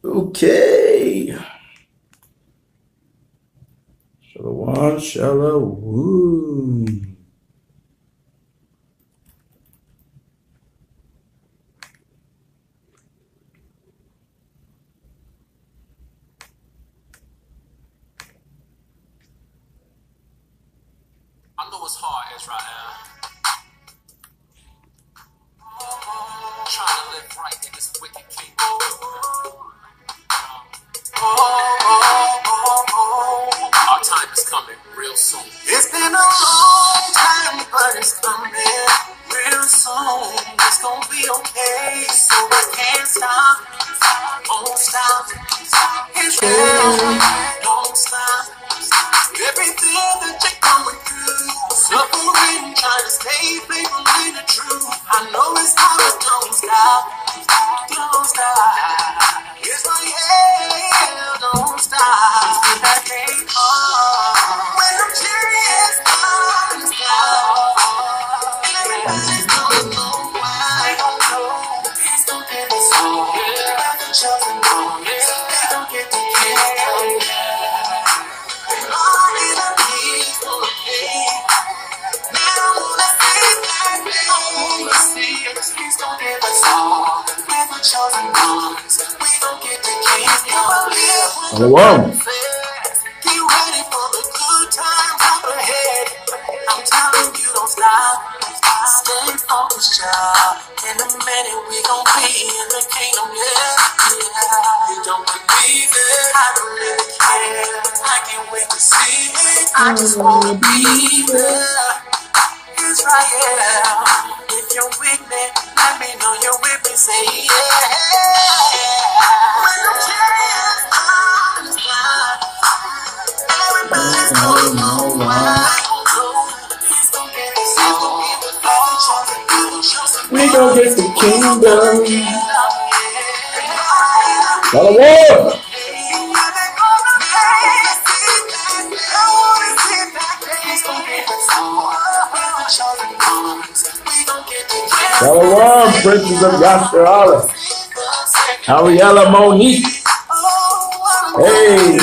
Okay. Shalom, shalom. I know it's hard, Esdras. Trying to live right in this wicked kingdom. Our time is coming real soon. It's been a long time, but it's coming real soon. It's gonna be okay, so I can't stop. Won't stop. It's real. Don't stop. Everything that you're going through, suffering, trying to stay faithful in the truth. I know it's hard, but don't stop. Don't stop. It's like, yeah, don't stop. Just get that faith on. When I'm serious, I'm stop. Everybody's gonna know why. They don't know. Please don't get me so. Yeah, the chosen one. They don't get to hear. Shalom. Get ready for the good times up ahead. I'm telling you, don't stop. Stay focused, child. In a minute, we gon' be in the kingdom, yeah. You don't believe it, I don't really care. I can't wait to see it. I just wanna be there. Israel, if you're with me, let me know you're with me. Say yeah. When I'm serious, I'm fly. Everybody's gonna know why. We gon' get the kingdom. Shalom. Shalom, Princess of Yasharala. Ariella Monique. Hey.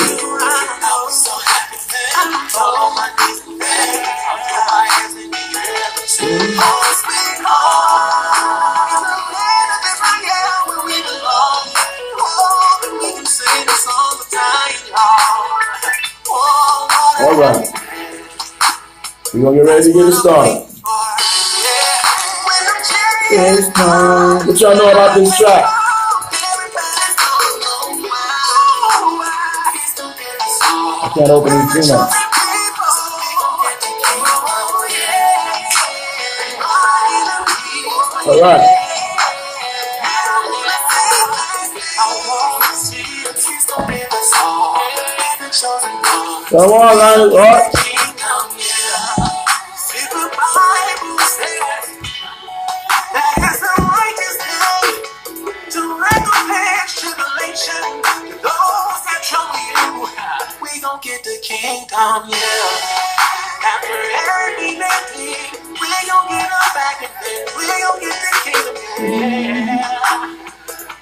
All right. We're going to get ready to get it started. What y'all know about this track? I can't open it too much. All right. Come on, Linus. All right. Get the kingdom, yeah. After everything they did, we gon' get up back and then we gon' get the kingdom, yeah.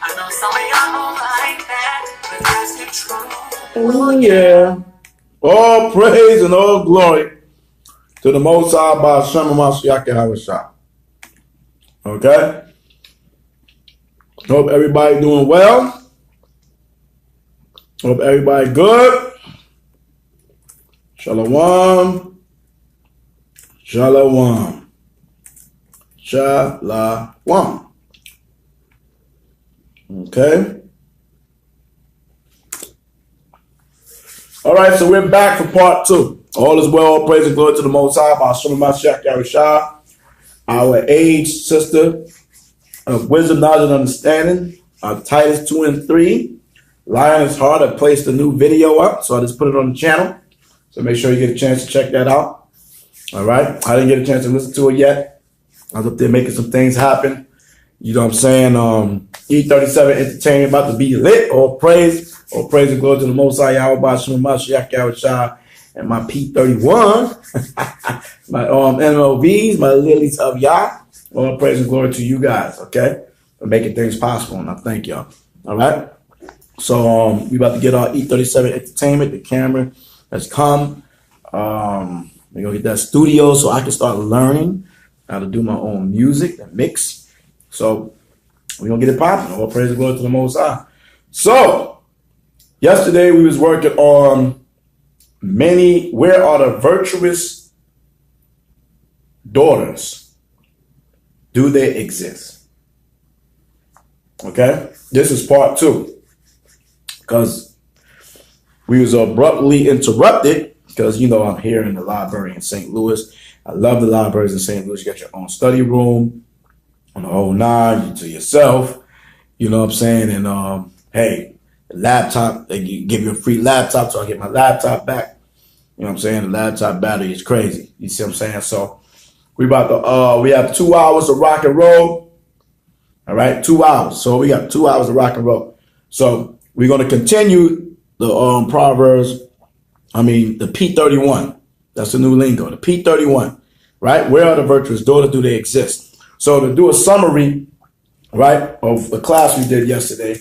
I know some of y'all don't like that, but that's the truth. Oh, yeah. All praise and all glory to the Most High by Hashem Mashiach Yahushua. Okay? Hope everybody doing well. Hope everybody good. Shalom. Shalom. Shalom. Okay. All right, so we're back for part 2. All is well, all praise and glory to the Most High by Hashem Mashiach Yahushua, our aged sister of wisdom, knowledge, and understanding. Titus 2 and 3. Lion's Heart. I placed a new video up, so I just put it on the channel. So make sure you get a chance to check that out. All right. I didn't get a chance to listen to it yet. I was up there making some things happen. You know what I'm saying? E37 Entertainment about to be lit. All praise and glory to the Most High Yahweh Mashiach Yahushua and my Pt.1, my MLVs, my lilies of Yah. All praise and glory to you guys, okay? For making things possible, and I thank y'all. All right? So we about to get our E37 entertainment. The camera has come. We're gonna get that studio so I can start learning how to do my own music and mix. So we're gonna get it popping. All praise and glory to the Most High. So yesterday we was working on where are the virtuous daughters? Do they exist? Okay, this is part 2. Because we was abruptly interrupted because, you know, I'm here in the library in St. Louis. I love the libraries in St. Louis. You got your own study room on the whole 9 to yourself. You know what I'm saying? And, hey, the laptop, they give you a free laptop, so I get my laptop back. You know what I'm saying? The laptop battery is crazy. You see what I'm saying? So we we have 2 hours of rock and roll. All right, 2 hours. So we got 2 hours of rock and roll. So we're going to continue the Proverbs, the Pt.1. That's the new lingo, the Pt.1, right? Where are the virtuous daughters? Do they exist? So to do a summary, right, of the class we did yesterday,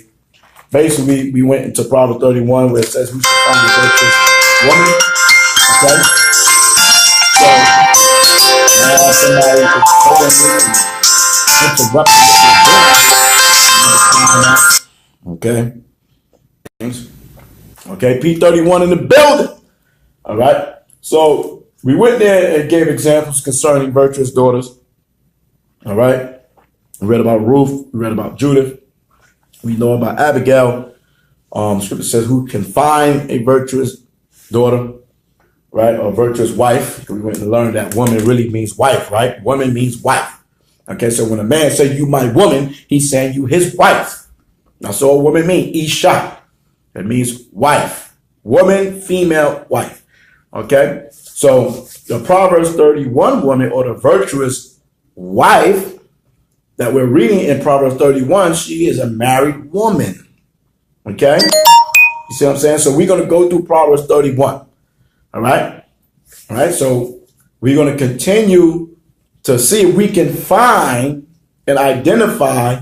basically we went into Proverbs 31 where it says we should find the virtuous woman, okay? So now somebody is calling me and interrupting what they're doing. Okay? Okay, P31 in the building. All right. So we went there and gave examples concerning virtuous daughters. All right. We read about Ruth. We read about Judith. We know about Abigail. Scripture says who can find a virtuous daughter, right? Or virtuous wife. We went and learned that woman really means wife, right? Woman means wife. Okay, so when a man says you my woman, he's saying you his wife. That's all woman mean. Isha. It means wife, woman, female, wife. Okay, so the Proverbs 31 woman, or the virtuous wife that we're reading in Proverbs 31, she is a married woman. Okay, you see what I'm saying? So we're going to go through Proverbs 31. All right, so we're going to continue to see if we can find and identify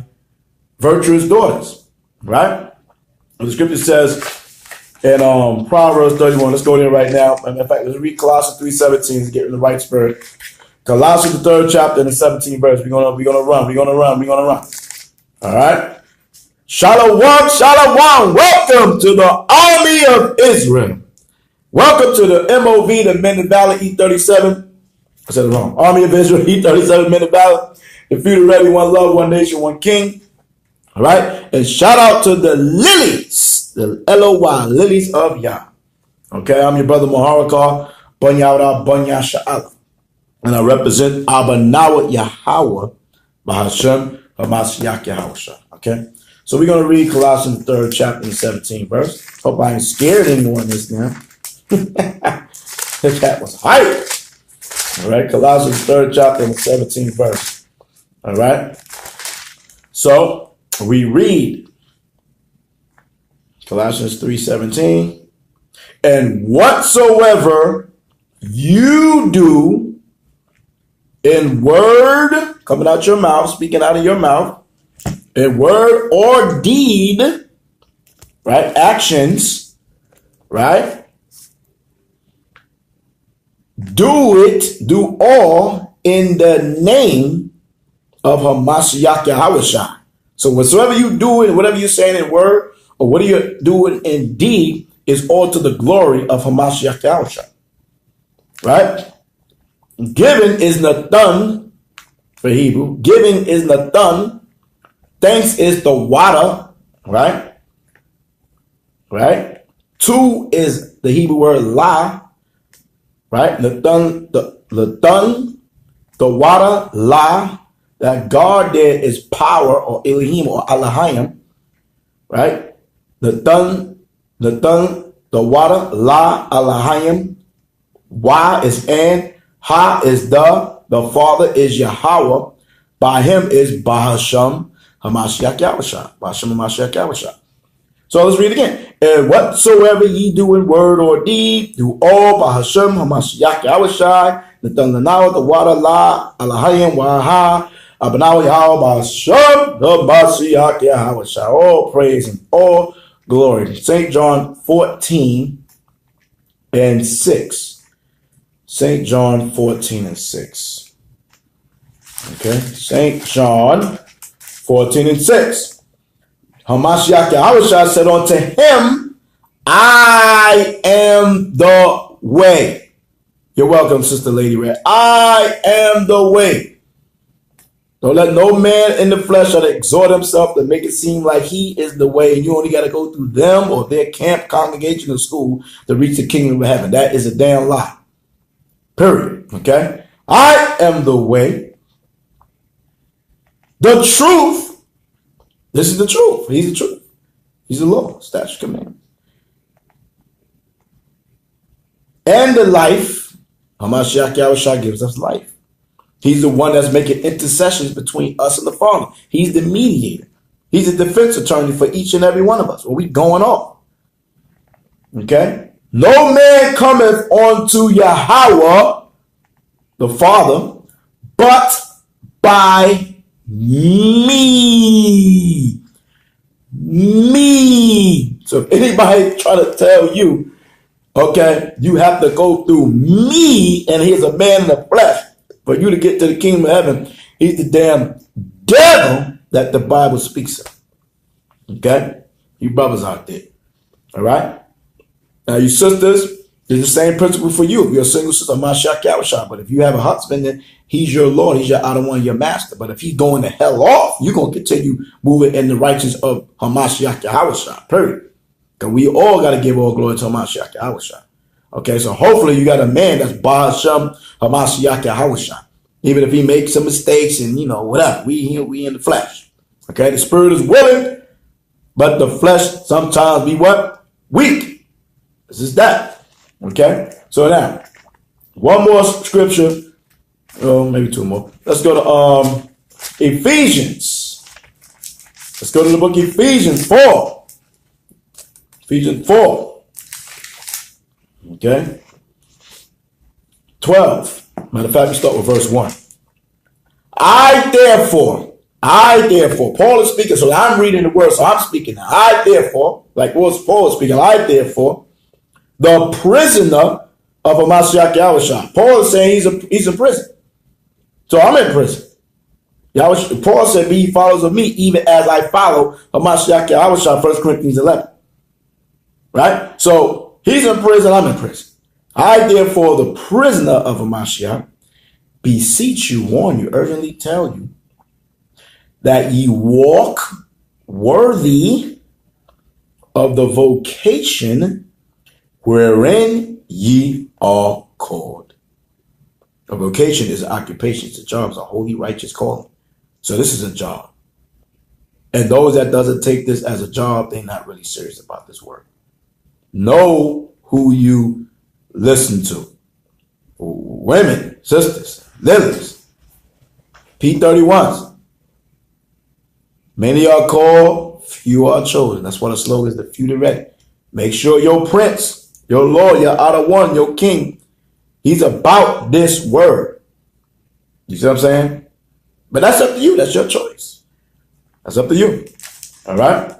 virtuous daughters. Right. The scripture says in Proverbs 31, let's go there right now. In fact, let's read Colossians 3:17 to get in the right spirit. Colossians the 3rd chapter and the 17th verse. We're gonna run. All right. Shalom, shalom. Welcome to the army of Israel. Welcome to the MOV, the Men of Valor E37. I said it wrong. Army of Israel E37 Men of Valor. Defeated ready, one love, one nation, one king. All right, and shout out to the lilies, the LOY, lilies of Yah. Okay, I'm your brother Muharakar, Bunyawda Bunya Sha'ala. And I represent Abanawa Yahweh, Bahashem, Hamashiach Yahweh. Okay, so we're going to read Colossians 3rd chapter and 17th verse. Hope I ain't scared anyone this now. The cat was hyped. All right, Colossians 3rd chapter and 17th verse. All right, so we read Colossians 3:17, and whatsoever you do in word, coming out your mouth, speaking out of your mouth, in word or deed, right? Actions, right? Do all in the name of Hamashiach Yahweh. So whatsoever you do and whatever you're saying in word or what you're doing in deed is all to the glory of Hamashiach Yahweh. Right? Giving is Nathan for Hebrew. Giving is Nathan. Thanks is the water. Right? Right? Two is the Hebrew word la. Right? Nathan, the water, la. That God there is power or Elohim or Elohim, right? The tongue, the water, la, Elohim, wa is and, ha is the Father is Yahweh, by him is Bahasham, Hamashiach Yahweh, Bahasham Hamashiach Yahweh. So let's read again. And whatsoever ye do in word or deed, do all Bahasham Hamashiach Yahweh, the tongue, the water, la, Elohim, wa, ha, Abanaw Yahweh Bashem, the Mashiach Yahweh. All praise and all glory. St. John 14 and 6. St. John 14 and 6. Okay. St. John 14 and 6. Hamashiach Yahushua said unto him, I am the way. You're welcome, Sister Lady Red. I am the way. Don't let no man in the flesh try to exhort himself to make it seem like he is the way, and you only got to go through them or their camp, congregation, or school to reach the kingdom of heaven. That is a damn lie. Period. Okay? I am the way, the truth. This is the truth. He's the truth. He's the law, statute, commandment. And the life. Hamashiach Yahushua gives us life. He's the one that's making intercessions between us and the Father. He's the mediator. He's a defense attorney for each and every one of us. When we going off. Okay? No man cometh unto Yahweh, the Father, but by me. Me. So if anybody try to tell you, okay, you have to go through me, and he's a man in the flesh, for you to get to the kingdom of heaven, he's the damn devil that the Bible speaks of. Okay? You brothers out there. All right? Now, you sisters, there's the same principle for you. If you're a single sister, Hamashiach Yahushua. But if you have a husband, then he's your Lord. He's your Adawan, your master. But if he's going to hell off, you're going to continue moving in the righteousness of Hamashiach Yahushua. Period. Because we all got to give all glory to Hamashiach Yahushua. Okay, so hopefully you got a man that's Ba'ashem Hamashiach Yahushua. Even if he makes some mistakes and, whatever. We in the flesh. Okay, the spirit is willing, but the flesh sometimes be what? Weak. This is that. Okay, so now, one more scripture. Oh, maybe two more. Let's go to Ephesians. Let's go to the book of Ephesians 4. Ephesians 4. Okay. 12. Matter of fact, we start with verse 1. I therefore, Paul is speaking, so I'm reading the word, so I'm speaking now. I therefore, like Paul is speaking, I therefore, the prisoner of Hamashiach Yahushua. Paul is saying he's in prison. So I'm in prison. Paul said, be followers of me, even as I follow Hamashiach Yahushua, 1 Corinthians 11. Right? So he's in prison, I'm in prison. I, therefore, the prisoner of Hamashiach, beseech you, warn you, urgently tell you, that ye walk worthy of the vocation wherein ye are called. A vocation is an occupation, it's a job, it's a holy, righteous calling. So this is a job. And those that doesn't take this as a job, they're not really serious about this work. Know who you listen to. Women, sisters, lilies, Pt.1s. Many are called, few are chosen. That's why the slogan is the few to ready. Make sure your prince, your Lord, your Adawan, your king, he's about this word. You see what I'm saying? But that's up to you. That's your choice. That's up to you. All right?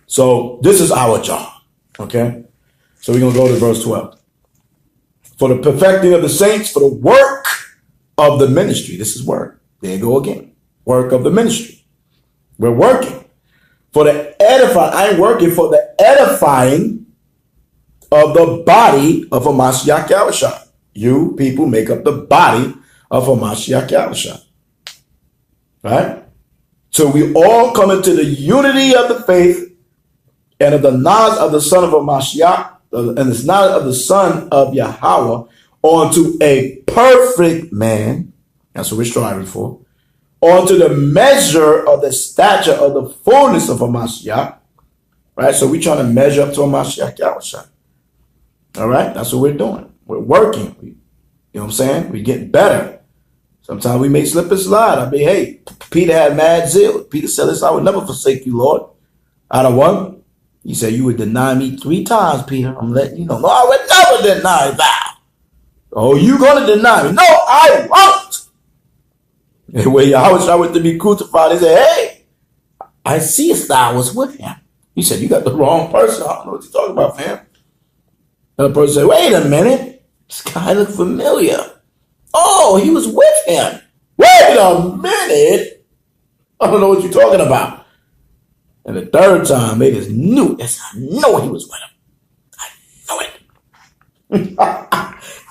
So this is our job. Okay? So we're going to go to verse 12. For the perfecting of the saints, for the work of the ministry. This is work. There you go again. Work of the ministry. We're working. For the edifying. I'm working for the edifying of the body of Hamashiach Yahushua. You people make up the body of Hamashiach Yahushua. Right? So we all come into the unity of the faith and of the knowledge of the Son of Hamashiach, and the knowledge of the Son of Yahweh, onto a perfect man. That's what we're striving for. Onto the measure of the stature of the fullness of Hamashiach. Right? So we're trying to measure up to Hamashiach Yahushua. All right? That's what we're doing. We're working. You know what I'm saying? We're getting better. Sometimes we may slip and slide. I mean, hey, Peter had mad zeal. Peter said, listen, I would never forsake you, Lord. Out of one, he said, you would deny me 3 times, Peter. I'm letting you know. No, I would never deny thou. Oh, you going to deny me? No, I won't. And when Yahweh went to be crucified, he said, hey, I see thou was with him. He said, you got the wrong person. I don't know what you're talking about, fam. Another person said, wait a minute. This guy looked familiar. Oh, he was with him. Wait a minute. I don't know what you're talking about. And the third time, they just knew. Yes, I know he was with him. I know it.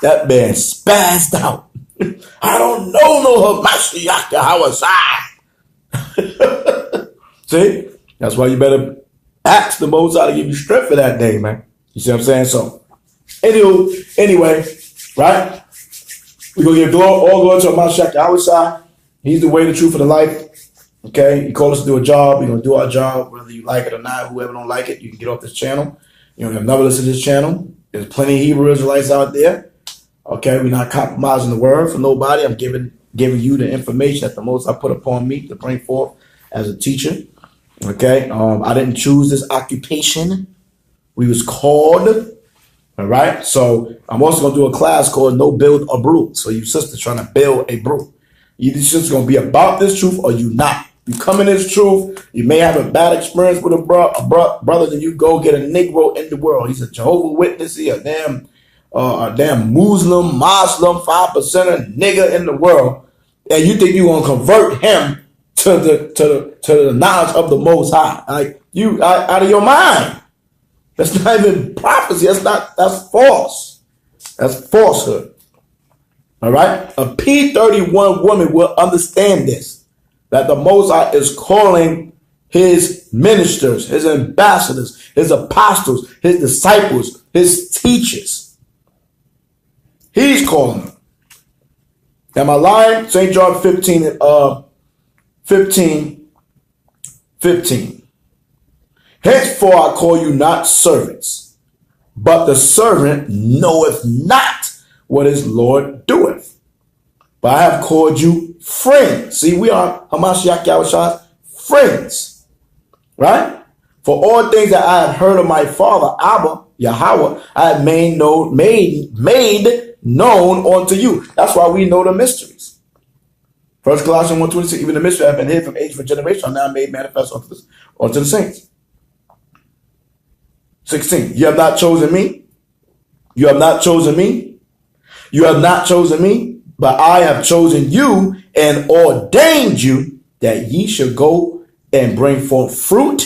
That man spazzed out. I don't know no Hamashiach Yahweh. See? That's why you better ask the Most High to give you strength for that day, man. You see what I'm saying? So, anyway, right? We're going to give all glory to Hamashiach Yahweh. He's the way, the truth, and the life. Okay? He called us to do a job. We're going to do our job, whether you like it or not. Whoever don't like it, you can get off this channel. You don't have never listen to this channel. There's plenty of Hebrew Israelites out there. Okay? We're not compromising the word for nobody. I'm giving you the information that the Most High put upon me to bring forth as a teacher. Okay? I didn't choose this occupation. We was called. All right? So I'm also going to do a class called No Build a Brew. So you sisters trying to build a brew. Either you're just going to be about this truth or you not. You come in this truth, you may have a bad experience with a brother, then you go get a Negro in the world. He's a Jehovah's Witness, he a damn Muslim, 5%er nigger in the world. And you think you're going to convert him to the knowledge of the Most High. Like, you out of your mind. That's not even prophecy. That's false. That's falsehood. All right? A P31 woman will understand this. That the Most High is calling his ministers, his ambassadors, his apostles, his disciples, his teachers. He's calling them. Am I lying? St. John 15. Henceforth I call you not servants, but the servant knoweth not what his Lord doeth. But I have called you friends. See, we are Hamashiach Yahweh friends. Right? For all things that I have heard of my father, Abba, Yahweh, I have made known unto you. That's why we know the mysteries. 1 Colossians 1:26, even the mystery have been hid from age for generation, are now made manifest unto the saints. 16, you have not chosen me. You have not chosen me. You have not chosen me. But I have chosen you and ordained you that ye shall go and bring forth fruit,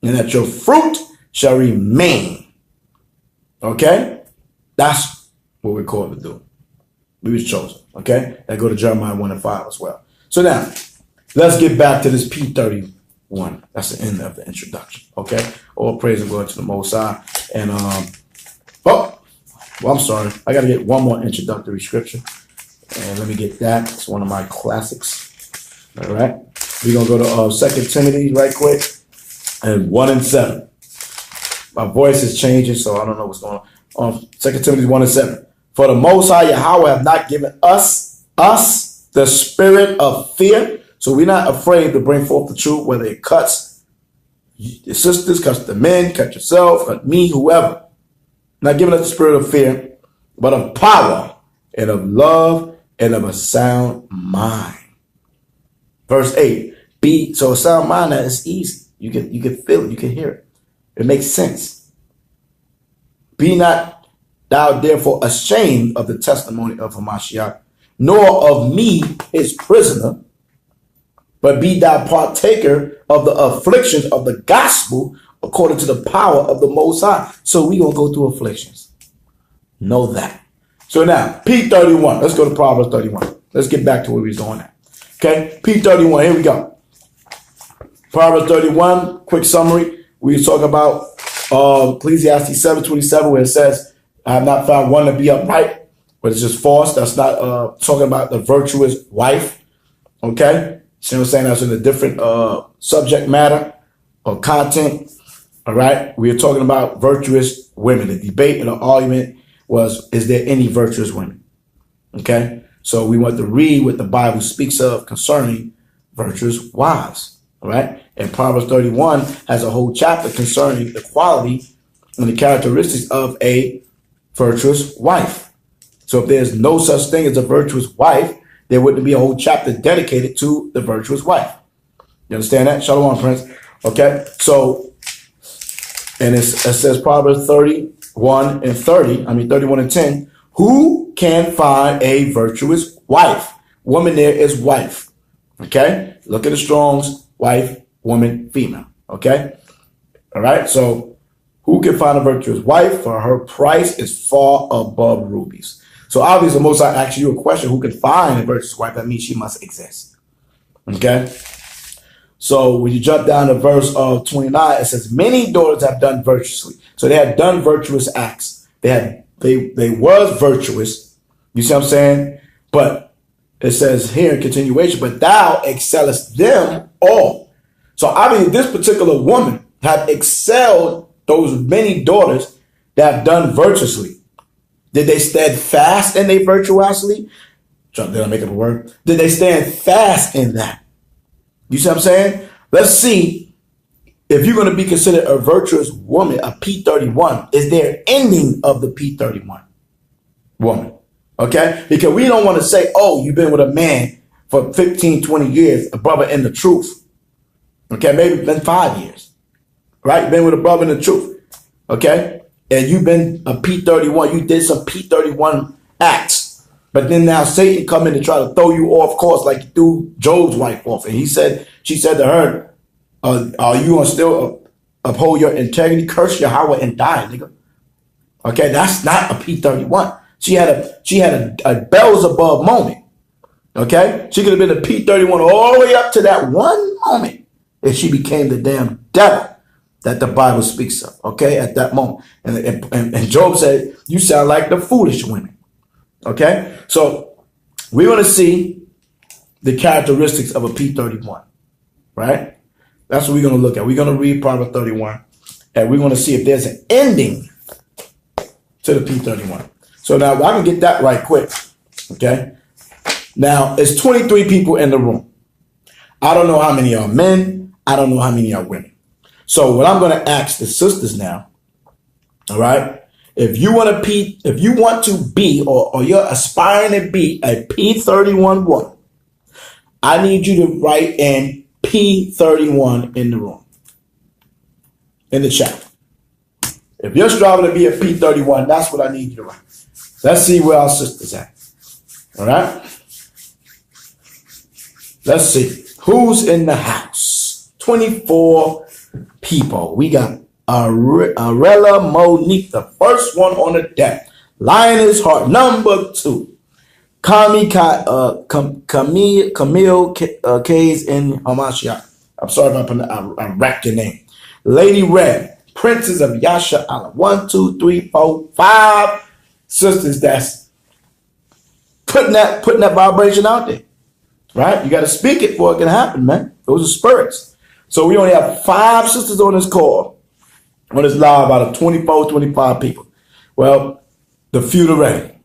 and that your fruit shall remain. Okay? That's what we're called to do. We was chosen. Okay? That go to Jeremiah 1:5 as well. So now, let's get back to this P31. That's the end of the introduction. Okay? All praise and glory to the Most High. And, I'm sorry. I got to get one more introductory scripture. And let me get that. It's one of my classics. All right. We're going to go to 2 Timothy right quick. And 1:7. My voice is changing, so I don't know what's going on. 2 Timothy 1:7. For the Most High Yahweh have not given us the spirit of fear. So we're not afraid to bring forth the truth, whether it cuts your sisters, cuts the men, cut yourself, cut me, whoever. Not giving us the spirit of fear, but of power and of love and of a sound mind. Verse 8. So a sound mind, that is easy. You can feel it, you can hear it. It makes sense. Be not thou therefore ashamed of the testimony of Hamashiach, nor of me his prisoner, but be thou partaker of the afflictions of the gospel according to the power of the Most High. So we're going to go through afflictions. Know that. So now, P31. Let's go to Proverbs 31. Let's get back to where we was going at. Okay, P31. Here we go. Proverbs 31. Quick summary. We talk about Ecclesiastes 7:27, where it says, "I have not found one to be upright," but it's just false. That's not talking about the virtuous wife. Okay, see what I'm saying? That's in a different subject matter or content. All right, we are talking about virtuous women. The debate and the argument was, is there any virtuous women? Okay, so we want to read what the Bible speaks of concerning virtuous wives. All right, and Proverbs 31 has a whole chapter concerning the quality and the characteristics of a virtuous wife. So if there's no such thing as a virtuous wife, there wouldn't be a whole chapter dedicated to the virtuous wife. You understand that? Shalom, Prince. Okay, so And it says Proverbs 31 and 31 and 10. Who can find a virtuous wife? Woman there is wife. Okay? Look at the Strong's wife, woman, female. Okay? All right? So who can find a virtuous wife? For her price is far above rubies. So obviously, most I ask you a question, who can find a virtuous wife? That means she must exist. Okay? So when you jump down to verse 29, it says, many daughters have done virtuously. So they had done virtuous acts. They was virtuous. You see what I'm saying? But it says here in continuation, but thou excellest them all. So obviously this particular woman have excelled those many daughters that have done virtuously. Did they stand fast in their virtuosity? Did I make up a word? Did they stand fast in that? You see what I'm saying? Let's see if you're going to be considered a virtuous woman, a P31, is there ending of the P31 woman? Okay? Because we don't want to say, oh, you've been with a man for 15, 20 years, a brother in the truth. Okay? Maybe been 5 years. Right? You've been with a brother in the truth. Okay? And you've been a P31. You did some P31 acts. But then now Satan come in to try to throw you off course like he threw Job's wife off. And she said to her, are you going to still uphold your integrity? Curse Yahweh and die, nigga. Okay, that's not a P31. She had a Beelzebub moment. Okay? She could have been a P31 all the way up to that one moment if she became the damn devil that the Bible speaks of. Okay, at that moment. And Job said, you sound like the foolish women. Okay, so we're going to see the characteristics of a P31, right? That's what we're going to look at. We're going to read Proverbs 31, and we're going to see if there's an ending to the P31. So now I can get that right quick, okay? Now, it's 23 people in the room. I don't know how many are men. I don't know how many are women. So what I'm going to ask the sisters now, all right? If you want to be, or you're aspiring to be a P31 woman, I need you to write in P31 in the room, in the chat. If you're striving to be a P31, that's what I need you to write. Let's see where our sisters at. All right? Let's see. Who's in the house? 24 people. We got Arella Monique, the first one on the deck. Lioness Heart, number 2. Camille K's in Hamashiach. I'm sorry if I wrecked your name. Lady Red, Princess of Yasha Allah. 1, 2, 3, 4, 5 sisters that's putting that vibration out there. Right? You got to speak it for it can happen, man. Those are spirits. So we only have 5 sisters on this call. On this live out of 24, 25 people. Well, the few are ready.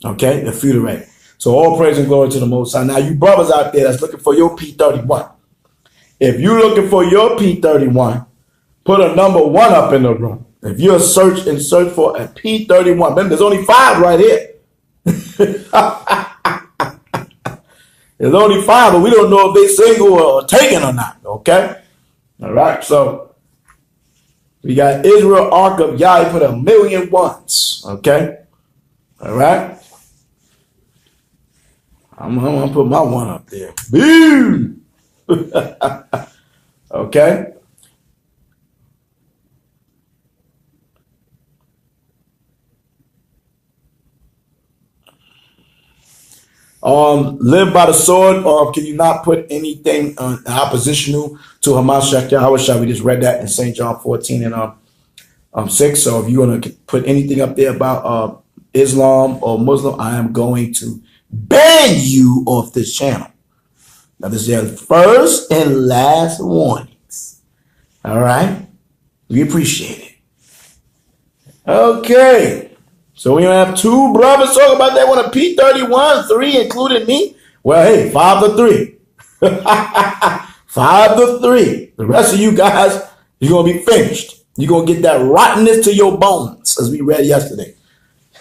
Okay? The few are ready. So all praise and glory to the Most High. Now, you brothers out there that's looking for your P31. If you're looking for your P31, put a number 1 up in the room. If you're search for a P31, remember, there's only 5 right here. There's only 5, but we don't know if they're single or taken or not. Okay? All right? So, we got Israel, Ark of Yah, put 1,000,000 once. Okay? All right? I'm going to put my 1 up there. Boom! Okay? Live by the sword, or can you not put anything oppositional to Hamashiach Yahweh? We just read that in St. John 14 and 6. So if you want to put anything up there about Islam or Muslim, I am going to ban you off this channel. Now this is your first and last warnings. All right? We appreciate it. Okay. So we have 2 brothers talking about they want a P31, 3 including me. Well, hey, 5 to 3. 5 to 3. The rest of you guys, you're going to be finished. You're going to get that rottenness to your bones, as we read yesterday.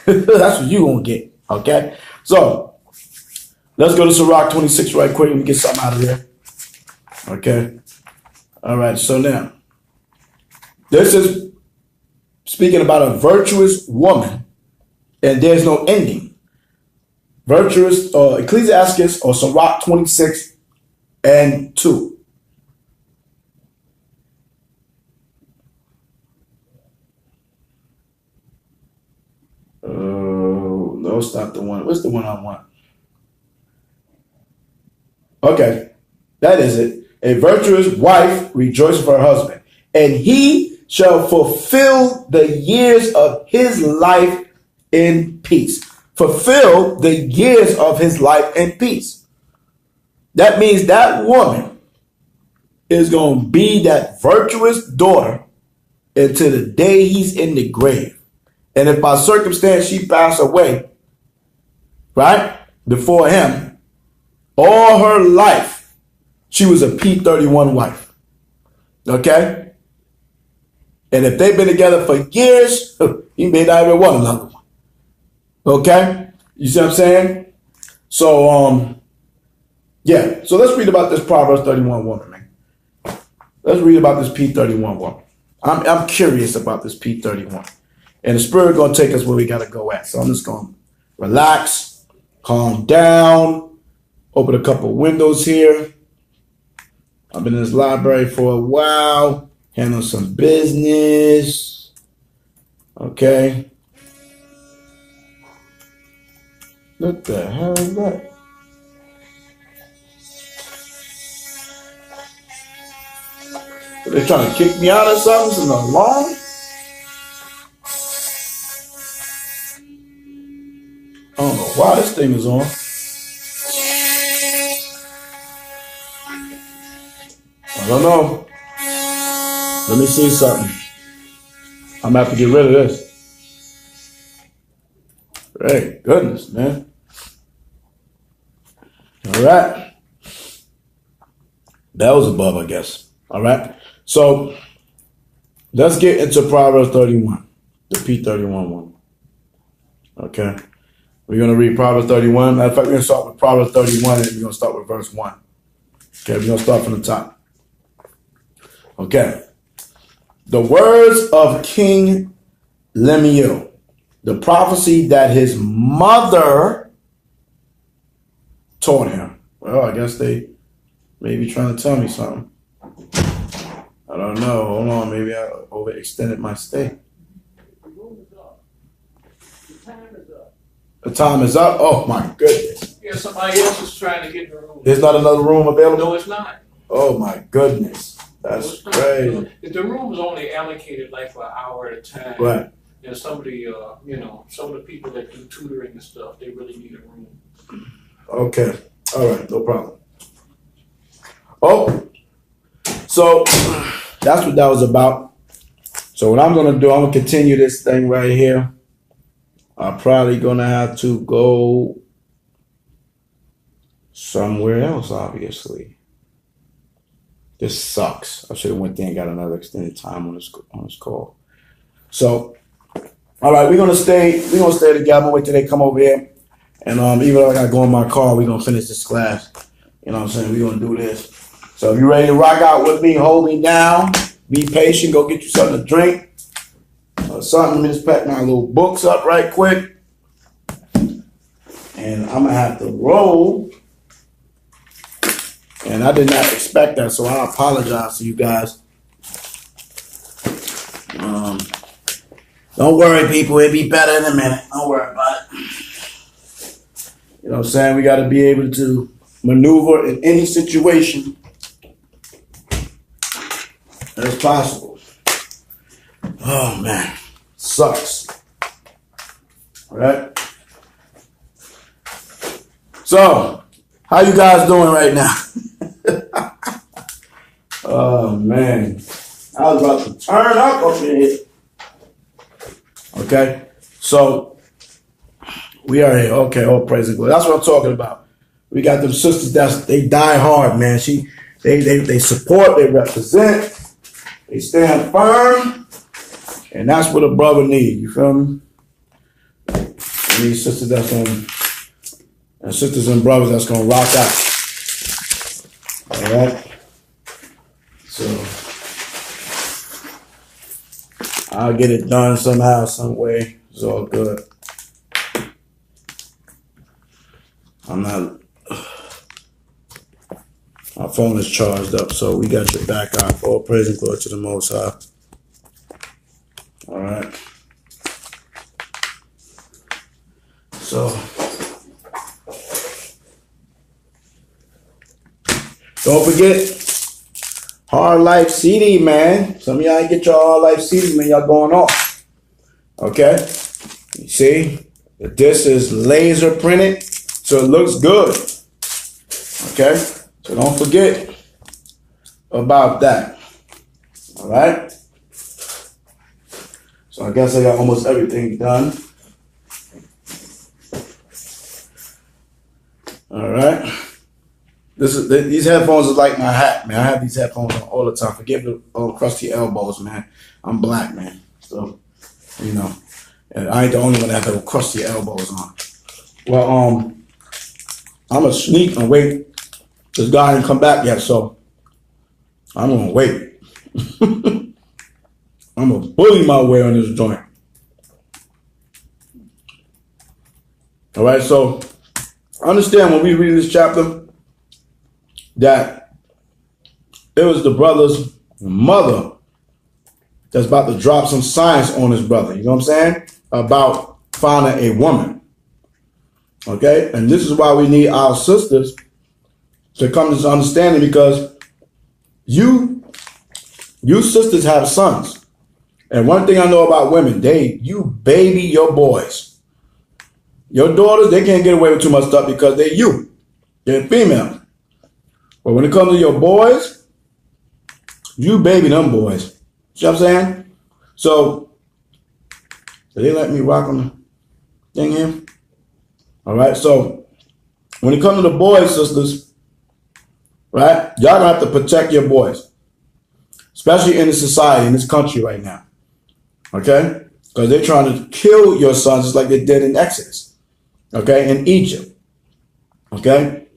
That's what you're going to get. Okay? So, let's go to Sirach 26 right quick and get something out of there. Okay? All right, so now, this is speaking about a virtuous woman, and there's no ending. Virtuous, Ecclesiastes or Sirach 26 and 2. Oh, no, it's not the one. What's the one I want? Okay, that is it. A virtuous wife rejoices for her husband, and he shall fulfill the years of his life in peace. Fulfill the years of his life in peace. That means that woman is going to be that virtuous daughter until the day he's in the grave. And if by circumstance she passed away, right, before him, all her life, she was a Pt.1 wife. Okay? And if they've been together for years, he may not even want another one. Okay? You see what I'm saying? So, yeah. So let's read about this Proverbs 31 woman, man. Let's read about this Pt.1 woman. I'm curious about this Pt.1. And the Spirit going to take us where we got to go at. So I'm just going to relax, calm down, open a couple windows here. I've been in this library for a while, handling some business. Okay. What the hell is that? Are they trying to kick me out or something? It's an alarm? I don't know why this thing is on. I don't know. Let me see something. I'm going to have to get rid of this. Thank goodness, man. All right. That was above, I guess. All right. So let's get into Proverbs 31, the Pt.1 one. Okay. We're going to read Proverbs 31. Matter of fact, we're going to start with Proverbs 31 and we're going to start with verse 1. Okay. We're going to start from the top. Okay. The words of King Lemuel, the prophecy that his mother taught him. Well, I guess they may be trying to tell me something. I don't know. Hold on. Maybe I overextended my stay. The time is up? Oh, my goodness. Yeah, somebody else is trying to get in the room. There's not another room available? No, it's not. Oh, my goodness. That's crazy. The room is only allocated like for an hour at a time. Right. And some of the, some of the people that do tutoring and stuff, they really need a room. Okay. All right. No problem. Oh, so that's what that was about. So what I'm going to do, I'm going to continue this thing right here. I'm probably going to have to go somewhere else, obviously. This sucks. I should have went there and got another extended time on this call. So, all right, we're gonna stay together. I'm gonna wait till they come over here. And even though I gotta go in my car, we're gonna finish this class. You know what I'm saying? We're gonna do this. So if you're ready to rock out with me, hold me down. Be patient, go get you something to drink. Or something. Let me just pack my little books up right quick. And I'm gonna have to roll. And I did not expect that, so I apologize to you guys. Don't worry, people. It'll be better in a minute. Don't worry about it. You know what I'm saying? We got to be able to maneuver in any situation as possible. Oh, man. Sucks. All right? So, how you guys doing right now? Oh, man. I was about to turn up in here. Okay? So, we are here. Okay, all praise the Lord. That's what I'm talking about. We got them sisters they die hard, man. They support, they represent, they stand firm, and that's what a brother needs. You feel me? We need sisters and sisters and brothers that's gonna rock out. All right. So I'll get it done somehow, some way. It's all good. I'm not. My phone is charged up, so we got your back out. All praise and glory to the Most High. All right. So, don't forget Hard Life CD, man. Some of y'all ain't get your Hard Life CD, man. Y'all going off. Okay. You see, this is laser printed, so it looks good. Okay. So don't forget about that. All right. So I guess I got almost everything done. All right. These headphones are like my hat, man. I have these headphones on all the time. Forgive the crusty elbows, man. I'm black, man. So, you know, and I ain't the only one that have the crusty elbows on. Well, I'm a sneak and wait. This guy didn't come back yet, so I'm gonna wait. I'm gonna bully my way on this joint. All right, so understand when we read this chapter that it was the brother's mother that's about to drop some science on his brother. You know what I'm saying? About finding a woman. Okay, and this is why we need our sisters to come to this understanding, because you sisters have sons. And one thing I know about women, you baby your boys. Your daughters, they can't get away with too much stuff because they're female. But when it comes to your boys, you baby them boys. See what I'm saying? So, did they let me rock on the thing here? All right, so when it comes to the boys, sisters, right? Y'all gonna have to protect your boys, especially in this society, in this country right now. Okay? Because they're trying to kill your sons just like they did in Exodus. Okay? In Egypt. Okay?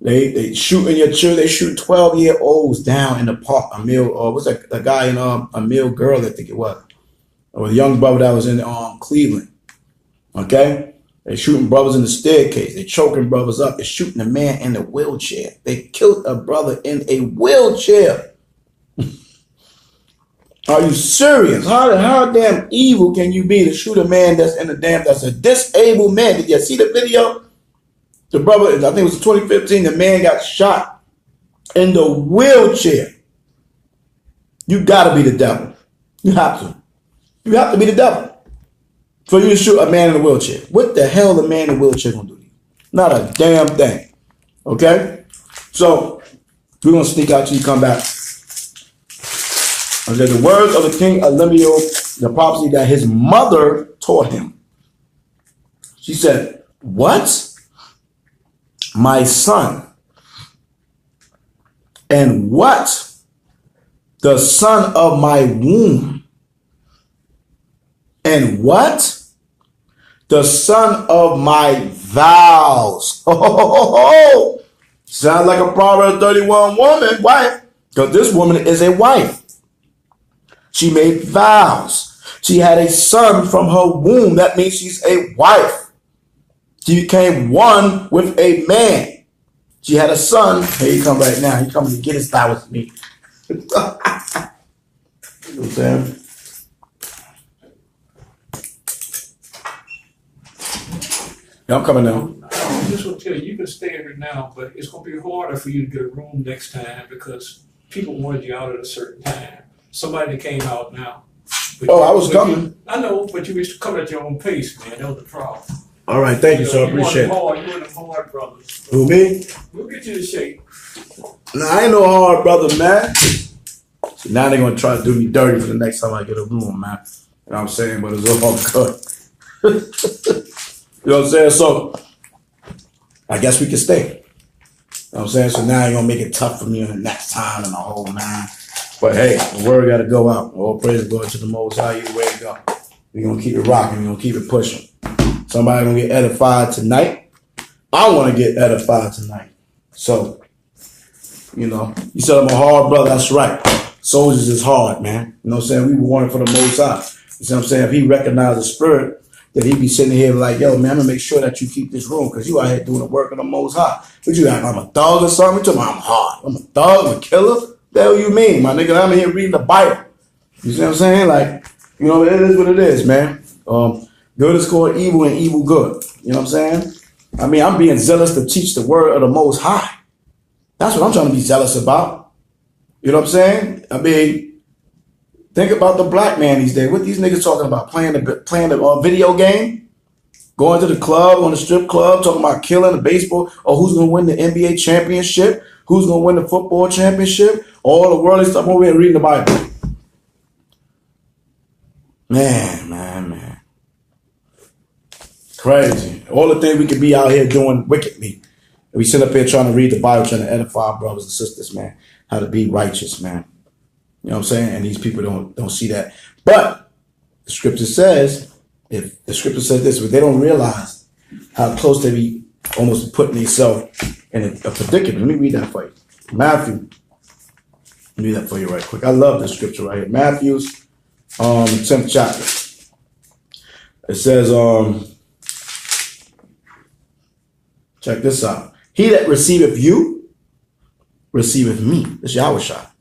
They shooting your children. They shoot 12-year-olds down in the park. What's that? A guy in a male girl, I think it was, or the young brother that was in Cleveland. Okay? They shooting brothers in the staircase. They choking brothers up. They shooting a man in a wheelchair. They killed a brother in a wheelchair. Are you serious? How damn evil can you be to shoot a man that's a disabled man? Did you see the video? The brother, I think it was 2015, the man got shot in the wheelchair. You gotta be the devil. You have to. You have to be the devil for you to shoot a man in a wheelchair. What the hell the man in a wheelchair gonna do to you? Not a damn thing. Okay? So, we're gonna sneak out till you come back. Okay, the words of the king of Lemuel, the prophecy that his mother taught him. She said, "What? My son? And what? The son of my womb? And what? The son of my vows." Oh, sounds like a Proverbs 31 woman, wife. Because this woman is a wife. She made vows. She had a son from her womb. That means she's a wife. She became one with a man. She had a son. Here he come right now. He coming to get his vows with me. You know what I'm saying? Yeah, I'm coming now. I just want to tell you, you can stay here now, but it's going to be harder for you to get a room next time because people wanted you out at a certain time. Somebody came out now. I was coming. I know, but you used to come at your own pace, man. That was the problem. All right, thank you, sir. I appreciate it. You want them hard brothers. Who, me? We'll get you in shape. No, I ain't no hard brother, man. So now they're going to try to do me dirty for the next time I get a room, man. You know what I'm saying? But it's all good. You know what I'm saying? So, I guess we can stay. You know what I'm saying? So now you're going to make it tough for me on the next time and the whole 9. But hey, the word got to go out. All praise God to the Most High. Either way to go. We're going to keep it rocking. We're going to keep it pushing. Somebody going to get edified tonight. I want to get edified tonight. So, you know, you said I'm a hard brother. That's right. soldiers is hard, man. You know what I'm saying? We were wanting for the Most High. You see what I'm saying? If he recognized the spirit, that he'd be sitting here like, yo, man, I'm gonna make sure that you keep this room because you out here doing the work of the Most High. But you like, I'm a thug or something? You talking about I'm hard. I'm a thug, I'm a killer? The hell you mean, my nigga? I'm here reading the Bible. You see what I'm saying? Like, you know, it is what it is, man. Good is called evil and evil good. You know what I'm saying? I mean, I'm being zealous to teach the word of the Most High. That's what I'm trying to be zealous about. You know what I'm saying? I mean, think about the black man these days. What these niggas talking about? Playing the video game? Going to the club, on the strip club, talking about killing the baseball, or who's going to win the NBA championship? Who's going to win the football championship? All the worldly stuff over here reading the Bible. Man. Crazy. All the things we could be out here doing wickedly. And we sit up here trying to read the Bible, trying to edify our brothers and sisters, man. How to be righteous, man. You know what I'm saying? And these people don't see that. But the scripture says, if the scripture says this, but they don't realize how close they be almost putting themselves in a predicament. Let me read that for you. Matthew. Let me read that for you right quick. I love this scripture right here. Matthew's 10th chapter. It says, check this out. He that receiveth you, receiveth me. That's Yahushua.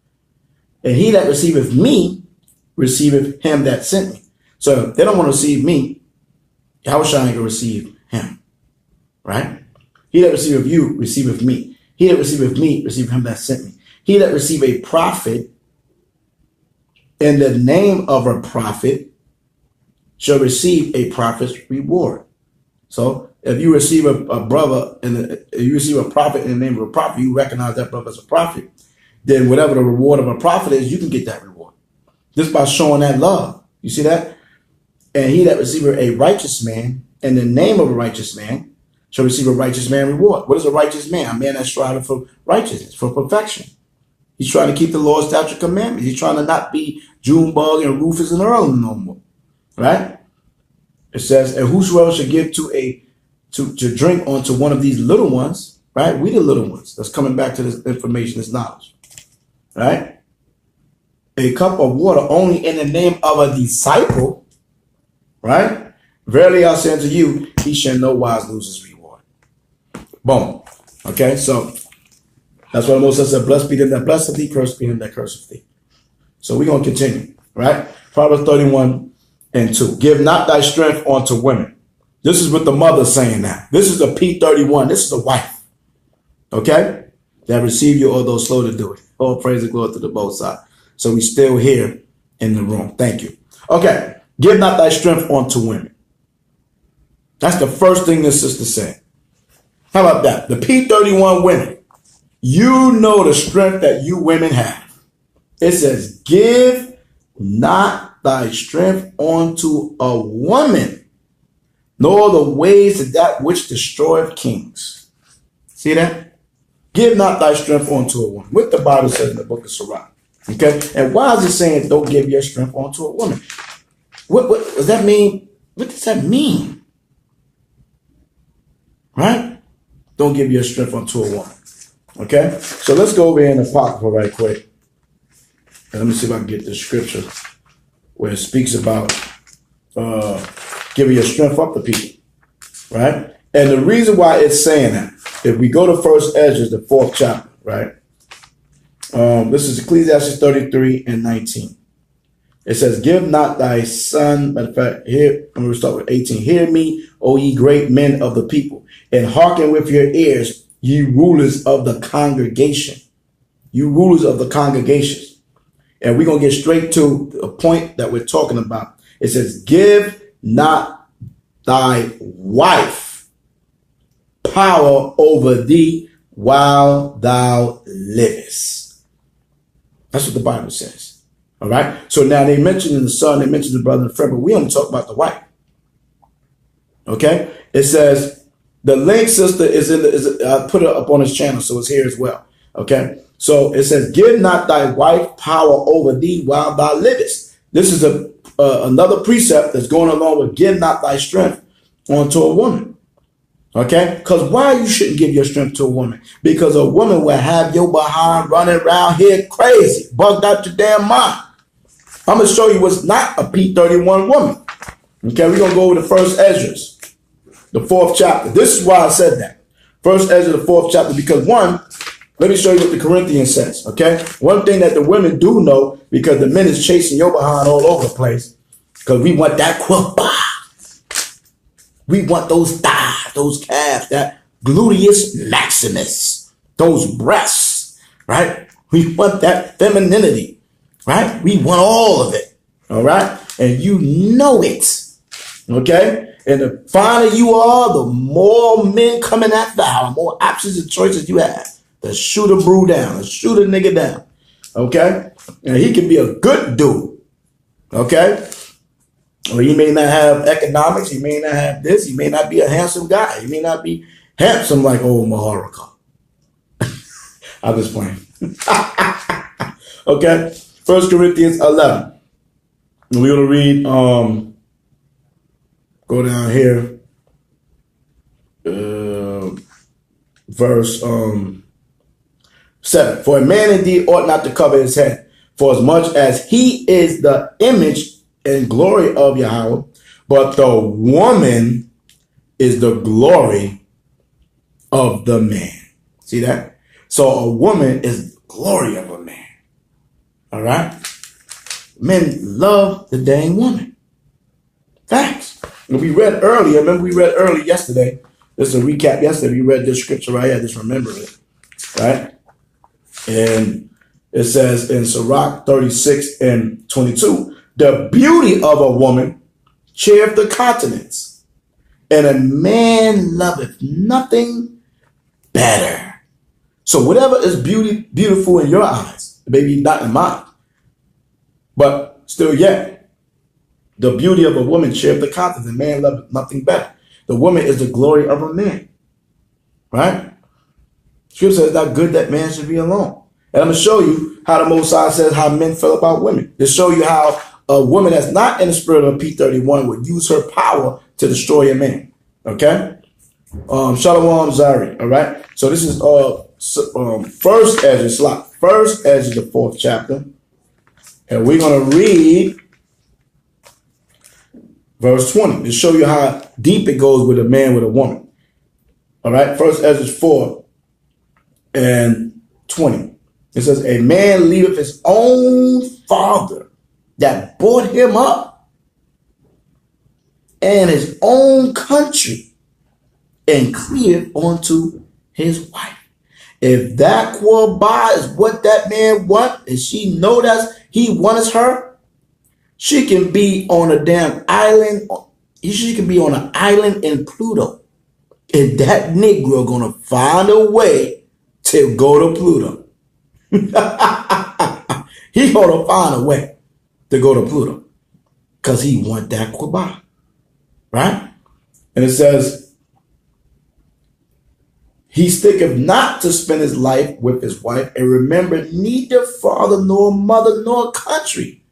And he that receiveth me, receiveth him that sent me. So if they don't want to receive me, Yahushua ain't going to receive him. Right? He that receiveth you, receiveth me. He that receiveth me, receiveth him that sent me. He that receiveth a prophet in the name of a prophet shall receive a prophet's reward. So if you receive a brother and if you receive a prophet in the name of a prophet, you recognize that brother as a prophet, then whatever the reward of a prophet is, you can get that reward. Just by showing that love. You see that? And he that receiveth a righteous man in the name of a righteous man shall receive a righteous man reward. What is a righteous man? A man that's striving for righteousness, for perfection. He's trying to keep the law, statute, commandments. He's trying to not be Junebug and Rufus and Earl no more. Right? It says, and whosoever shall give to drink unto one of these little ones, right? We the little ones. That's coming back to this information, this knowledge. Right? A cup of water only in the name of a disciple, right? Verily I say unto you, he shall no wise lose his reward. Boom. Okay, so that's what the Moses said, blessed be them that blesseth thee, cursed be him that curseth thee. So we're going to continue, right? Proverbs 31:2. Give not thy strength unto women. This is what the mother saying now. This is the Pt.1. This is the wife. Okay? That receive you, although slow to do it. Oh, praise the glory to the both sides. So we still here in the room. Thank you. Okay. Give not thy strength unto women. That's the first thing this sister said. How about that? The Pt.1 women. You know the strength that you women have. It says, give not thy strength unto a woman, nor the ways of that which destroyeth kings. See that? Give not thy strength unto a woman. What the Bible says in the book of Sirach. Okay? And why is it saying don't give your strength unto a woman? What does that mean? What does that mean? Right? Don't give your strength unto a woman. Okay? So let's go over here in the Apocrypha right quick. And let me see if I can get the scripture where it speaks about giving your strength up to people. Right? And the reason why it's saying that, if we go to first Esdras, the 4th chapter, right? This is Ecclesiastes 33:19. It says, give not thy son, matter of fact, here, I'm going to start with 18. Hear me, O ye great men of the people, and hearken with your ears, ye rulers of the congregation. You rulers of the congregations. And we're going to get straight to the point that we're talking about. It says, give not thy wife power over thee while thou livest. That's what the Bible says. All right. So now they mentioned the son, they mentioned the brother and friend, but we only talk about the wife. Okay. It says the link, sister, I put it up on his channel, so it's here as well. Okay. So it says, give not thy wife power over thee while thou livest. This is another precept that's going along with give not thy strength unto a woman. Okay? Because why you shouldn't give your strength to a woman? Because a woman will have your behind running around here crazy, bugged out your damn mind. I'm going to show you what's not a P31 woman. Okay, we're going to go over to First Esdras, the 4th chapter. This is why I said that. First Esdras, the 4th chapter, because one, let me show you what the Corinthians says, okay? One thing that the women do know, because the men is chasing your behind all over the place, because we want that quippa. We want those thighs, those calves, that gluteus maximus, those breasts, right? We want that femininity, right? We want all of it, all right? And you know it, okay? And the finer you are, the more men coming at the more options and choices you have. To shoot a brew down, to shoot a nigga down, okay? And he can be a good dude, okay? Or he may not have economics, he may not have this, he may not be a handsome guy, he may not be handsome like old Maharaka. I'm just playing. Okay, 1 Corinthians 11. We're going to read, go down here, verse 7. For a man indeed ought not to cover his head, for as much as he is the image and glory of Yahweh, but the woman is the glory of the man. See that? So a woman is the glory of a man. All right? Men love the dang woman. Facts. And we read earlier, remember we read early yesterday. This is a recap yesterday. We read this scripture right here. Just remember it. Right? And it says in Sirach 36 and 22, the beauty of a woman cheereth the countenance, and a man loveth nothing better. So whatever is beautiful in your eyes, maybe not in mine, but still yet, the beauty of a woman cheereth the countenance, and man loveth nothing better. The woman is the glory of a man, right? Scripture says it's not good that man should be alone. And I'm going to show you how the Most High says how men feel about women. To show you how a woman that's not in the spirit of P31 would use her power to destroy a man. Okay? Shalom Zari. All right? So this is First Esdras, First Esdras, the 4th chapter. And we're going to read verse 20 to show you how deep it goes with a man with a woman. All right? First Esdras 4 and 20. It says, a man leaveth his own father that brought him up and his own country and crieth unto his wife. If that quabah is what that man want, and she know that he wants her, she can be on a damn island. She can be on an island in Pluto. And that Negro gonna find a way to go to Pluto. He gonna find a way to go to Pluto because he want that quabah, right? And it says, he sticketh not to spend his life with his wife, and remember neither father nor mother nor country.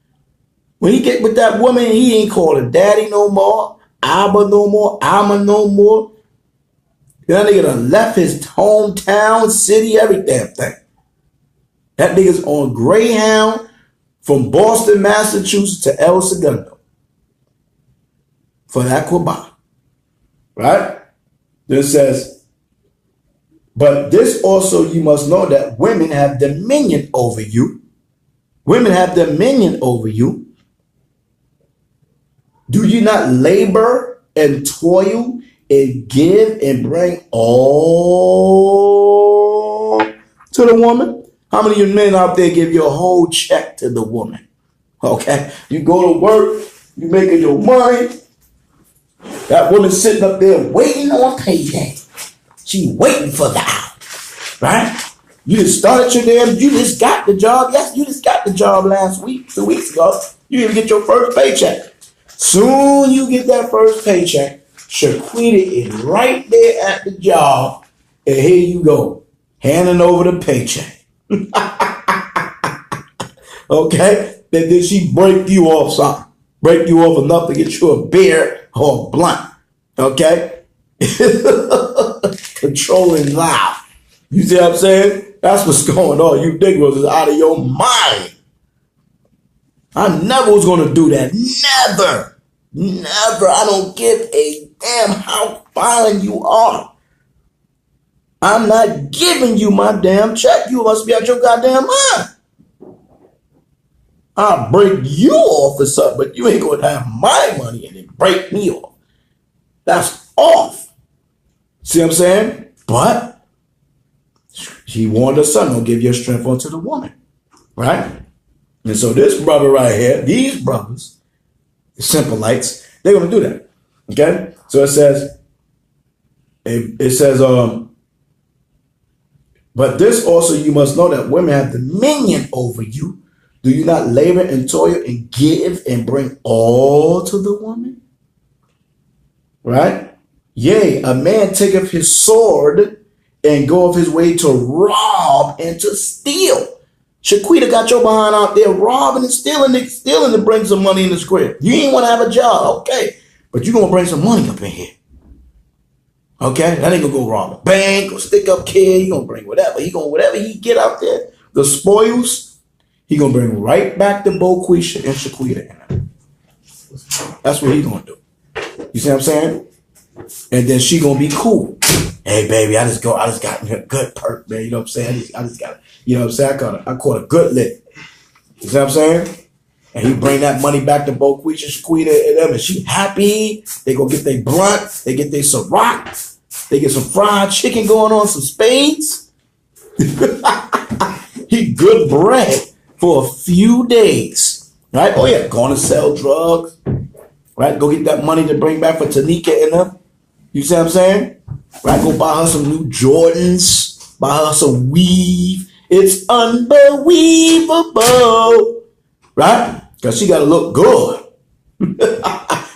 When he get with that woman, he ain't called her daddy no more, Abba no more, Amma no more. That nigga done left his hometown, city, every damn thing. That nigga's on Greyhound from Boston, Massachusetts to El Segundo for that quabah, right? Then it says, but this also you must know that women have dominion over you. Women have dominion over you. Do you not labor and toil and give and bring all to the woman? How many of you men out there give your whole check to the woman? Okay? You go to work, you making your money. That woman sitting up there waiting on payday. She waiting for the hour. Right? You just started your damn, you just got the job. Yes, you just got the job last week, 2 weeks ago. You didn't get your first paycheck. Soon you get that first paycheck. Shaquita is right there at the job. And here you go, handing over the paycheck. Okay? Then she break you off something. Break you off enough to get you a beer or a blunt. Okay? Controlling thou. You see what I'm saying? That's what's going on. You Negroes is out of your mind. I never was going to do that. Never. Never. I don't give a damn how fine you are. I'm not giving you my damn check. You must be out your goddamn mind. I'll break you off or something, but you ain't going to have my money and then break me off. That's off. See what I'm saying? But he warned her son, don't give your strength unto the woman. Right? And so this brother right here, these brothers, the Simplites, they're going to do that. Okay? So it says, but this also you must know that women have dominion over you. Do you not labor and toil and give and bring all to the woman? Right? Yea, a man taketh his sword and goeth his way to rob and to steal. Shaquita got your behind out there robbing and stealing to bring some money in the square. You ain't want to have a job, okay. But you're going to bring some money up in here. Okay? That ain't going to go rob a bank or stick up kid. He going to bring whatever. Whatever he get out there, the spoils, he going to bring right back to Boquisha and Shaquita. That's what he going to do. You see what I'm saying? And then she going to be cool. Hey, baby, I just got a good perk, man. You know what I'm saying? I just got, you know what I'm saying? I caught a good lick. You see what I'm saying? And he bring that money back to Boquisha, Shaquita, and them, and she happy. They go get their blunt. They get their Ciroc. They get some fried chicken going on, some spades. He good bread for a few days, right? Oh yeah, going to sell drugs, right? Go get that money to bring back for Tanika and them. You see what I'm saying? Right? Go buy her some new Jordans, buy her some weave. It's unbelievable, right? Because she got to look good.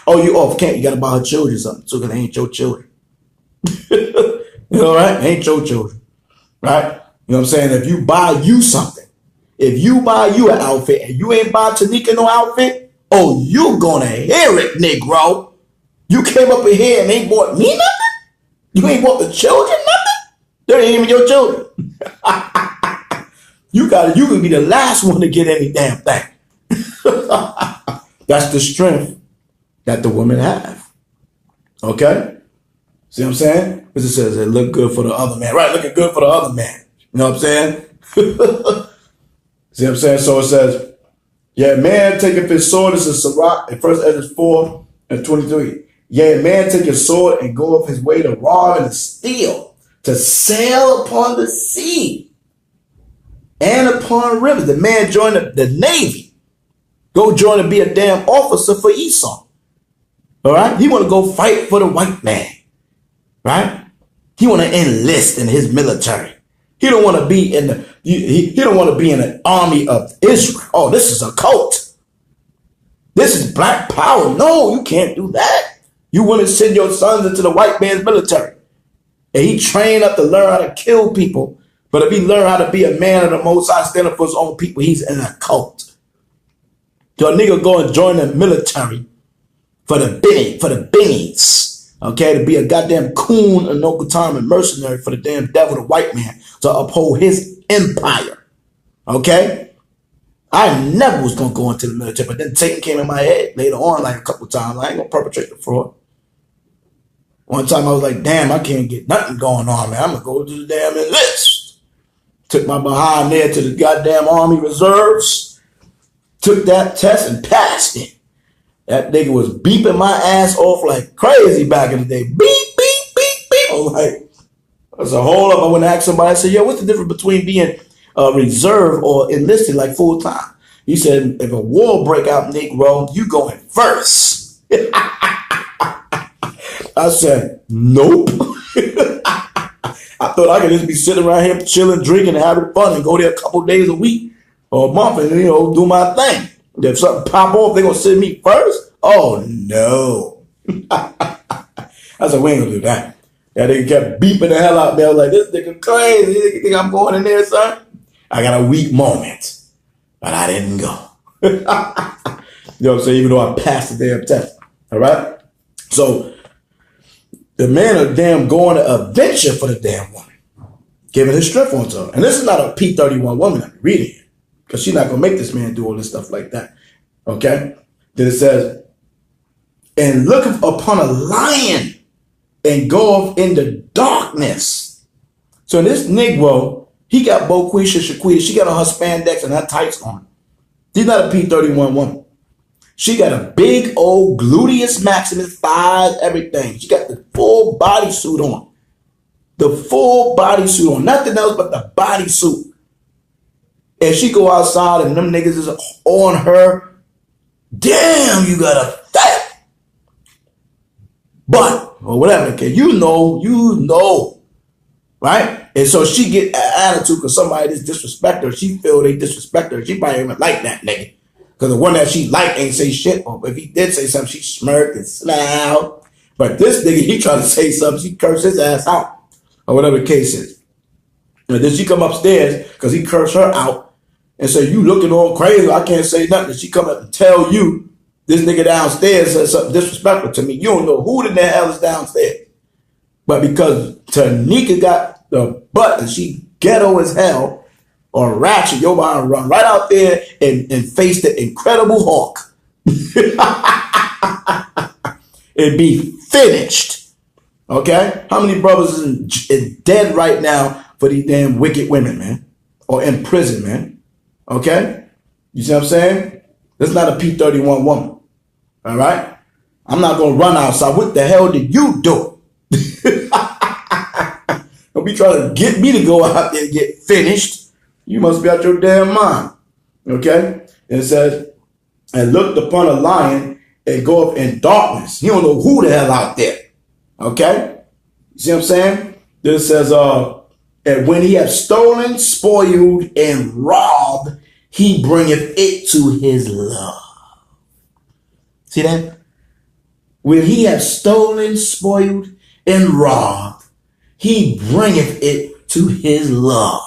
Oh, you off camp. You got to buy her children something. So, because they ain't your children. You know, right? Ain't your children. Right? You know what I'm saying? If you buy you something, if you buy you an outfit and you ain't buy Tanika no outfit, oh, you gonna hear it, Negro. You came up in here and ain't bought me nothing? You ain't bought the children nothing? They ain't even your children. You can be the last one to get any damn thing. That's the strength that the women have. Okay? See what I'm saying? Because it says it look good for the other man. Right, looking good for the other man. You know what I'm saying? See what I'm saying? So it says, yeah, man taketh his sword. This is Sirach in 1 Esdras 4:23. Yeah, man take his sword and go up his way to rob and to steal, to sail upon the sea and upon rivers. The man joined the Navy. Go join to be a damn officer for Esau. All right? He want to go fight for the white man. Right? He want to enlist in his military. He don't want to be in the he don't want to be in the army of Israel. Oh, this is a cult. This is black power. No, you can't do that. You want to send your sons into the white man's military. And he trained up to learn how to kill people. But if he learn how to be a man of the Most High, standing for his own people, he's in a cult. So a nigga go and join the military for the bennies. Okay, to be a goddamn coon, a no good time, and mercenary for the damn devil, the white man, to uphold his empire. Okay? I never was going to go into the military, but then Satan came in my head later on, like a couple times. I ain't going to perpetrate the fraud. One time I was like, damn, I can't get nothing going on, man. I'm going to go to the damn enlist. Took my behind there to the goddamn Army Reserves. Took that test and passed it. That nigga was beeping my ass off like crazy back in the day. Beep, beep, beep, beep. I was like, that's a whole up. I went to ask somebody, I said, yo, what's the difference between being reserve or enlisted like full time? He said, if a war break out, Negro, you going first. I said, nope. I thought I could just be sitting around here chilling, drinking, and having fun and go there a couple days a week or a month and, you know, do my thing. If something pop off, they're going to send me first? Oh, no. I said, we ain't going to do that. That nigga kept beeping the hell out there. I was like, this nigga crazy. You think I'm going in there, son? I got a weak moment, but I didn't go. You know what I'm saying? Even though I passed the damn test. All right? So, The man are damn going to a venture for the damn woman, giving his strength onto her. And this is not a P.31 woman I'm reading it, because she's not going to make this man do all this stuff like that. Okay? Then it says, and looketh upon a lion and goeth into darkness. So this Negro, he got Boquisha Shaquita. She got on her spandex and her tights on. She's not a P.31 woman. She got a big old gluteus maximus, thighs, everything. She got the full body suit on. The full body suit on. Nothing else but the body suit. And she go outside and them niggas is on her. Damn, you got a fat butt or whatever. Okay, you know, right? And so she get an attitude because somebody just disrespect her. She feel they disrespect her. She probably even like that nigga. Because the one that she liked ain't say shit. Or if he did say something, she smirked and smiled. But this nigga, he tried to say something, she cursed his ass out. Or whatever the case is. And then she come upstairs because he cursed her out and say, you looking all crazy. I can't say nothing. She come up and tell you this nigga downstairs said something disrespectful to me. You don't know who the hell is downstairs. But because Tanika got the butt and she ghetto as hell, or ratchet, your mind run right out there and face the Incredible Hulk. And be finished. Okay? How many brothers is dead right now for these damn wicked women, man? Or in prison, man? Okay? You see what I'm saying? That's not a P.31 woman. All right? I'm not going to run outside. What the hell did you do? Don't be trying to get me to go out there and get finished. You must be out your damn mind. Okay? And it says, and looked upon a lion and go up in darkness. You don't know who the hell out there. Okay? You see what I'm saying? Then it says, and when he hath stolen, spoiled, and robbed, he bringeth it to his love. See that? When he hath stolen, spoiled, and robbed, he bringeth it to his love.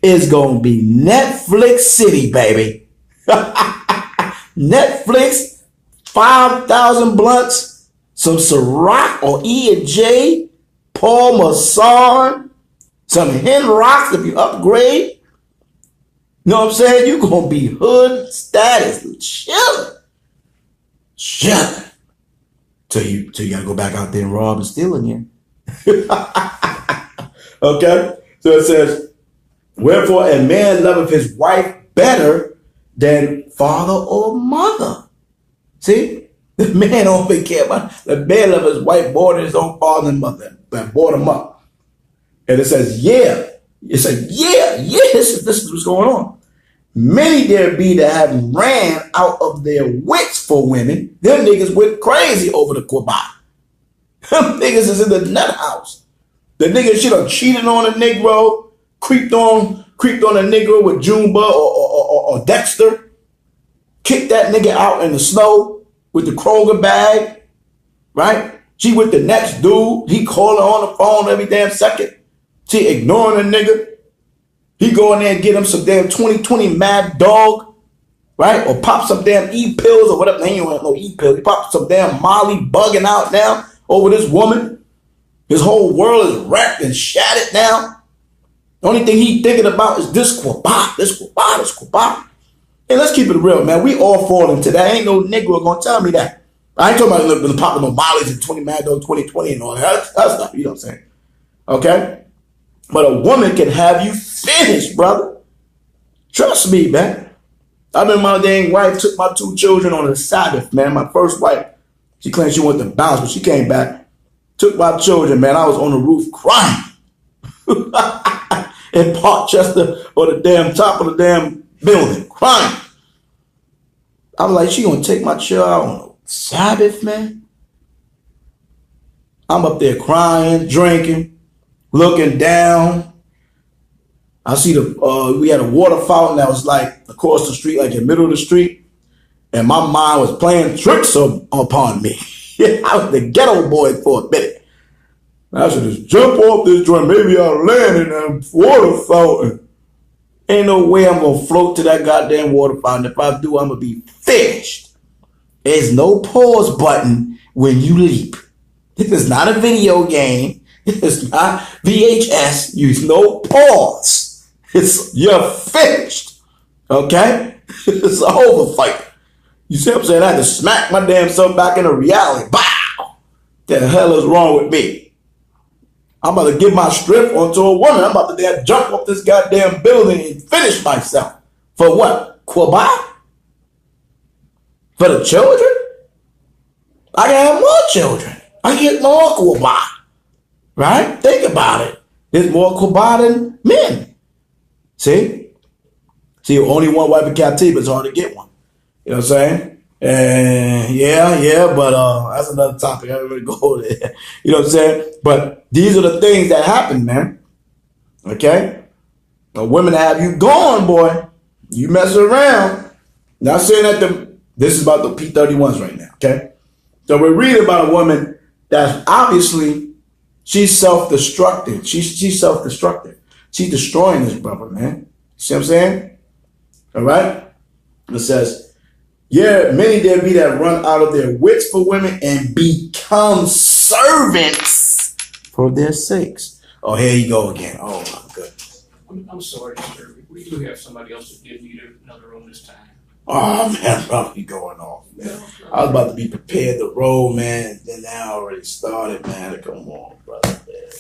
It's going to be Netflix City, baby. Netflix, 5,000 blunts, some Ciroc or E&J, Paul Masson, some Hen Rocks if you upgrade. You know what I'm saying? You're going to be hood status. Chilling. Till you got to go back out there and rob and steal again. Okay? So it says, wherefore a man loveth his wife better than father or mother. See? The man don't really care about it. The man loveth his wife more than his own father and mother that brought him up. And it says, yeah. It says, yeah, this is what's going on. Many there be that have ran out of their wits for women. Them niggas went crazy over the Quabat. Them niggas is in the nut house. The nigga should have cheated on a Negro, creeped on a Negro with Jumba or Dexter, kicked that nigga out in the snow with the Kroger bag, right? She with the next dude, he calling on the phone every damn second. She ignoring the nigga. He go in there and get him some damn 2020 Mad Dog, right? Or pop some damn E-pills or whatever. He ain't want no E-pills. He popped some damn Molly bugging out now over this woman. His whole world is wrecked and shattered now. The only thing he thinking about is this Quabat. Hey, let's keep it real, man. We all fall into that. Ain't no Negro gonna tell me that. I ain't talking about popping no Mollies and 20 Mad Dog 2020 and all that stuff. You know what I'm saying? Okay? But a woman can have you finished, brother. Trust me, man. I remember my dang wife took my 2 children on a Sabbath, man. My first wife. She claimed she wanted to bounce, but she came back. Took my children, man. I was on the roof crying. In Parkchester or the damn top of the damn building. Crying. I was like, she gonna take my child out on a Sabbath, man? I'm up there crying, drinking, looking down. I see we had a water fountain that was like across the street, like in the middle of the street. And my mind was playing tricks upon me. I was the ghetto boy for a minute. I should just jump off this joint. Maybe I'll land in that water fountain. Ain't no way I'm going to float to that goddamn water fountain. If I do, I'm going to be finished. There's no pause button when you leap. It is not a video game. It is not VHS. Use no pause. You're finished. Okay? It's a over fight. You see what I'm saying? I had to smack my damn self back into reality. Bow! The hell is wrong with me? I'm about to give my strength onto a woman. I'm about to damn jump off this goddamn building and finish myself. For what? Quabai? For the children? I can have more children. I can get more Quabai. Right? Think about it. There's more Quabai than men. See? See, only one wife in captivity, but it's hard to get one. You know what I'm saying? And yeah, but that's another topic. I don't really go there. You know what I'm saying? But these are the things that happen, man. Okay? The women have you going, boy. You mess around. Not saying that this is about the P.1s right now, okay? So we're reading about a woman that's obviously, she's self-destructive. She's self-destructive. She's destroying this brother, man. See what I'm saying? All right? It says, yeah, many there be that run out of their wits for women and become servants for their sakes. Oh, here you go again. Oh, my goodness. I'm sorry, sir. We do have somebody else that did need another room this time. Oh, man, brother, be going off, man. I was about to be prepared to roll, man, and then I already started, man. Come on, brother, man.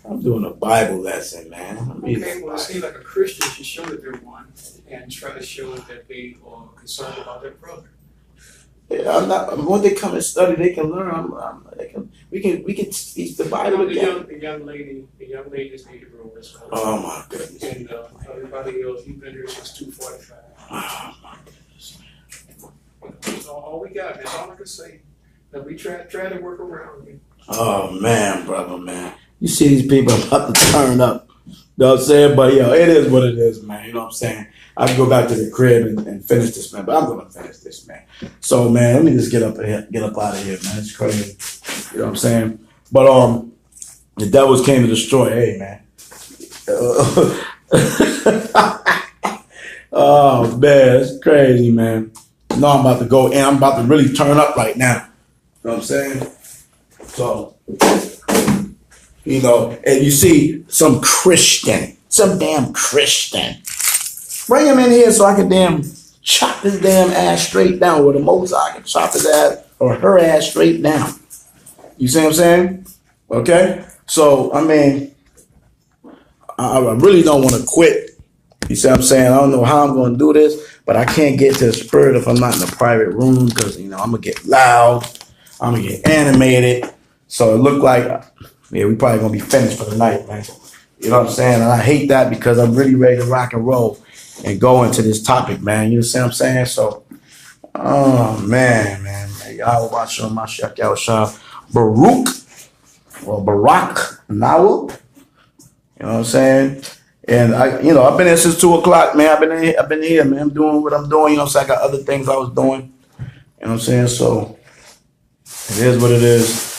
I'm doing a Bible lesson, man. Okay, well, it seems like a Christian should show that they're one and try to show that they are concerned about their brother. Yeah, I'm not. When they come and study, they can learn. We can teach the Bible again. The young lady just needed room. Oh my goodness! And everybody else, you've been here since 2:45. Oh my goodness! That's all we got. That's all I can say. That we try to work around you. Oh man, brother, man. You see these people about to turn up. You know what I'm saying? But yo, it is what it is, man. You know what I'm saying? I can go back to the crib and finish this, man. But I'm gonna finish this, man. So, man, let me just get up out of here, man. It's crazy. You know what I'm saying? But the devils came to destroy. Hey, man. Oh man, it's crazy, man. No, I'm about to go and I'm about to really turn up right now. You know what I'm saying? So, you know, and you see some damn Christian. Bring him in here so I can damn chop his damn ass straight down with a motor. I can chop his ass or her ass straight down. You see what I'm saying? Okay? So, I mean, I really don't want to quit. You see what I'm saying? I don't know how I'm going to do this, but I can't get to the spirit if I'm not in a private room because, you know, I'm going to get loud. I'm going to get animated. So it looked like, yeah, we probably going to be finished for the night, man. You know what I'm saying? And I hate that because I'm really ready to rock and roll and go into this topic, man. You see what I'm saying? So, oh, man. Y'all watch on my Shaq Shah Baruch or Barak Nawal. You know what I'm saying? And I've been here since 2:00, man. I've been here, man. I'm doing what I'm doing. You know what I'm saying? I got other things I was doing. You know what I'm saying? So it is what it is.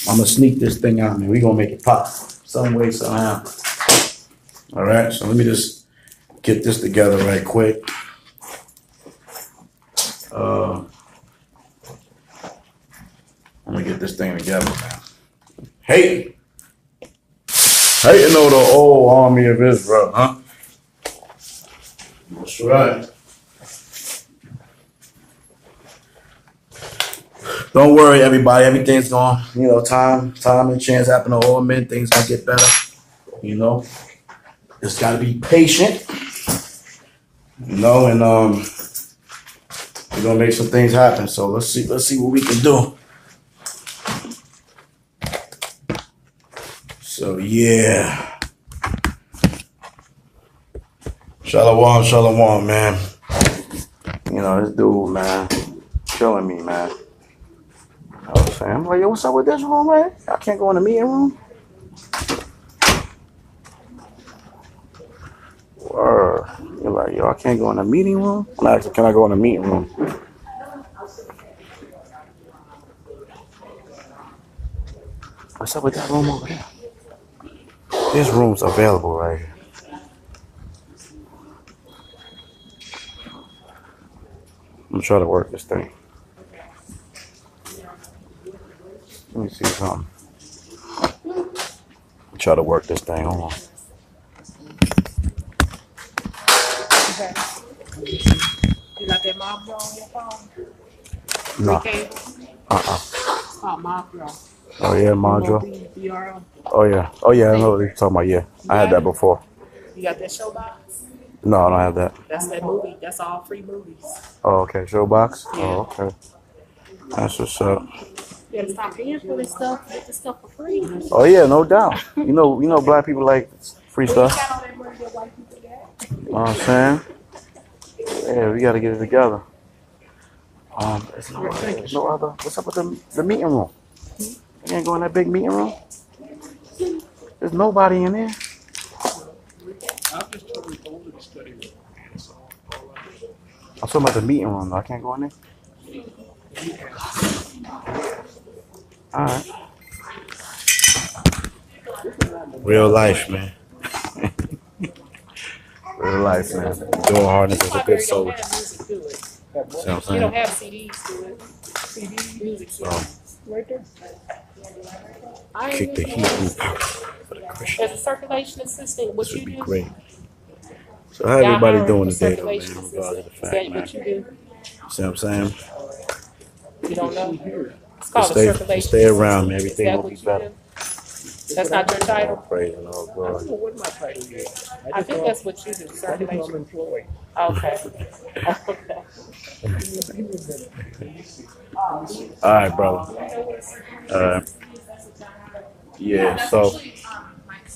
I'm gonna sneak this thing out, man. We gonna make it pop some way, somehow. All right. So let me just get this together right quick. I'm gonna get this thing together, man. Hey. Hating on the old army of Israel, huh? That's right. Don't worry, everybody. Everything's going, time and chance happen to all men. Things gonna get better. Just gotta be patient. And we're gonna make some things happen. So let's see what we can do. So yeah. Shalom, man. This dude, man, killing me, man. I was saying, I'm like, yo, what's up with this room, man? I can't go in the meeting room. Word. You're like, yo, I can't go in the meeting room? I'm asking, can I go in the meeting room? What's up with that room over there? This room's available right here. I'm gonna try to work this thing. Let me see something. Try to work this thing. Hold on. Okay. You got that mob draw on your phone? No. It's called mob draw. Oh yeah, Mondra. Oh yeah. Oh yeah, I know what you're talking about. Yeah. I had that before. You got that showbox? No, I don't have that. That's that movie. That's all free movies. Oh, okay. Showbox? Yeah. Oh, okay. That's what's up. You gotta stop paying for this stuff. Get this stuff for free. Oh yeah, no doubt. You know black people like free stuff. You got all that money that white people got. You know what I'm saying? Yeah, we gotta get it together. There's no other. What's up with the meeting room? You ain't go in that big meeting room? There's nobody in there. I'm just totally over the study room. I'm talking about the meeting room though. I can't go in there. Alright. Real life, man. Real life, man. Doing hardness is a good soul. See what I'm saying? You don't have CDs to it. CD music right there. Kick the Hebrew power for the Christian. As a circulation assistant, what This you would be do? great. So how everybody doing today, though, man? Circulation Regardless of the assistant. Is fact, that man. what you do? See what I'm saying? You don't know? It's called a Stay circulation around, man. assistant. Everything Is that will what be you better. do? That's not your title? Praise the Lord, glory. What my title is? I think that's what you do, circulation. Employed. Okay. Okay. All right, brother. Yeah, so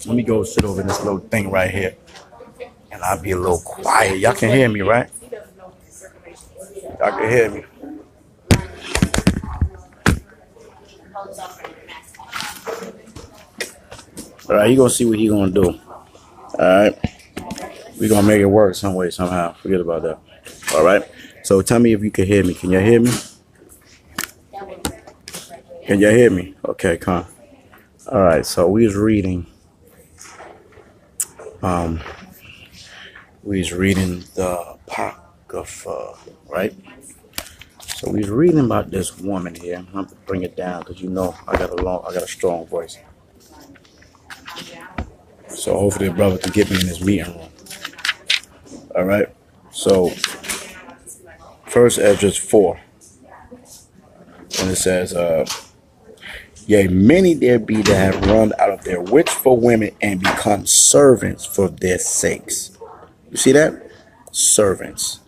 let me go sit over in this little thing right here. And I'll be a little quiet. Y'all can hear me, right? Y'all can hear me. All right, you gonna see what he gonna do. All right, we gonna make it work some way, somehow. Forget about that. All right. So tell me if you can hear me. Can y'all hear me? Can y'all hear me? Okay, come. All right. So we was reading. We was reading the Apocrypha, right? So we was reading about this woman here. I'm gonna bring it down because I got a strong voice. So hopefully the brother can get me in this meeting room. All right. So first Esdras 4, and it says, "Yea, many there be that have run out of their wits for women and become servants for their sakes." You see that? Servants.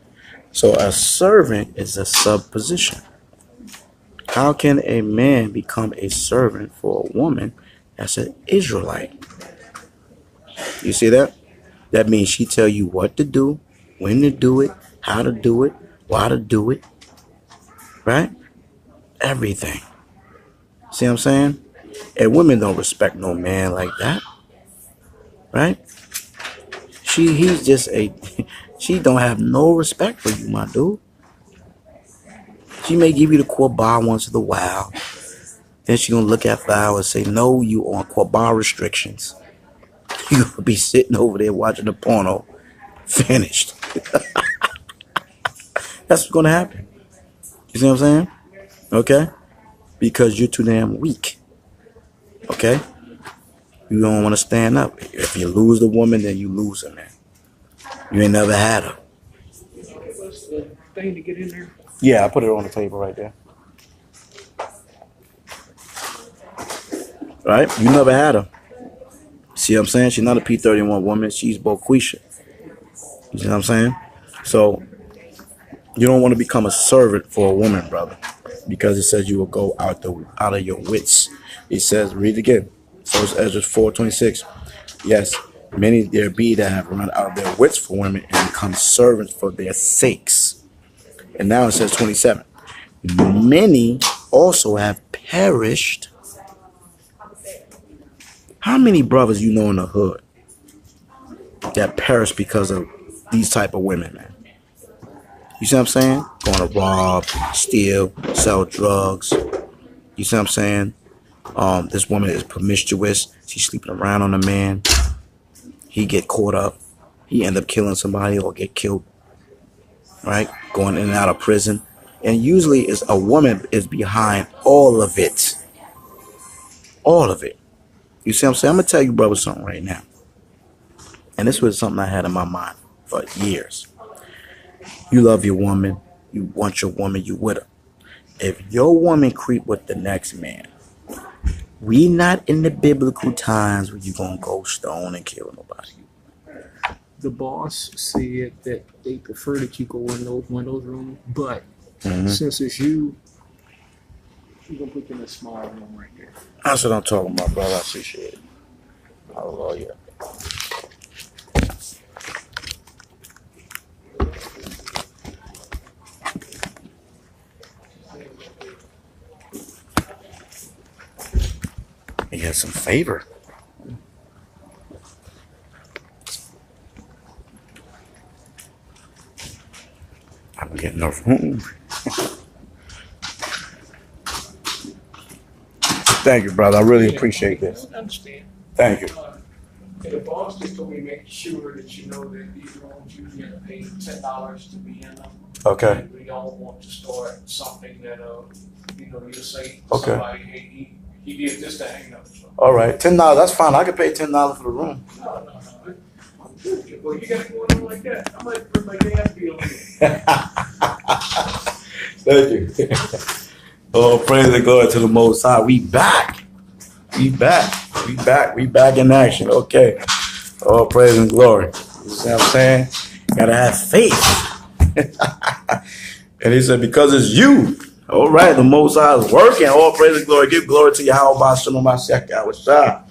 So a servant is a subposition. How can a man become a servant for a woman that's an Israelite? You see that? That means she tell you what to do, when to do it, how to do it, why to do it. Right? Everything. See what I'm saying? And women don't respect no man like that. Right? He's just she don't have no respect for you, my dude. She may give you the Quabar once in a while. Then she gonna look at Val and say, "No, you on Quabar restrictions. You gonna be sitting over there watching the porno." Finished. That's what's gonna happen. You see what I'm saying? Okay? Because you're too damn weak. Okay? You don't want to stand up. If you lose the woman, then you lose her, man. You ain't never had her. What's the thing to get in there? Yeah, I put it on the table right there. Right? You never had her. See what I'm saying? She's not a P.31 woman. She's Boquisha. You see what I'm saying? So, you don't want to become a servant for a woman, brother. Because it says you will go out of your wits. It says, read it again. So it's Esdras 4:26. Yes, many there be that have run out of their wits for women and become servants for their sakes. And now it says 27. Many also have perished. How many brothers you know in the hood that perished because of these type of women, man? You see what I'm saying? Going to rob, steal, sell drugs. You see what I'm saying? This woman is promiscuous. She's sleeping around on a man. He get caught up. He end up killing somebody or get killed. Right? Going in and out of prison. And usually it's a woman is behind all of it. All of it. You see what I'm saying? I'm going to tell you, brother, something right now. And this was something I had in my mind for years. You love your woman. You want your woman. You with her. If your woman creep with the next man, we not in the biblical times where you going to go stone and kill nobody. The boss said that they prefer that you go in those windows rooms, but since it's you gonna put you in a small room right there. That's what I'm talking about, brother. I appreciate it. Hallelujah. He has some favor. I'm getting no room. Thank you, brother. I really appreciate this. I understand. Thank you. The boss just told me make sure that you know that these rooms usually have to pay $10 to be in them. Okay. And we don't want to start something that you say to Okay. somebody, hey, he did this to hang up. So, All right. $10. That's fine. I can pay $10 for the room. no. Well, you got it going on like that. I might put my gas bill in. Thank you. Oh, praise the glory to the Most High. We back. We back in action. Okay. Oh, praise and glory. You see what I'm saying? Gotta have faith. And he said, because it's you. All right, the Most High is working. All praise and glory. Give glory to Yahweh Shem HaMashiach Yahushua.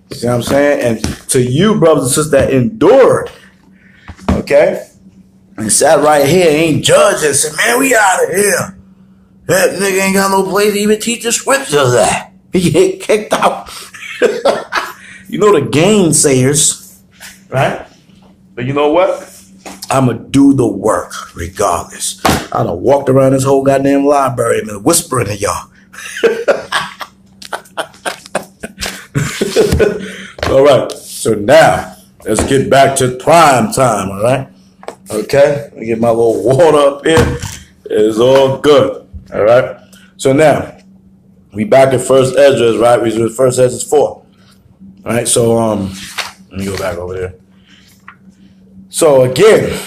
You see what I'm saying? And to you, brothers and sisters, that endured. Okay? And sat right here, ain't judged and said, man, we out of here. That nigga ain't got no place to even teach the scriptures at. He get kicked out. You know the gainsayers, right? But you know what? I'ma do the work regardless. I done walked around this whole goddamn library and been whispering to y'all. All right. So now let's get back to prime time. All right. Okay. Let me get my little water up here. It's all good. All right. So now we back at First Esdras, right? We do First Esdras 4. All right. So let me go back over there. So again,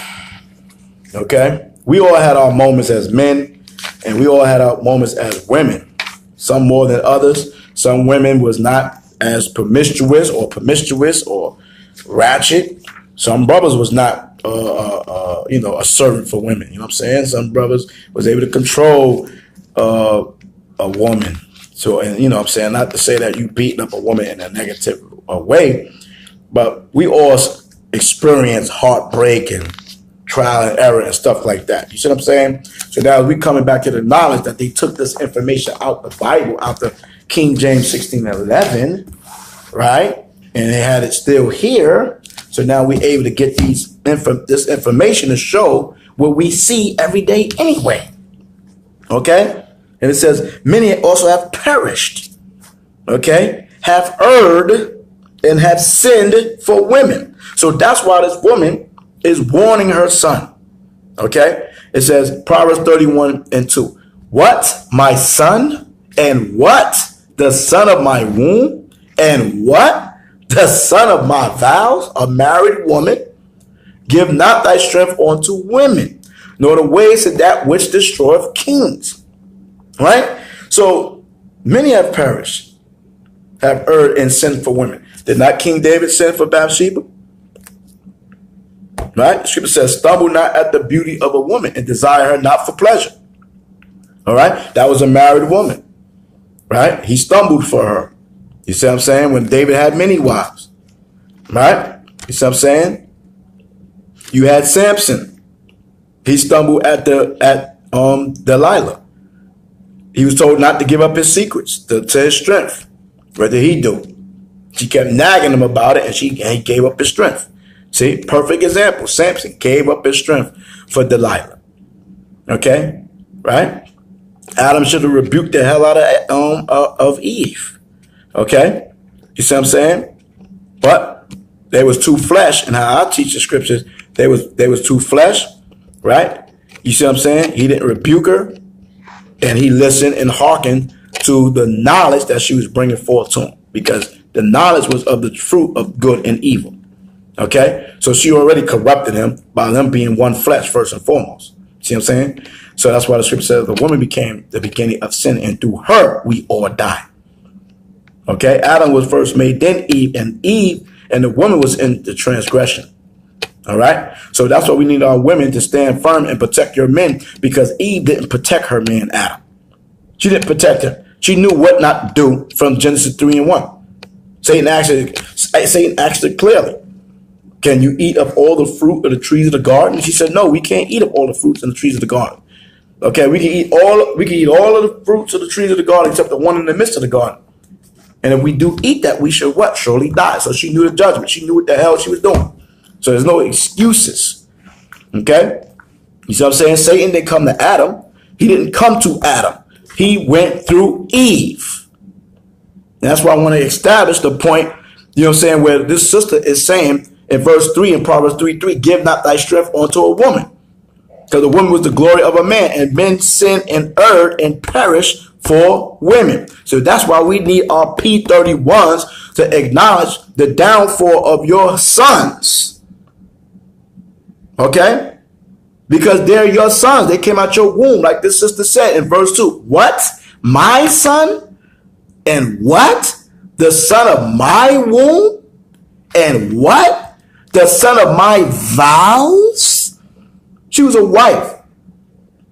okay, we all had our moments as men, and we all had our moments as women. Some more than others. Some women was not as promiscuous or ratchet. Some brothers was not a servant for women. You know what I'm saying? Some brothers was able to control a woman. So, and you know what I'm saying, not to say that you beating up a woman in a negative way, but we all experience heartbreak and trial and error and stuff like that. You see what I'm saying? So now we coming back to the knowledge that they took this information out the Bible, out the King James 1611, right? And they had it still here. So now we're able to get this information to show what we see every day anyway. Okay? And it says, many also have perished, okay? Have erred and have sinned for women. So that's why this woman is warning her son. Okay? It says, Proverbs 31:2. What? My son? And what? The son of my womb? And what? The son of my vows? A married woman? Give not thy strength unto women, nor the ways of that which destroyeth kings. Right? So many have perished, have erred and sinned for women. Did not King David sin for Bathsheba? Right? The scripture says, stumble not at the beauty of a woman and desire her not for pleasure. All right? That was a married woman. Right? He stumbled for her. You see what I'm saying? When David had many wives. Right? You see what I'm saying? You had Samson. He stumbled at Delilah. He was told not to give up his secrets to his strength. What did he do? She kept nagging him about it, and he gave up his strength. See, perfect example. Samson gave up his strength for Delilah. Okay, right? Adam should have rebuked the hell out of Eve. Okay, you see what I'm saying? But there was two flesh, and how I teach the scriptures, there was two flesh, right? You see what I'm saying? He didn't rebuke her, and he listened and hearkened to the knowledge that she was bringing forth to him, because the knowledge was of the fruit of good and evil. Okay, so she already corrupted him by them being one flesh first and foremost. See what I'm saying? So that's why the scripture says the woman became the beginning of sin, and through her we all die. Okay, Adam was first made, then Eve, and the woman was in the transgression. All right, so that's why we need our women to stand firm and protect your men, because Eve didn't protect her man Adam. She didn't protect him. She knew what not to do from Genesis 3:1. Satan asked her clearly, can you eat of all the fruit of the trees of the garden? She said, no, we can't eat of all the fruits and the trees of the garden. Okay, we can eat all of the fruits of the trees of the garden except the one in the midst of the garden. And if we do eat that, we should what? Surely die. So she knew the judgment. She knew what the hell she was doing. So there's no excuses. Okay? You see what I'm saying? Satan didn't come to Adam. He didn't come to Adam. He went through Eve. And that's why I want to establish the point, you know what I'm saying, where this sister is saying in verse 3 in Proverbs 3:3, give not thy strength unto a woman, because the woman was the glory of a man, and men sin and err and perish for women. So that's why we need our P31s to acknowledge the downfall of your sons. Okay? Because they're your sons. They came out your womb, like this sister said in verse 2. What? My son? And what? The son of my womb? And what? The son of my vows? She was a wife.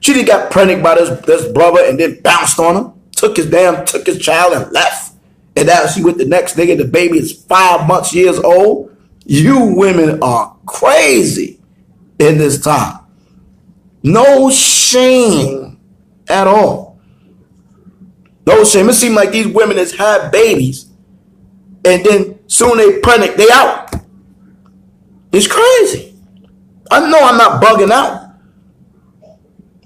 She didn't got pregnant by this brother and then bounced on him, took his child and left. And now she with the next nigga, the baby is 5 months, years old. You women are crazy in this time. No shame at all. No shame. It seems like these women has had babies and then soon they pregnant, they out. It's crazy. I know I'm not bugging out.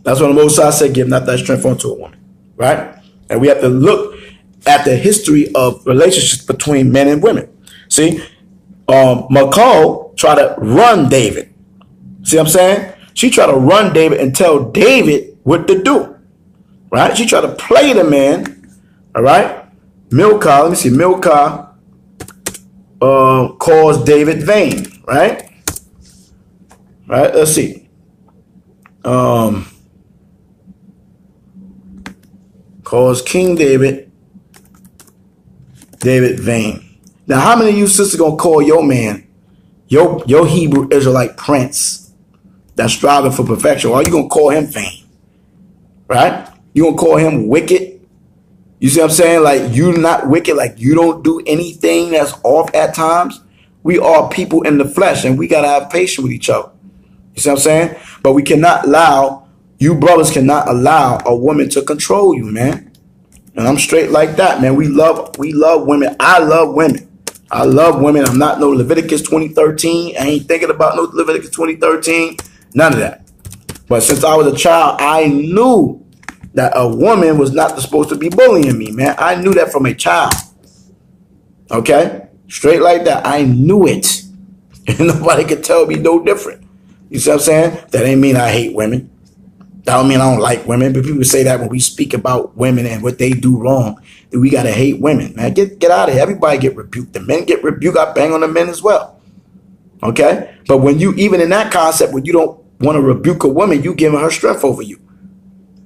That's what the Most High said, give not thy strength unto a woman. Right? And we have to look at the history of relationships between men and women. See, Michal tried to run David. See what I'm saying? She tried to run David and tell David what to do. Right? She tried to play the man. All right? Milcah, let me see. Milcah calls David vain. Right? Right? Let's see. Calls King David vain. Now, how many of you sisters gonna call your man, your Hebrew Israelite prince that's striving for perfection? Or are you gonna call him vain? Right? You gonna call him wicked? You see what I'm saying? Like, you're not wicked, like you don't do anything that's off at times. We are people in the flesh, and we gotta have patience with each other. You see what I'm saying? But we cannot allow, you brothers cannot allow a woman to control you, man. And I'm straight like that, man. We love women. I love women. I love women. I'm not no Leviticus 20:13. I ain't thinking about no Leviticus 20:13. None of that. But since I was a child, I knew that a woman was not supposed to be bullying me, man. I knew that from a child. Okay? Straight like that. I knew it. And nobody could tell me no different. You see what I'm saying? That ain't mean I hate women. That don't mean I don't like women. But people say that when we speak about women and what they do wrong, that we got to hate women. Man, get out of here. Everybody get rebuked. The men get rebuked. I bang on the men as well. Okay? But when you, even in that concept, when you don't want to rebuke a woman, you giving her strength over you.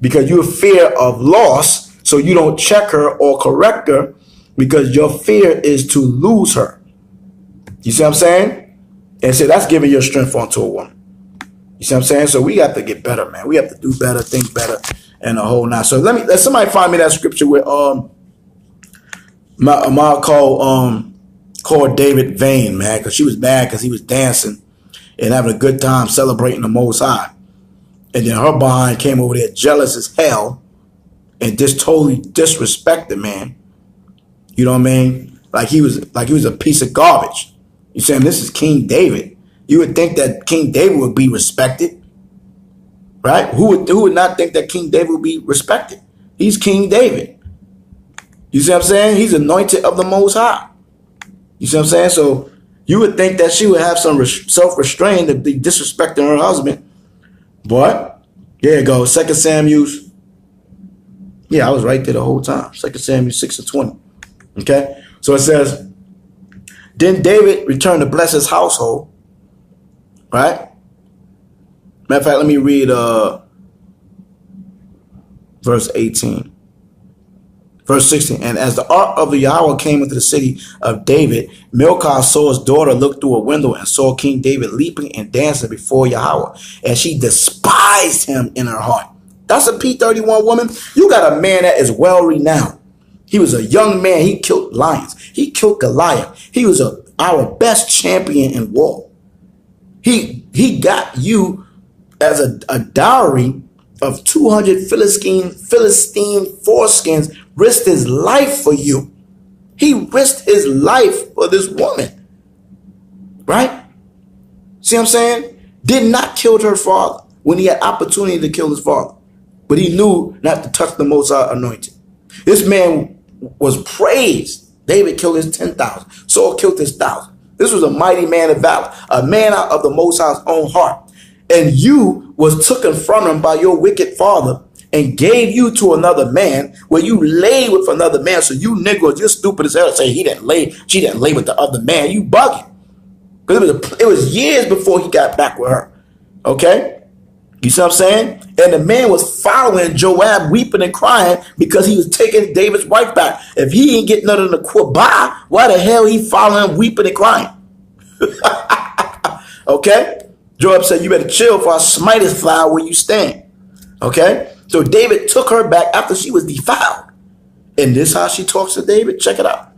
Because you're fear of loss, so you don't check her or correct her because your fear is to lose her. You see what I'm saying? And so that's giving your strength onto a woman. You see what I'm saying? So we got to get better, man. We have to do better, think better, and the whole nine. So let somebody find me that scripture where called David vain, man, because she was bad because he was dancing and having a good time celebrating the Most High. And then her behind came over there jealous as hell and just totally disrespected, man. You know what I mean? Like he was a piece of garbage. You saying this is King David? You would think that King David would be respected, right? Who would not think that King David would be respected? He's King David. You see what I'm saying? He's anointed of the Most High. You see what I'm saying? So you would think that she would have some self-restraint to be disrespecting her husband. But here you go. 2 Samuel Yeah, I was right there the whole time. 2 Samuel 6:20. Okay, so it says, then David returned to bless his household. Right. Matter of fact, let me read verse 18. Verse 16, and as the ark of the Yahweh came into the city of David, Milcah, Saul's daughter, looked through a window and saw King David leaping and dancing before Yahweh, and she despised him in her heart. That's a P31 woman. You got a man that is well renowned. He was a young man. He killed lions. He killed Goliath. He was our best champion in war. He got you as a dowry of 200 Philistine foreskins, risked his life for you. He risked his life for this woman. Right? See what I'm saying? Did not kill her father when he had opportunity to kill his father. But he knew not to touch the Most High anointed. This man was praised. David killed his 10,000. Saul killed his 1,000. This was a mighty man of valor, a man out of the Most High's own heart. And you was taken from him by your wicked father and gave you to another man, where you lay with another man. So you niggas, you're stupid as hell to say she didn't lay with the other man. You bugging. Because it was years before he got back with her. Okay? You see what I'm saying? And the man was following Joab, weeping and crying because he was taking David's wife back. If he ain't getting none of the quabah, why the hell he following him, weeping and crying? Okay? Joab said, you better chill, for I smite his flower where you stand. Okay? So David took her back after she was defiled. And this is how she talks to David. Check it out.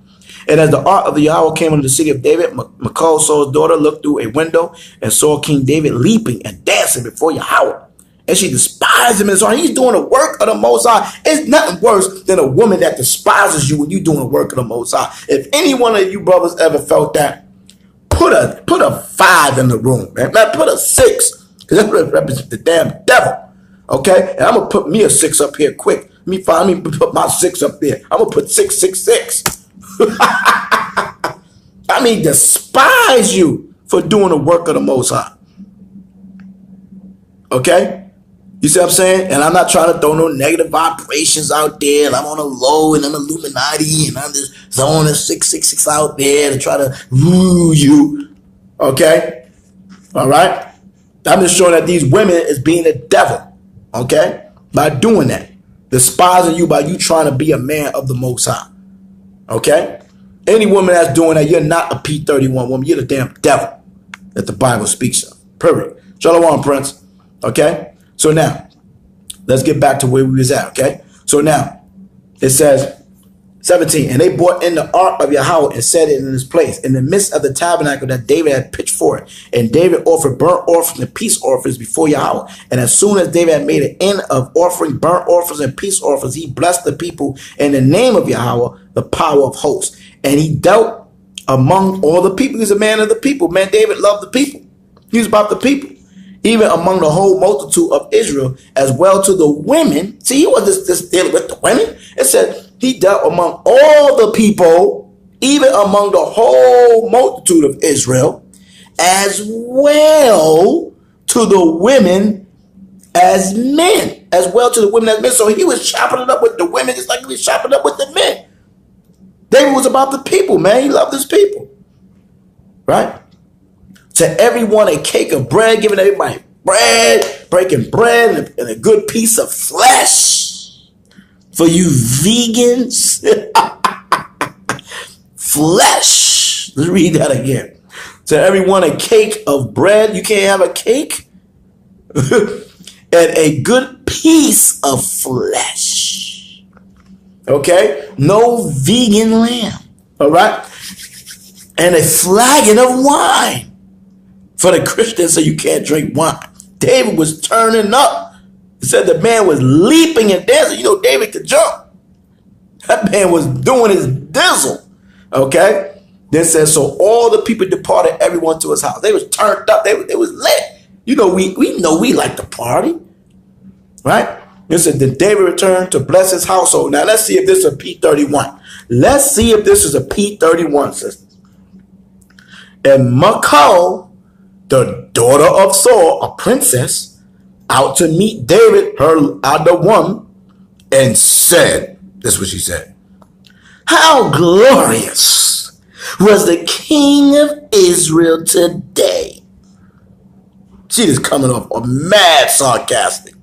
And as the ark of the Yahweh came into the city of David, Michal, Saul's daughter, looked through a window and saw King David leaping and dancing before Yahweh. And she despised him in his heart. He's doing the work of the Most High. It's nothing worse than a woman that despises you when you're doing the work of the Most High. If any one of you brothers ever felt that, put a 5 in the room, man. Put a 6, because that represents the damn devil. Okay, and I'm gonna put me a 6 up here quick. Let me put my 6 up there. I'm gonna put 666. I mean, despise you for doing the work of the Most High. Okay, you see what I'm saying? And I'm not trying to throw no negative vibrations out there. And I'm on a low and I'm Illuminati and I'm just throwing a 666 out there to try to woo you. Okay, all right. I'm just showing that these women is being the devil. Okay, by doing that, despising you by you trying to be a man of the Most High. Okay, any woman that's doing that, you're not a P31 woman. You're the damn devil that the Bible speaks of. Perfect. Shalom, Prince. Okay, so now let's get back to where we was at. Okay, so now it says 17, and they brought in the ark of Yahweh and set it in its place in the midst of the tabernacle that David had pitched for it. And David offered burnt offerings and peace offerings before Yahweh. And as soon as David had made an end of offering burnt offerings and peace offerings, he blessed the people in the name of Yahweh, the power of hosts. And he dealt among all the people. He's a man of the people. Man, David loved the people. He was about the people. Even among the whole multitude of Israel, as well to the women. See, he wasn't just dealing with the women. It said he dealt among all the people, even among the whole multitude of Israel, as well to the women as men, as well to the women as men. So he was chopping it up with the women just like he was chopping it up with the men. David was about the people, man. He loved his people. Right? To everyone a cake of bread, giving everybody bread, breaking bread, and a good piece of flesh. For you vegans, flesh. Let's read that again. To everyone a cake of bread. You can't have a cake. And a good piece of flesh. Okay? No vegan lamb. All right? And a flagon of wine. For the Christians, so you can't drink wine. David was turning up. It said the man was leaping and dancing. You know, David could jump. That man was doing his dizzle. Okay? Then says, so all the people departed, everyone to his house. They was turned up. They was lit. You know, we know we like to party. Right? It said, then David returned to bless his household. Now, let's see if this is a P31. Let's see if this is a P31, sister. And Michal, the daughter of Saul, a princess, out to meet David, her other one, and said, this is what she said, how glorious was the king of Israel today. She is coming off mad sarcastic.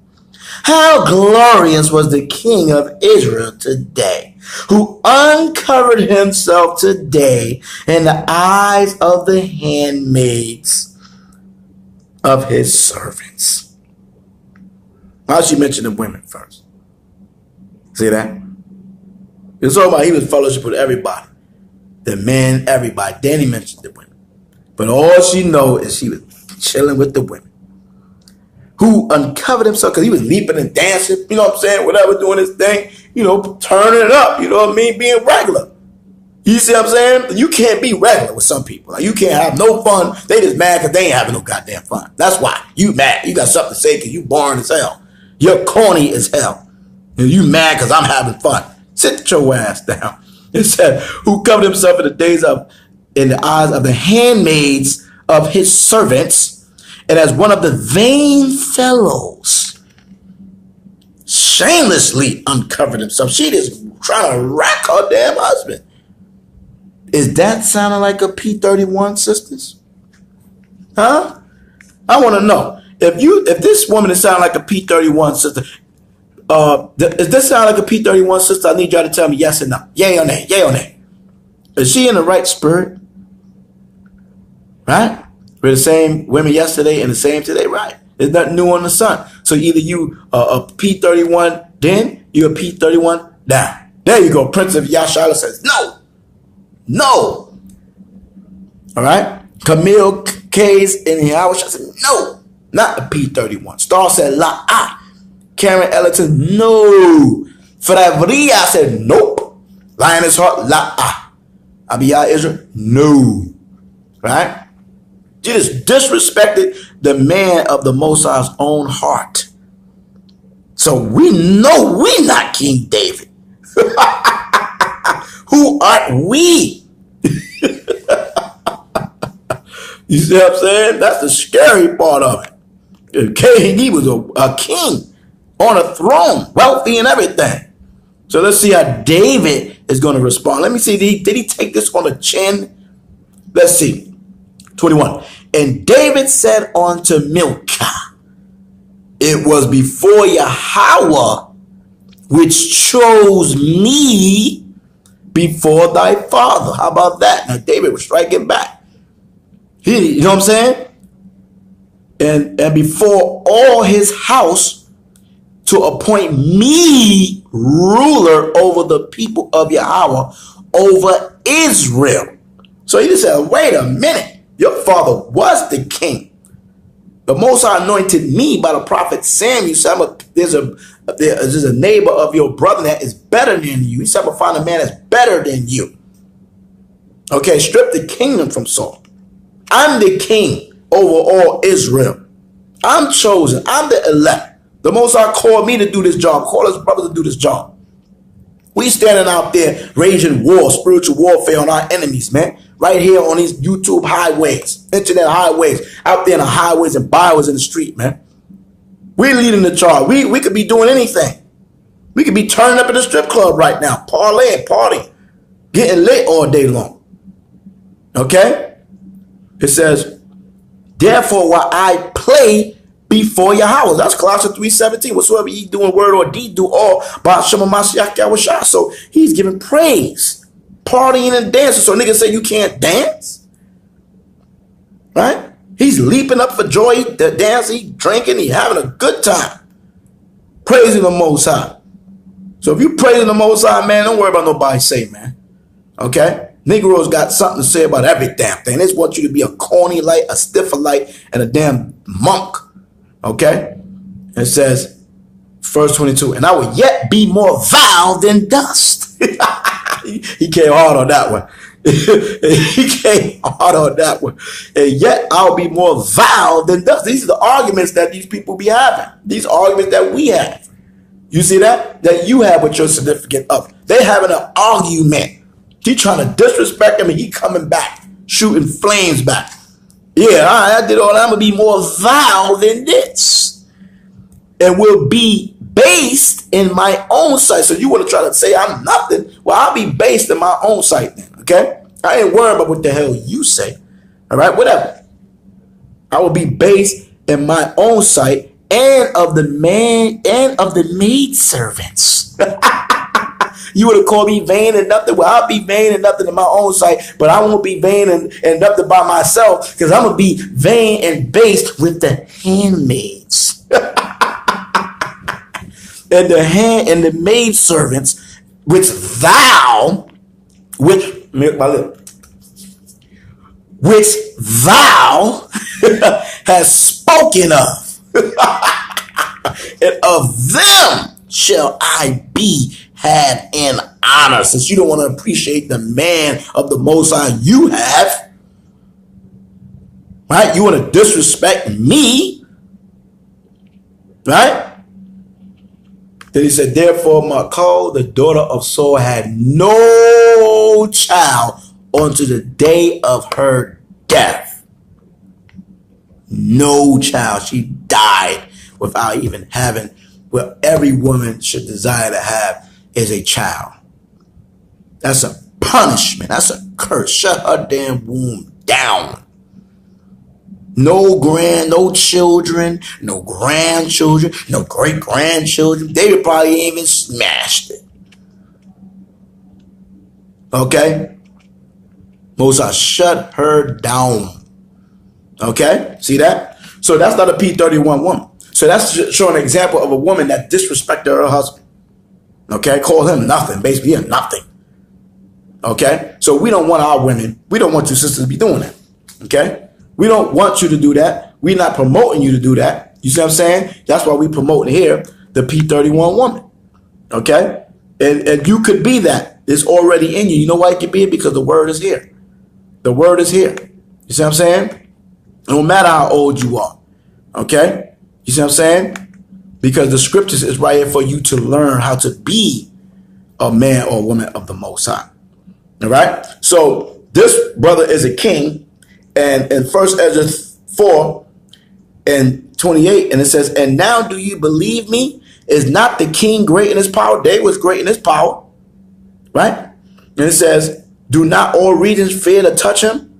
How glorious was the king of Israel today, who uncovered himself today in the eyes of the handmaids of his servants. Why she mentioned the women first? See that? It's all about he was fellowship with everybody. The men, everybody. Then he mentioned the women. But all she knows is she was chilling with the women. Who uncovered himself because he was leaping and dancing, you know what I'm saying? Whatever, doing his thing, you know, turning it up, you know what I mean? Being regular. You see what I'm saying? You can't be regular with some people. Like, you can't have no fun. They just mad because they ain't having no goddamn fun. That's why. You mad. You got something to say because you boring as hell. You're corny as hell. And you mad because I'm having fun. Sit your ass down. It said, who covered himself in the eyes of the handmaids of his servants, and as one of the vain fellows shamelessly uncovered himself. She just trying to rack her damn husband. Is that sounding like a P.31, sisters? Huh? I want to know. If this woman is sounding like a P.31 sister, does this sound like a P.31 sister? I need y'all to tell me yes or no. Yay or nay. Yay or nay. Is she in the right spirit? Right? We're the same women yesterday and the same today, right? There's nothing new on the sun. So either you a P.31 then, you're a P.31 now. There you go. Prince of Yashala says, no. No. All right? Camille K's in here. I said, no. Not a P.31. Star said, la ah. Karen Ellington, no. Fravria said, nope. Lioness Heart, la ah. Abiyah Israel, no. Right? She just disrespected the man of the Most High's own heart. So we know we not King David. Who are we? You see what I'm saying? That's the scary part of it. Okay, he was a king on a throne, wealthy and everything. So let's see how David is going to respond. Let me see, did he take this on the chin? Let's see. 21. And David said unto Milcah, it was before Yahweh which chose me before thy father. How about that? Now David was striking back. You know what I'm saying? And before all his house to appoint me ruler over the people of Yahweh, over Israel. So he just said, wait a minute. Your father was the king. The Most High anointed me by the prophet Samuel. So there's a neighbor of your brother that is better than you. He said, I'm going to find a man that's better than you. Okay, strip the kingdom from Saul. I'm the king over all Israel. I'm chosen. I'm the elect. The Most High called me to do this job. Call his brother to do this job. We standing out there raging war, spiritual warfare on our enemies, man. Right here on these YouTube highways, internet highways, out there in the highways and byways in the street, man. We're leading the charge. We could be doing anything. We could be turning up at the strip club right now, parlaying, partying, getting lit all day long. Okay? It says, therefore, while I play before Yahweh. That's Colossians 3:17. Whatsoever ye do in word or deed, do all by Hashem Mashiach Yahushua. So he's giving praise. Partying and dancing. So niggas say you can't dance, right? He's leaping up for joy, dancing, he drinking, he having a good time, praising the Most High. So if you praising the Most High, man, don't worry about nobody say, man. Okay, Negroes got something to say about every damn thing. They just want you to be a corny light, a stiffer light, and a damn monk. Okay, it says, verse 22, and I will yet be more vile than dust. He came hard on that one. He came hard on that one. And yet I'll be more vile than dust. These are the arguments that these people be having. These arguments that we have. You see that? That you have with your significant other. They having an argument. He trying to disrespect him and he coming back, shooting flames back. Yeah, I did all that. I'm going to be more vile than this. And will be based in my own sight. So you want to try to say I'm nothing? Well, I'll be based in my own sight then, okay? I ain't worried about what the hell you say, all right? Whatever. I will be based in my own sight and of the man and of the maid servants. You would have called me vain and nothing. Well, I'll be vain and nothing in my own sight, but I won't be vain and nothing by myself, because I'm going to be vain and based with the handmaids. And the maid servants, which thou hast spoken of, and of them shall I be had in honor. Since you don't want to appreciate the man of the Most High you have, right? You want to disrespect me, right? Then he said, therefore Michal, the daughter of Saul, had no child unto the day of her death. No child. She died without even having what every woman should desire to have is a child. That's a punishment. That's a curse. Shut her damn womb down. No children, no grandchildren, no great-grandchildren. They would probably even smashed it. Okay? Moses, shut her down. Okay? See that? So that's not a P.31 woman. So that's showing an example of a woman that disrespected her husband. Okay? Call him nothing. Basically, you're nothing. Okay? So we don't want our women, we don't want your sisters to be doing that. Okay? We don't want you to do that. We're not promoting you to do that. You see what I'm saying? That's why we promote here the P.31 woman. Okay? And you could be that. It's already in you. You know why it could be it? Because the word is here. The word is here. You see what I'm saying? No matter how old you are. Okay? You see what I'm saying? Because the scriptures is right here for you to learn how to be a man or woman of the Most High. All right? So this brother is a king. And in 1 Esdras 4 and 28, and it says, and now do you believe me? Is not the king great in his power? David was great in his power. Right? And it says, do not all regions fear to touch him?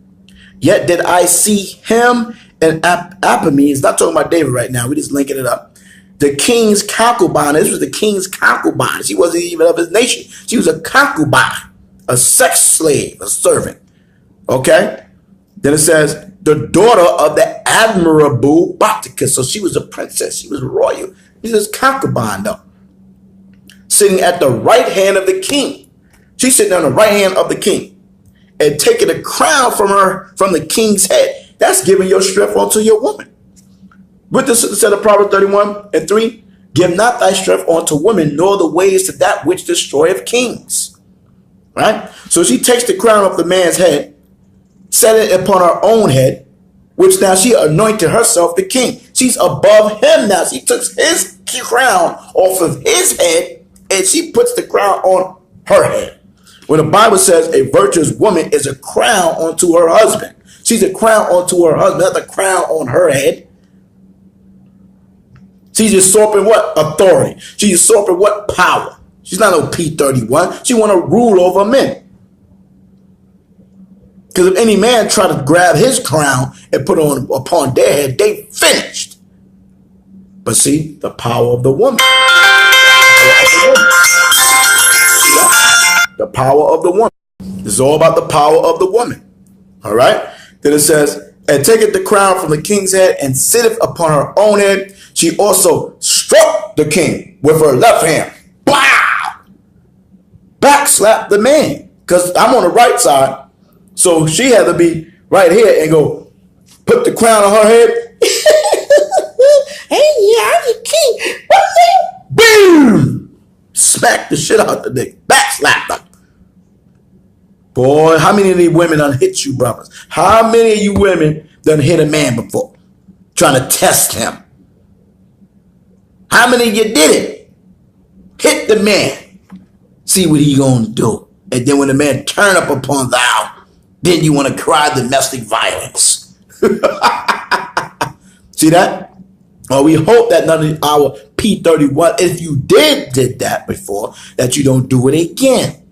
Yet did I see him and Apamee. It's not talking about David right now. We're just linking it up. The king's concubine. This was the king's concubine. She wasn't even of his nation. She was a concubine, a sex slave, a servant. Okay? Then it says, the daughter of the admirable Bacticus. So she was a princess. She was royal. She was concubine, though. Sitting at the right hand of the king. She's sitting on the right hand of the king. And taking a crown from the king's head. That's giving your strength unto your woman. With this said of Proverbs 31 and 3, give not thy strength unto women, nor the ways to that which destroyeth kings. Right? So she takes the crown off the man's head, set it upon her own head, which now she anointed herself the king. She's above him now. She took his crown off of his head and she puts the crown on her head. When the Bible says a virtuous woman is a crown onto her husband. She's a crown onto her husband, not the crown on her head. She's usurping what? Authority. She's usurping what? Power. She's not no P.31. She want to rule over men. Because if any man try to grab his crown and put it upon their head, they finished. But see, the power of the woman. The power of the woman. This is all about the power of the woman. All right? Then it says, and taketh the crown from the king's head and sitteth upon her own head. She also struck the king with her left hand. Wow! Back slapped the man. Because I'm on the right side. So she had to be right here and go put the crown on her head. Hey, yeah, I'm the king. Boom! Smack the shit out the nigga. Backslap them. Boy, how many of these women done hit you, brothers? How many of you women done hit a man before? Trying to test him. How many of you did it? Hit the man. See what he gonna do. And then when the man turn up upon thou, then you want to cry domestic violence. See that? Well, we hope that none of our P31, if you did that before, that you don't do it again.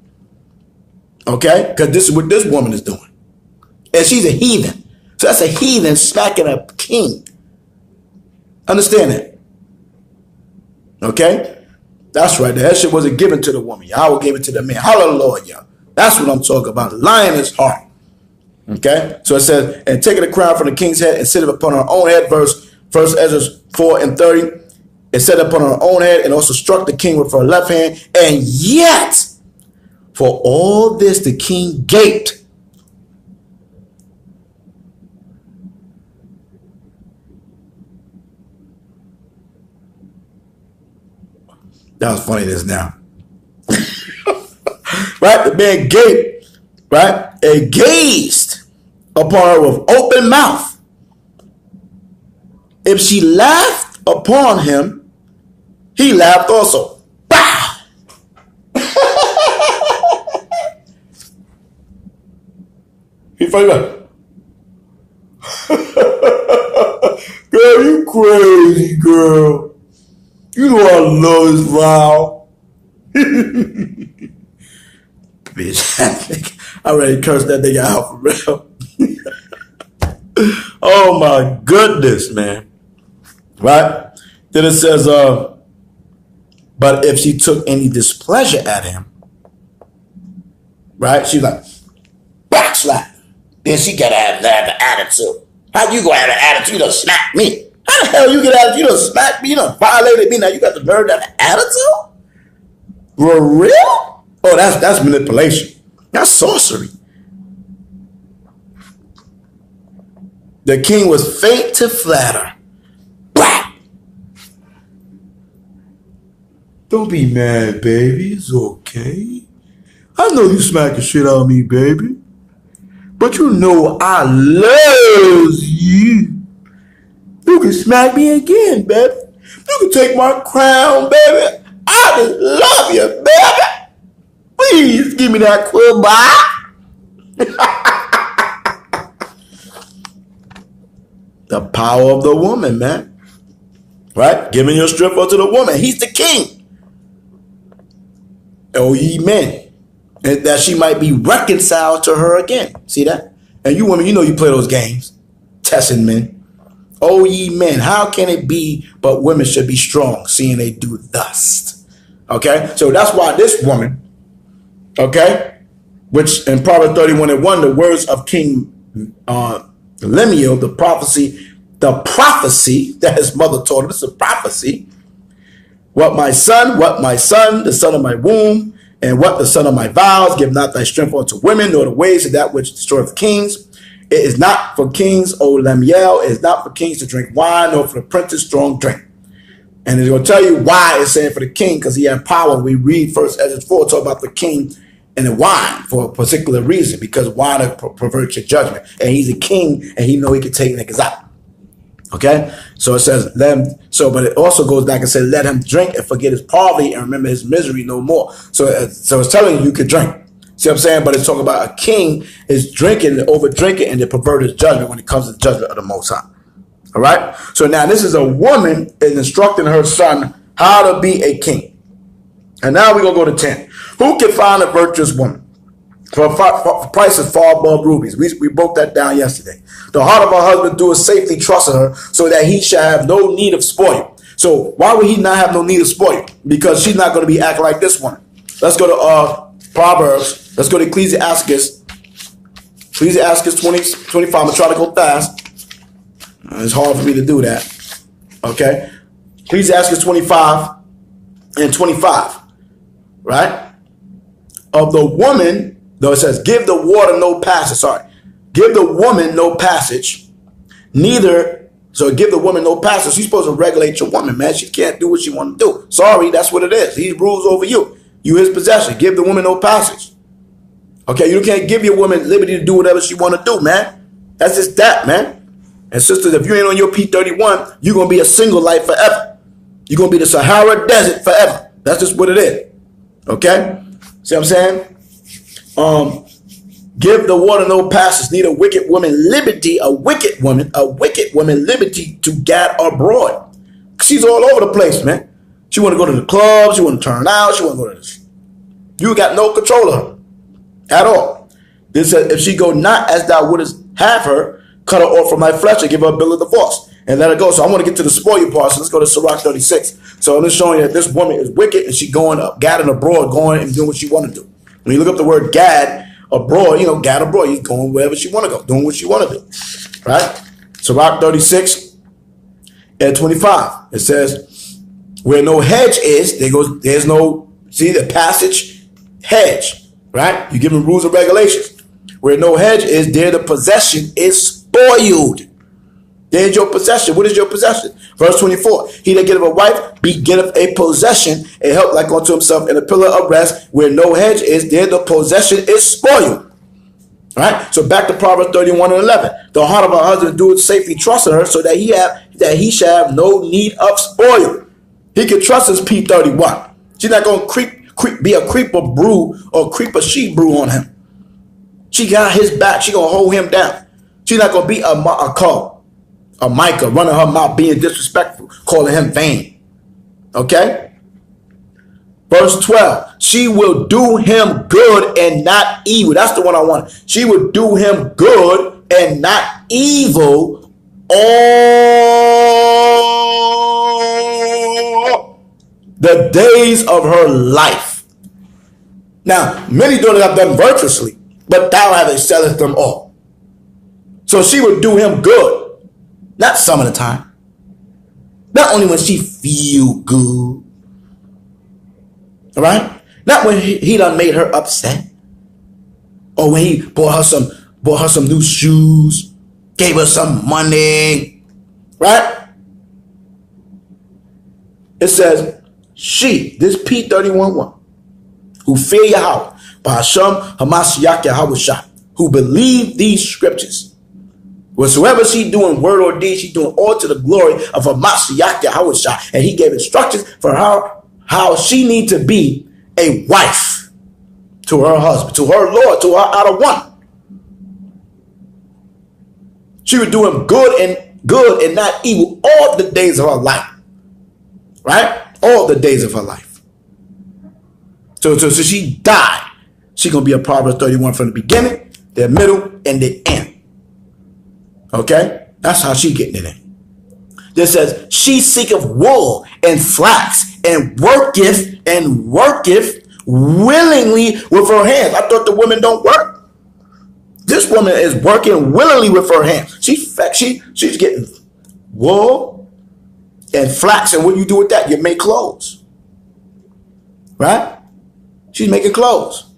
Okay? Because this is what this woman is doing. And she's a heathen. So that's a heathen smacking a king. Understand that? Okay? That's right. That shit wasn't given to the woman. Yahweh gave it to the man. Hallelujah. That's what I'm talking about. Lying is heart. Okay? So it says, and taking the crown from the king's head and set it upon her own head. Verse Esdras 4:30. And set it upon her own head and also struck the king with her left hand. And yet, for all this, the king gaped. That was funny this now. Right? The man gaped, right? And gazed upon her with open mouth. If she laughed upon him, he laughed also. Bah! He funny about. Girl, you crazy, girl. You know I love this vow. Bitch, I already cursed that nigga out for real. Oh my goodness, man. Right? Then it says, but if she took any displeasure at him, right? She's like, backslap. Then she gotta have an attitude. How you gonna have an attitude to smack me? How the hell you get out? You done smacked me, you done violated me, now you got the nerve to have an attitude? For real? Oh, that's manipulation. That's sorcery. The king was faint to flatter. Blah! Don't be mad, baby. It's okay. I know you smacking shit out of me, baby. But you know I love you. You can smack me again, baby. You can take my crown, baby. I just love you, baby. Please give me that quill. The power of the woman, man. Right? Giving your strength unto the woman. He's the king. O ye men. And that she might be reconciled to her again. See that? And you women, you know you play those games. Testing men. O ye men, how can it be but women should be strong, seeing they do thus? Okay? So that's why this woman, okay, which in Proverbs 31:1, the words of King Lemuel, the prophecy that his mother told him, this is a prophecy. What my son, the son of my womb, and what the son of my vows, give not thy strength unto women, nor the ways of that which destroyeth kings. It is not for kings, O Lemuel, it is not for kings to drink wine, nor for the princes strong drink. And it's going to tell you why it's saying for the king, because he had power. We read first Esdras 4, talk about the king and the wine for a particular reason, because wine perverts your judgment. And he's a king, and he know he can take niggas out. Okay? So it says, but it also goes back and says, let him drink and forget his poverty and remember his misery no more. So it's telling you could drink. See what I'm saying? But it's talking about a king is drinking, over drinking, and to pervert his judgment when it comes to the judgment of the Most High. All right? So now this is a woman is instructing her son how to be a king. And now we're going to go to 10. Who can find a virtuous woman? For price is far above rubies. We broke that down yesterday. The heart of her husband doeth safely trust in her, so that he shall have no need of spoil. So why would he not have no need of spoil? Because she's not going to be acting like this one. Let's go to Proverbs. Let's go to Ecclesiastes. Ecclesiastes 20:25. I'm going to try to go fast. It's hard for me to do that. Okay. Ecclesiastes 25:25. Right? Of the woman, though it says, give the water no passage. Sorry. Give the woman no passage. So give the woman no passage. She's supposed to regulate your woman, man. She can't do what she want to do. Sorry, that's what it is. He rules over you. You his possession. Give the woman no passage. Okay, you can't give your woman liberty to do whatever she want to do, man. That's just that, man. And sisters, if you ain't on your P31, you're going to be a single life forever. You're going to be the Sahara Desert forever. That's just what it is. Okay? See what I'm saying? Give the water no passage, neither wicked woman liberty, a wicked woman liberty to gad abroad. She's all over the place, man. She want to go to the club. She want to turn out. She want to go to this. You got no control of her at all. This says, if she go not as thou wouldest have her, cut her off from thy flesh and give her a bill of divorce and let her go. So I want to get to the spoil part. So let's go to Sirach 36. So I'm just showing you that this woman is wicked and she going up, gadding abroad, going and doing what she want to do. When you look up the word gad abroad, you know, gad abroad, he's going wherever she want to go, doing what she want to do. Right? Sirach 36 and 25. It says, where no hedge is, there's no, see the passage, hedge. Right? You're giving rules and regulations. Where no hedge is, there the possession is spoiled. There's your possession. What is your possession? Verse 24. He that getteth a wife begetteth a possession, and help like unto himself in a pillar of rest. Where no hedge is, there the possession is spoiled. All right. So back to Proverbs 31 and 11. The heart of a husband doeth safely trust in her, so that he shall have no need of spoil. He can trust his P31. She's not going to be a creeper brew or creeper she brew on him. She got his back. She going to hold him down. She's not going to be a Micah running her mouth, being disrespectful, calling him vain. Okay? Verse 12. She will do him good and not evil. That's the one I want. She will do him good and not evil all the days of her life. Now, many daughters have done virtuously, but thou hast excelled them all. So she would do him good. Not some of the time. Not only when she feel good. All right? Not when he done made her upset. Or when he bought her some new shoes. Gave her some money. Right? It says, she, this P31 who fear Yahweh, by Hashem Hamashiach Yahweh, who believe these scriptures. Whatsoever she doing, word or deed, she doing all to the glory of Hamashiach Yahweh. And he gave instructions for her how she need to be a wife to her husband, to her Lord, to her outer one. She was doing good and not evil all the days of her life. Right? All the days of her life. So she died. She's going to be a Proverbs 31 from the beginning, the middle, and the end. Okay? That's how she getting it in. This says, she seeketh wool and flax and worketh willingly with her hands. I thought the women don't work. This woman is working willingly with her hands. She's getting wool and flax. And what you do with that? You make clothes. Right? She's making clothes.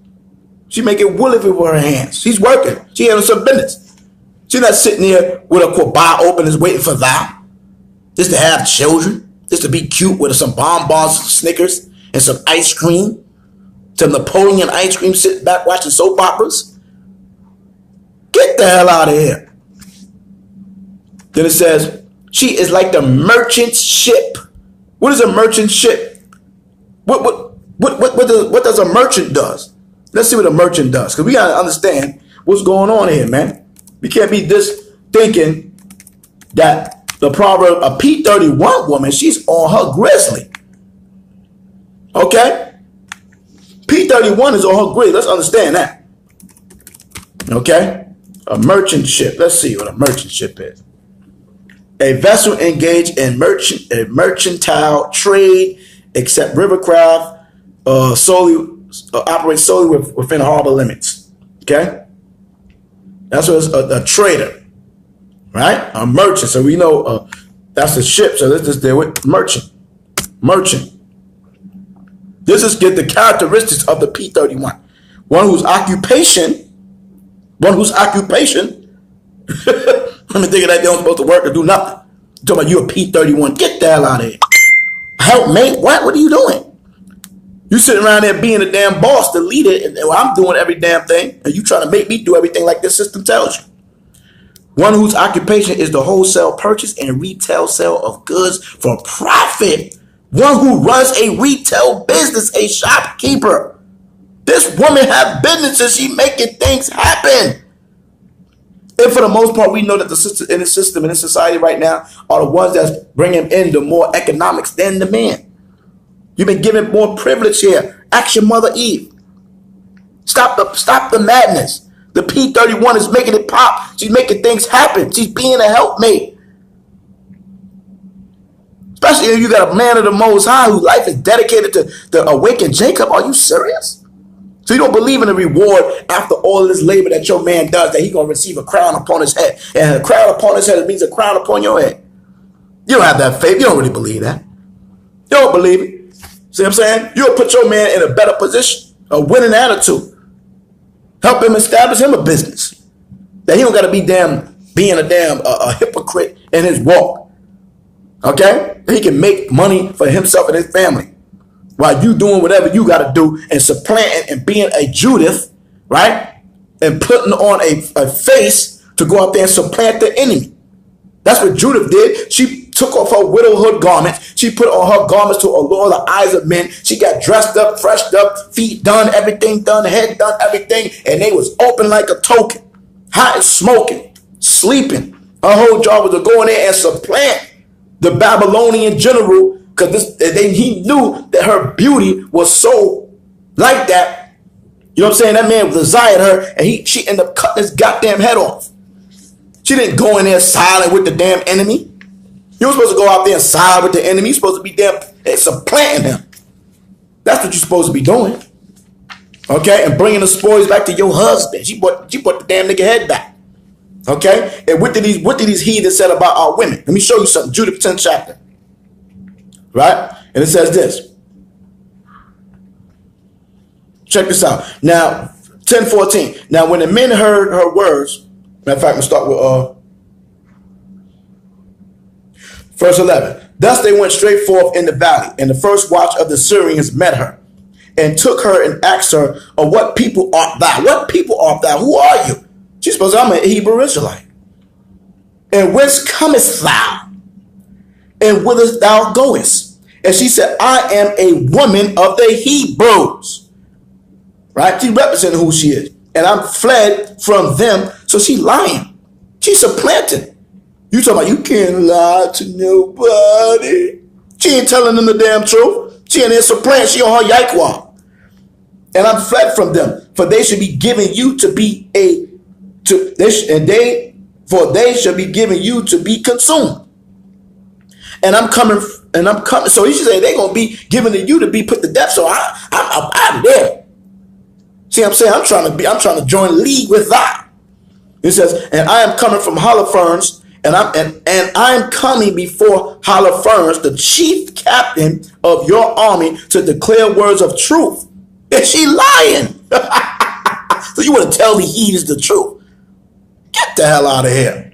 She's making willingly with her hands. She's working. She having some business. She's not sitting there with a quabah open and waiting for that. Just to have children. Just to be cute with some bonbons, some Snickers, and some ice cream. Some Napoleon ice cream, sitting back watching soap operas. Get the hell out of here. Then it says, she is like the merchant ship. What is a merchant ship? What does a merchant does? Let's see what a merchant does. Because we got to understand what's going on here, man. We can't be just thinking that the proverb, a P31 woman, she's on her grizzly. Okay? P31 is on her grizzly. Let's understand that. Okay? A merchant ship. Let's see what a merchant ship is. A vessel engaged in mercantile trade, except rivercraft, operates solely within harbor limits. Okay? That's what a trader, right? A merchant. So we know that's a ship. So let's just deal with merchant. Merchant. This is get the characteristics of the P31. One whose occupation. I'm thinking that they don't supposed to work or do nothing. I'm talking about you a P31. Get the hell out of here. Help, mate. What are you doing? You sitting around there being a damn boss, the leader, and I'm doing every damn thing, and you trying to make me do everything like this system tells you. One whose occupation is the wholesale purchase and retail sale of goods for profit. One who runs a retail business, a shopkeeper. This woman have businesses. She making things happen. And for the most part, we know that the system in the society right now are the ones that's bringing in the more economics than the man. You've been given more privilege here. Ask your mother Eve. Stop the madness. The P.1 is making it pop. She's making things happen. She's being a helpmate. Especially if you got a man of the Most High whose life is dedicated to awaken Jacob. Are you serious? So you don't believe in the reward after all of this labor that your man does, that he's going to receive a crown upon his head. And a crown upon his head means a crown upon your head. You don't have that faith. You don't really believe that. You don't believe it. See what I'm saying? You'll put your man in a better position, a winning attitude. Help him establish him a business. That he don't got to be being a hypocrite in his walk. Okay? He can make money for himself and his family while you doing whatever you got to do and supplanting and being a Judith, right? And putting on a face to go out there and supplant the enemy. That's what Judith did. She took off her widowhood garments. She put on her garments to allure the eyes of men. She got dressed up, freshed up, feet done, everything done, head done, everything. And they was open like a token, hot and smoking, sleeping. Her whole job was to go in there and supplant the Babylonian general, because he knew that her beauty was so like that. You know what I'm saying? That man desired her, and she ended up cutting his goddamn head off. She didn't go in there silent with the damn enemy. You were supposed to go out there and side with the enemy. You're supposed to be damn supplanting him. That's what you're supposed to be doing. Okay? And bringing the spoils back to your husband. She brought the damn nigga head back. Okay? And what did these heathens said about our women? Let me show you something. Judith 10th chapter. Right? And it says this. Check this out. Now, 10:14. Now, when the men heard her words, matter of fact, I'm going to start with verse 11. Thus they went straight forth in the valley, and the first watch of the Syrians met her, and took her and asked her, of what people art thou? What people art thou? Who are you? She's supposed to say, I'm a Hebrew Israelite. And whence comest thou? And whither thou goest? And she said, I am a woman of the Hebrews. Right? She representing who she is. And I'm fled from them. So she lying. She's supplanting. You talking about you can't lie to nobody. She ain't telling them the damn truth. She ain't there supplanting. She on her yikwa. And I'm fled from them. For they should be giving you to be they shall be giving you to be consumed. And I'm coming. So he should say they're gonna be giving to you to be put to death. So I'm out of there. See what I'm saying? I'm trying to join league with thou. It says, and I am coming from Holofernes, and I'm coming before Holofernes, the chief captain of your army, to declare words of truth. And she lying. So you want to tell me he is the truth? Get the hell out of here.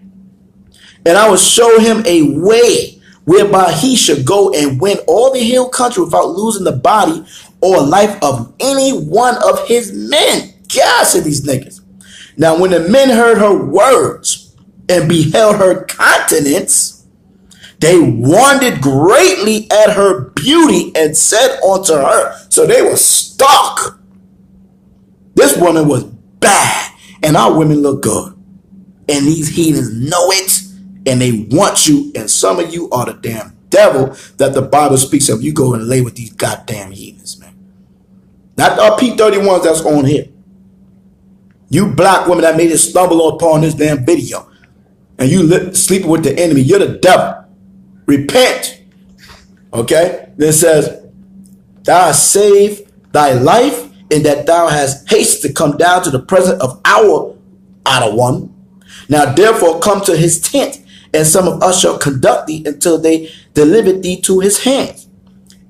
And I will show him a way whereby he should go and win all the hill country without losing the body or life of any one of his men. God, said these niggas. Now, when the men heard her words and beheld her countenance, they wondered greatly at her beauty and said unto her. So they were stuck. This woman was bad, and our women look good. And these heathens know it, and they want you, and some of you are the damn devil that the Bible speaks of. You go and lay with these goddamn heathens, man. Not our P.31s that's on here. You black woman that made it stumble upon this damn video, and you sleeping with the enemy, you're the devil. Repent. Okay? Then it says, thou hast saved thy life, in that thou hast haste to come down to the presence of our outer one. Now therefore come to his tent, and some of us shall conduct thee until they deliver thee to his hands.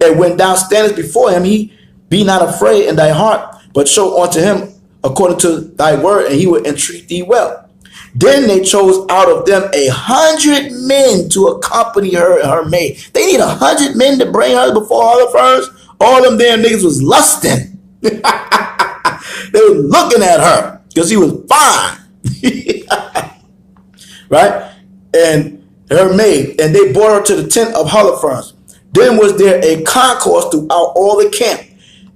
And when thou standest before him, he be not afraid in thy heart, but show unto him according to thy word, and he will entreat thee well. Then they chose out of them 100 men to accompany her and her maid. They need 100 men to bring her before all of hers. All them damn niggas was lusting. They were looking at her because he was fine. Right? And her maid, and they brought her to the tent of Holofernes. Then was there a concourse throughout all the camp,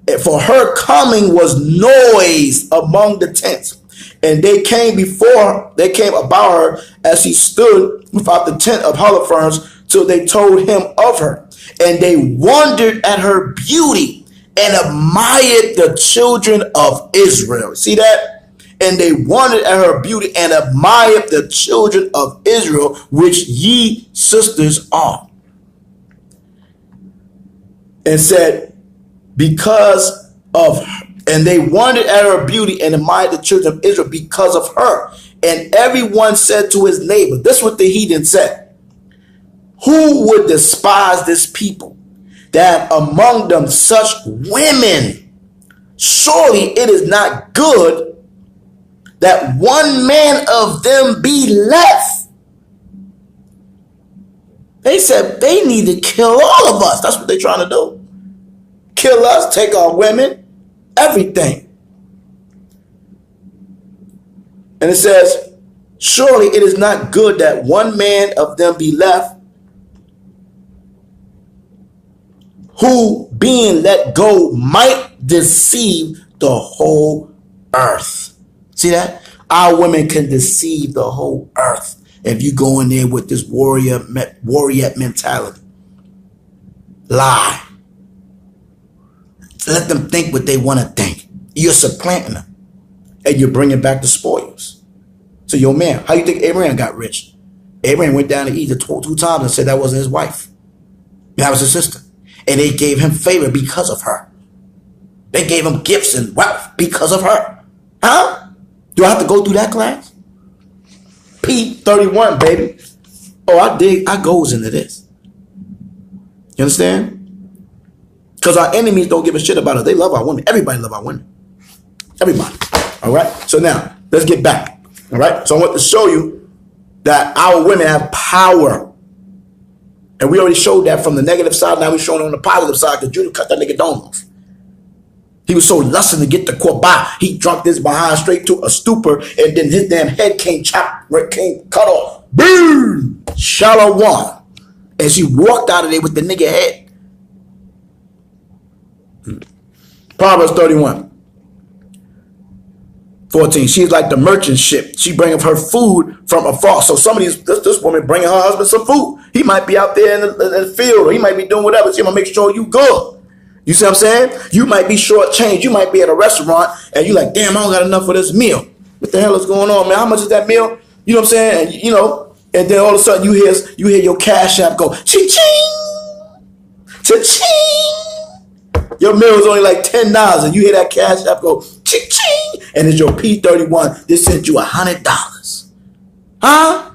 and for her coming was noise among the tents. And they came about her as he stood without the tent of Holofernes, till they told him of her. And they wondered at her beauty and admired the children of Israel. See that? And they wondered at her beauty and admired the children of Israel, which ye sisters are. And said, because of her. And they wondered at her beauty and admired the children of Israel because of her. And everyone said to his neighbor, this is what the heathen said, who would despise this people, that among them such women? Surely it is not good that one man of them be left. They said they need to kill all of us. That's what they're trying to do. Kill us, take our women, everything. And it says, surely it is not good that one man of them be left, who being let go might deceive the whole earth. See that? Our women can deceive the whole earth if you go in there with this warrior mentality. Lie. Let them think what they want to think. You're supplanting them, and you're bringing back the spoils. So your man, how you think Abraham got rich? Abraham went down to Egypt two times and said that wasn't his wife. That was his sister. And they gave him favor because of her. They gave him gifts and wealth because of her. Huh? Do I have to go through that class? Pt.1, baby. Oh, I goes into this. You understand? Because our enemies don't give a shit about us. They love our women. Everybody love our women. Everybody. All right? So now, let's get back. All right? So I want to show you that our women have power. And we already showed that from the negative side. Now we're showing it on the positive side because Judah cut that nigga dome off. He was so lusting to get the Quabah. He drunk this behind straight to a stupor, and then his damn head came cut off. Boom! Shalom. And she walked out of there with the nigga head. Proverbs 31. 14. She's like the merchant ship. She bringeth her food from afar. So some of these, this woman bringing her husband some food. He might be out there in the field, or he might be doing whatever. She gonna make sure you good. You see what I'm saying? You might be shortchanged. You might be at a restaurant and you like, damn, I don't got enough for this meal. What the hell is going on, man? How much is that meal? You know what I'm saying? And you know, and then all of a sudden you hear your cash app go ching-ching, cha-ching. Your meal is only like $10, and you hear that cash app go ching-ching, and it's your P31. They sent you $100. Huh?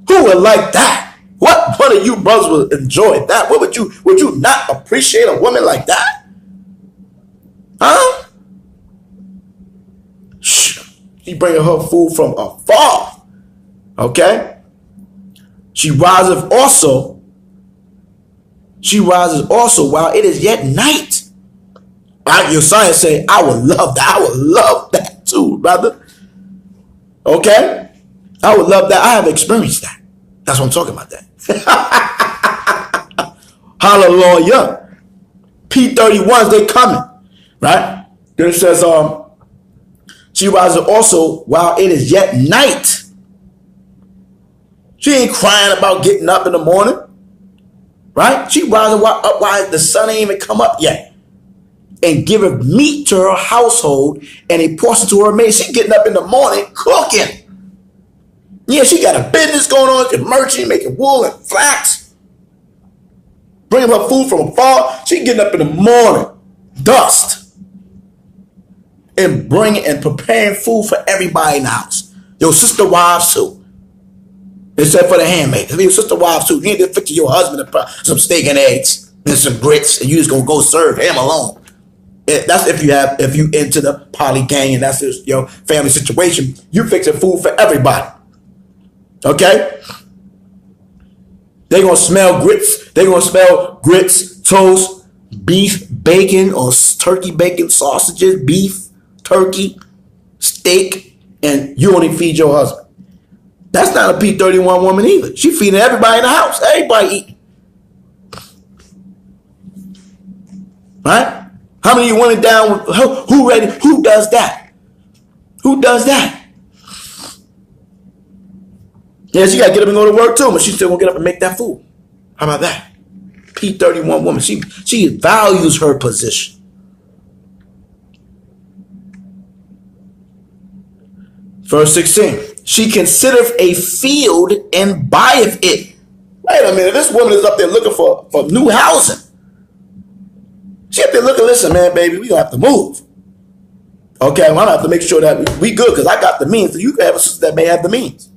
Who would like that? What one of you brothers would enjoy that? What would you not appreciate a woman like that? Huh? She bringing her food from afar. Okay? She rises also while it is yet night. Your science say, I would love that. I would love that too, brother. Okay? I would love that. I have experienced that. That's what I'm talking about that. Hallelujah. P31s, they coming. Right? Then it says, she rises also while it is yet night. She ain't crying about getting up in the morning. Right? She rises up while the sun ain't even come up yet. And giveth meat to her household and a portion to her maid. She getting up in the morning cooking. Yeah, she got a business going on. She's merchant, making wool and flax. Bringing her food from afar. She getting up in the morning, dust, and bringing and preparing food for everybody in the house. Your sister wives too. Except for the handmaid. Your sister wives too. You need to fix your husband some steak and eggs and some grits, and you just gonna go serve him alone. That's if you into the poly gang and that's just your family situation. You fixing food for everybody. Okay? They're going to smell grits. They're going to smell grits, toast, beef, bacon, or turkey bacon, sausages, beef, turkey, steak, and you only feed your husband. That's not a P31 woman either. She feeding everybody in the house. Everybody eating. Right? How many of you went down? Who ready? Who does that? Who does that? Yeah, she got to get up and go to work too, but she's still going to get up and make that food. How about that? P31 woman. She values her position. Verse 16. She considereth a field and buyeth it. Wait a minute. This woman is up there looking for new housing. She up there looking, listen, man, baby, we gonna have to move. Okay, well, I have to make sure that we good because I got the means. So you can have a sister that may have the means.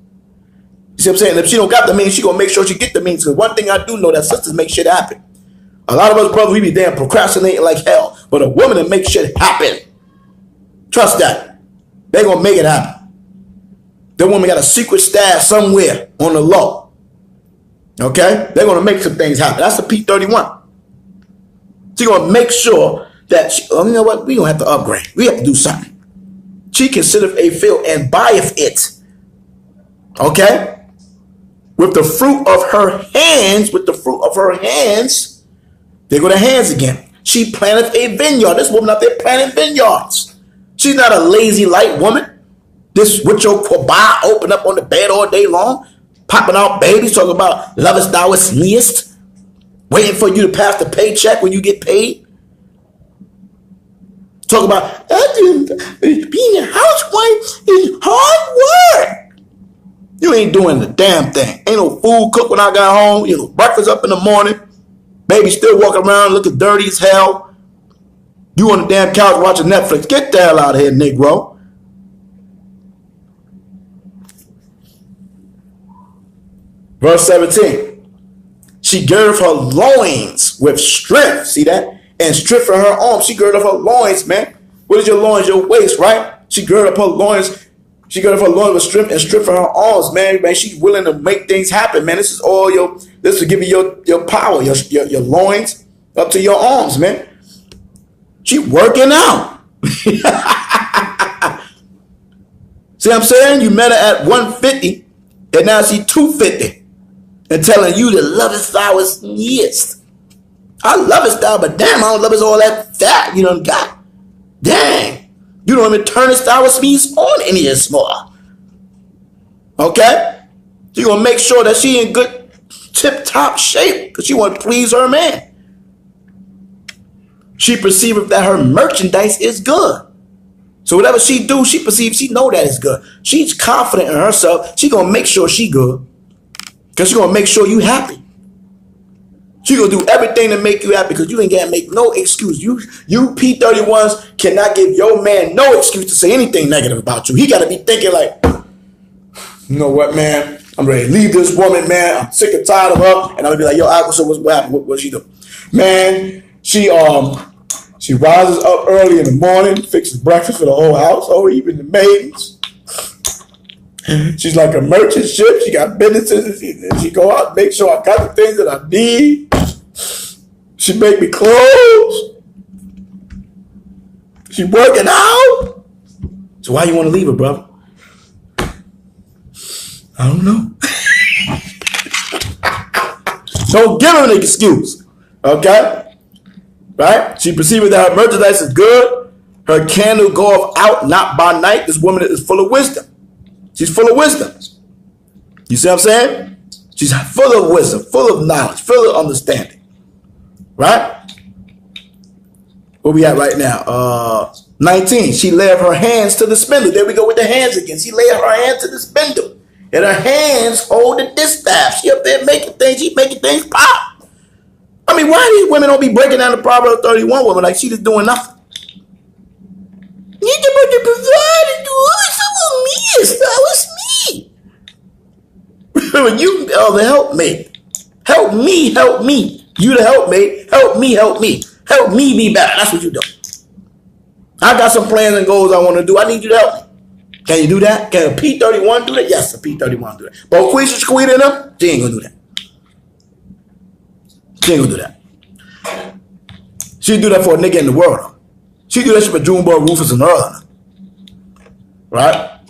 You see what I'm saying? If she don't got the means, she gonna make sure she get the means. Because one thing I do know that sisters make shit happen. A lot of us brothers, we be damn procrastinating like hell. But a woman that makes shit happen, trust that. They gonna make it happen. That woman got a secret stash somewhere on the low. Okay? They're gonna make some things happen. That's the P31. She gonna make sure that you know what? We don't have to upgrade. We have to do something. She considereth a field and buyeth it. Okay? With the fruit of her hands, there go the hands again. She planteth a vineyard. This woman out there planting vineyards. She's not a lazy light woman. This with your kwabah open up on the bed all day long, popping out babies, talking about lovest thou neest, waiting for you to pass the paycheck when you get paid. Talk about being a housewife is hard work. You ain't doing the damn thing. Ain't no food cooked when I got home. You know, breakfast up in the morning. Baby still walking around looking dirty as hell. You on the damn couch watching Netflix. Get the hell out of here, Negro. Verse 17. She girdeth her loins with strength. See that? And strength for her arms. She girded up her loins, man. What is your loins? Your waist, right? She girded up her loins. She girded up her loins with strength and strength for her arms, man. Man, she's willing to make things happen, man. This is all this will give you your power, your loins up to your arms, man. She working out. See what I'm saying? You met her at 150 and now she's 250 and telling you the lovest thou neest. I love his style, but damn, I don't love his all that fat you done got. Dang. You don't even turn his style speeds on any of this more. Okay? She gonna make sure that she in good tip-top shape because she want to please her man. She perceiveth that her merchandise is good. So whatever she do, she perceives, she know that it's good. She's confident in herself. She gonna make sure she good because she gonna make sure you happy. She gonna do everything to make you happy because you ain't gonna make no excuse. You P31s cannot give your man no excuse to say anything negative about you. He gotta be thinking like, you know what, man? I'm ready to leave this woman, man. I'm sick and tired of her. And I'm gonna be like, yo, Aqua, so what happened? What she do? Man, she rises up early in the morning, fixes breakfast for the whole house, or even the maidens. She's like a merchant ship. She got businesses. She go out and make sure I got the things that I need. She make me clothes. She working out. So why you want to leave her, brother? I don't know. Don't give her an excuse. Okay? Right? She perceived that her merchandise is good. Her candle goeth out not by night. This woman is full of wisdom. She's full of wisdom. You see what I'm saying? She's full of wisdom, full of knowledge, full of understanding. Right? Where we at right now? 19. She laid her hands to the spindle. There we go with the hands again. She laid her hands to the spindle. And her hands hold the distaff. She up there making things. She making things pop. I mean, why these women don't be breaking down the Proverbs 31 woman like she just doing nothing? Need to provide and do some of me. That was me. You are the helpmate. Help me, help me. You the helpmate. Help me, help me. Help me be better. That's what you do. I got some plans and goals I want to do. I need you to help me. Can you do that? Can a P31 do that? Yes, a P31 do that. But Quisha Squeed in them, she ain't gonna do that. She ain't gonna do that. She'd do that for a nigga in the world. She do that shit for Junebug, Rufus, and Earl. Right?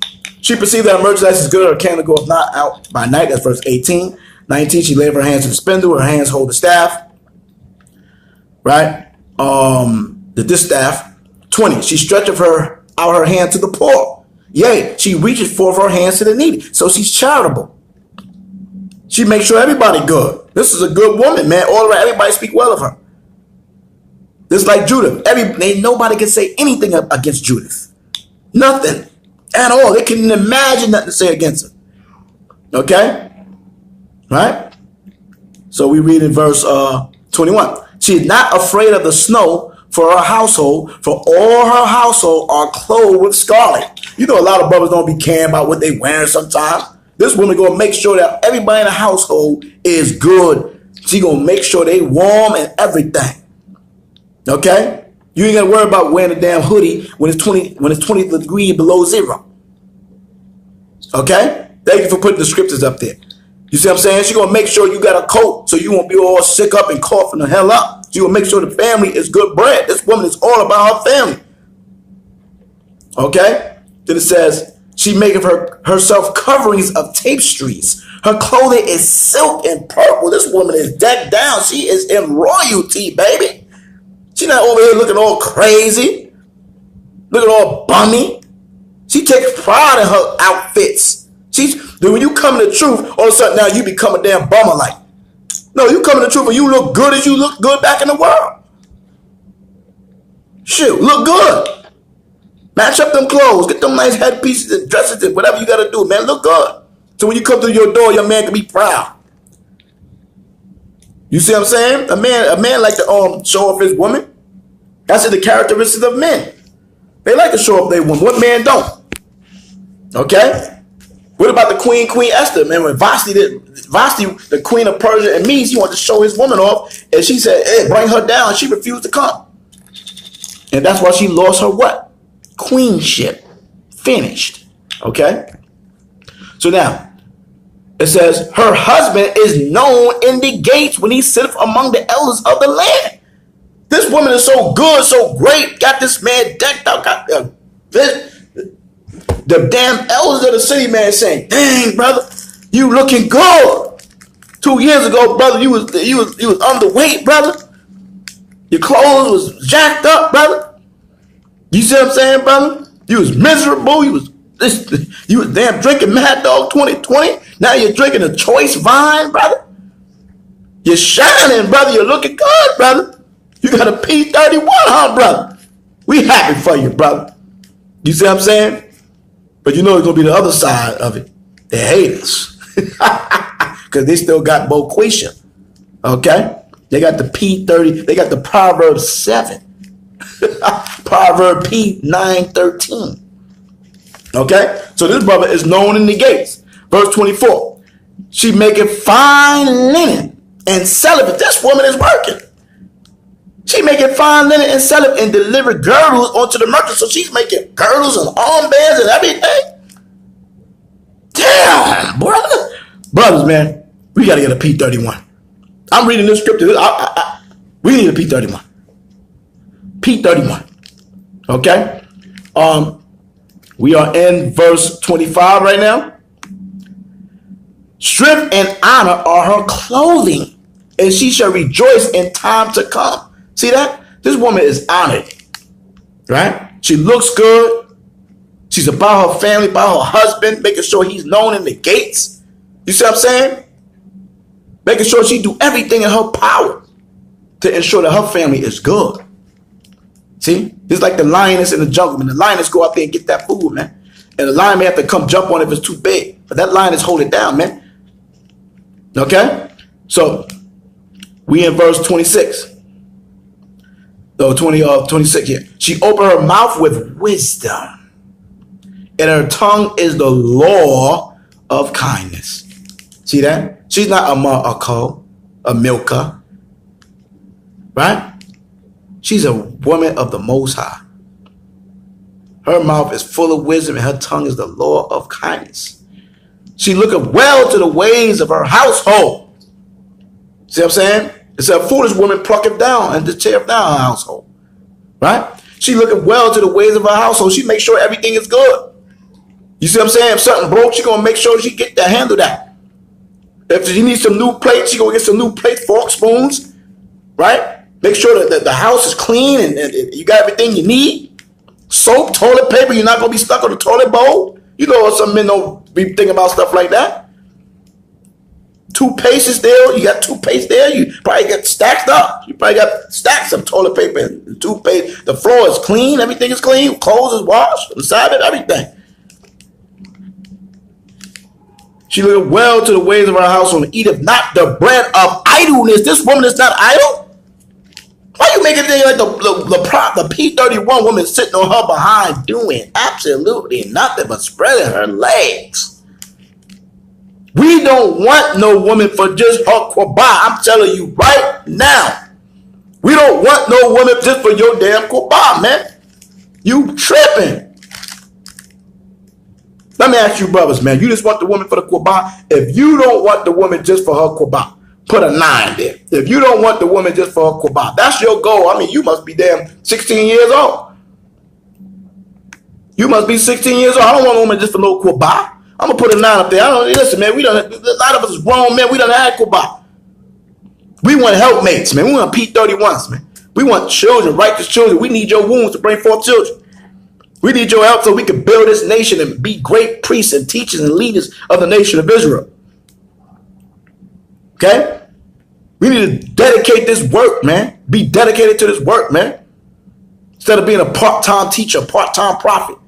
She perceived that her merchandise is good, her candle goeth not out by night. That's verse 18. 19, she laid her hands to the spindle, her hands hold the staff. Right? The distaff. 20, she stretcheth out her hand to the poor. Yea, she reaches forth her hands to the needy. So she's charitable. She makes sure everybody good. This is a good woman, man. All around, everybody speak well of her. Just like Judith. Nobody can say anything against Judith. Nothing at all. They couldn't imagine nothing to say against her. Okay? Right? So we read in verse 21. She is not afraid of the snow for her household, for all her household are clothed with scarlet. You know, a lot of brothers don't be caring about what they wearing sometimes. This woman gonna make sure that everybody in the household is good. She gonna make sure they warm and everything. Okay? You ain't gotta worry about wearing a damn hoodie when it's 20 degrees below zero. Okay? Thank you for putting the scriptures up there. You see what I'm saying? She gonna make sure you got a coat so you won't be all sick up and coughing the hell up. She gonna make sure the family is good bread. This woman is all about her family. Okay? Then it says, she maketh herself coverings of tapestries. Her clothing is silk and purple. This woman is decked down. She is in royalty, baby. She's not over here looking all crazy, looking all bummy. She takes pride in her outfits. When you come to the truth, all of a sudden now you become a damn bummer like. No, you come to the truth and you look good as you look good back in the world. Shoot, look good. Match up them clothes. Get them nice headpieces and dresses and whatever you got to do, man. Look good. So when you come through your door, your man can be proud. You see what I'm saying? A man like to show off his woman. That's the characteristics of men. They like to show off their woman. What man don't? Okay? What about the Queen Esther? Man, when Vashti, the queen of Persia and Medes, he wanted to show his woman off, and she said, hey, bring her down. She refused to come. And that's why she lost her what? Queenship. Finished. Okay? So now, it says, her husband is known in the gates when he sitteth among the elders of the land. This woman is so good, so great, got this man decked out, got the damn elders of the city, man, saying, dang, brother, you looking good. 2 years ago, brother, you was underweight, brother. Your clothes was jacked up, brother. You see what I'm saying, brother? You was miserable. You was damn drinking Mad Dog 2020. Now you're drinking a choice vine, brother. You're shining, brother. You're looking good, brother. You got a P.31, huh, brother? We happy for you, brother. You see what I'm saying? But you know it's going to be the other side of it. They hate us. Because they still got Boquisha. Okay? They got the P30. They got the Proverb 7. Proverb P9:13. Okay? So this brother is known in the gates. Verse 24. She maketh fine linen and selleth it. This woman is working. She making fine linen and sell it and deliver girdles onto the merchants. So she's making girdles and armbands and everything. Damn, brother. Brothers, man, we got to get a P.31. I'm reading this scripture. We need a P.31. P.31. Okay? We are in verse 25 right now. Strength and honor are her clothing, and she shall rejoice in time to come. See that? This woman is honored, right? She looks good. She's about her family, about her husband, making sure he's known in the gates. You see what I'm saying? Making sure she do everything in her power to ensure that her family is good. See? It's like the lioness in the jungle. When the lioness go out there and get that food, man. And the lion may have to come jump on it if it's too big. But that lioness hold it down, man. Okay? So, we in verse 26. 26 here. She opened her mouth with wisdom, and her tongue is the law of kindness. See that? She's not a Milka, right? She's a woman of the Most High. Her mouth is full of wisdom, and her tongue is the law of kindness. She looketh well to the ways of her household. See what I'm saying? It's a foolish woman plucketh down and to tear down her household. Right? She looketh well to the ways of her household. She makes sure everything is good. You see what I'm saying? If something broke, she gonna make sure she get to handle that. If she needs some new plates, she gonna get some new plate, forks, spoons. Right? Make sure that the house is clean and you got everything you need. Soap, toilet paper. You're not gonna be stuck on the toilet bowl. You know some men don't be thinking about stuff like that. toothpaste is there. You got toothpaste there. You probably got stacked up. You probably got stacks of toilet paper and toothpaste. The floor is clean. Everything is clean. Clothes is washed. Inside it, everything. She looked well to the ways of her household and eateth not the bread of idleness. This woman is not idle. Why you making it like the P.31 woman sitting on her behind doing absolutely nothing but spreading her legs? We don't want no woman for just her kwabah. I'm telling you right now. We don't want no woman just for your damn kwabah, man. You tripping. Let me ask you brothers, man. You just want the woman for the kwabah? If you don't want the woman just for her kwabah, put a 9 there. If you don't want the woman just for her kwabah, that's your goal. I mean, you must be damn 16 years old. You must be 16 years old. I don't want a woman just for no kwabah. I'm gonna put a 9 up there. Listen, man. A lot of us is grown men. We done had kwabah. We want helpmates, man. We want P.31s, man. We want children, righteous children. We need your wombs to bring forth children. We need your help so we can build this nation and be great priests and teachers and leaders of the nation of Israel. Okay? We need to dedicate this work, man. Be dedicated to this work, man. Instead of being a part-time teacher, part-time prophet.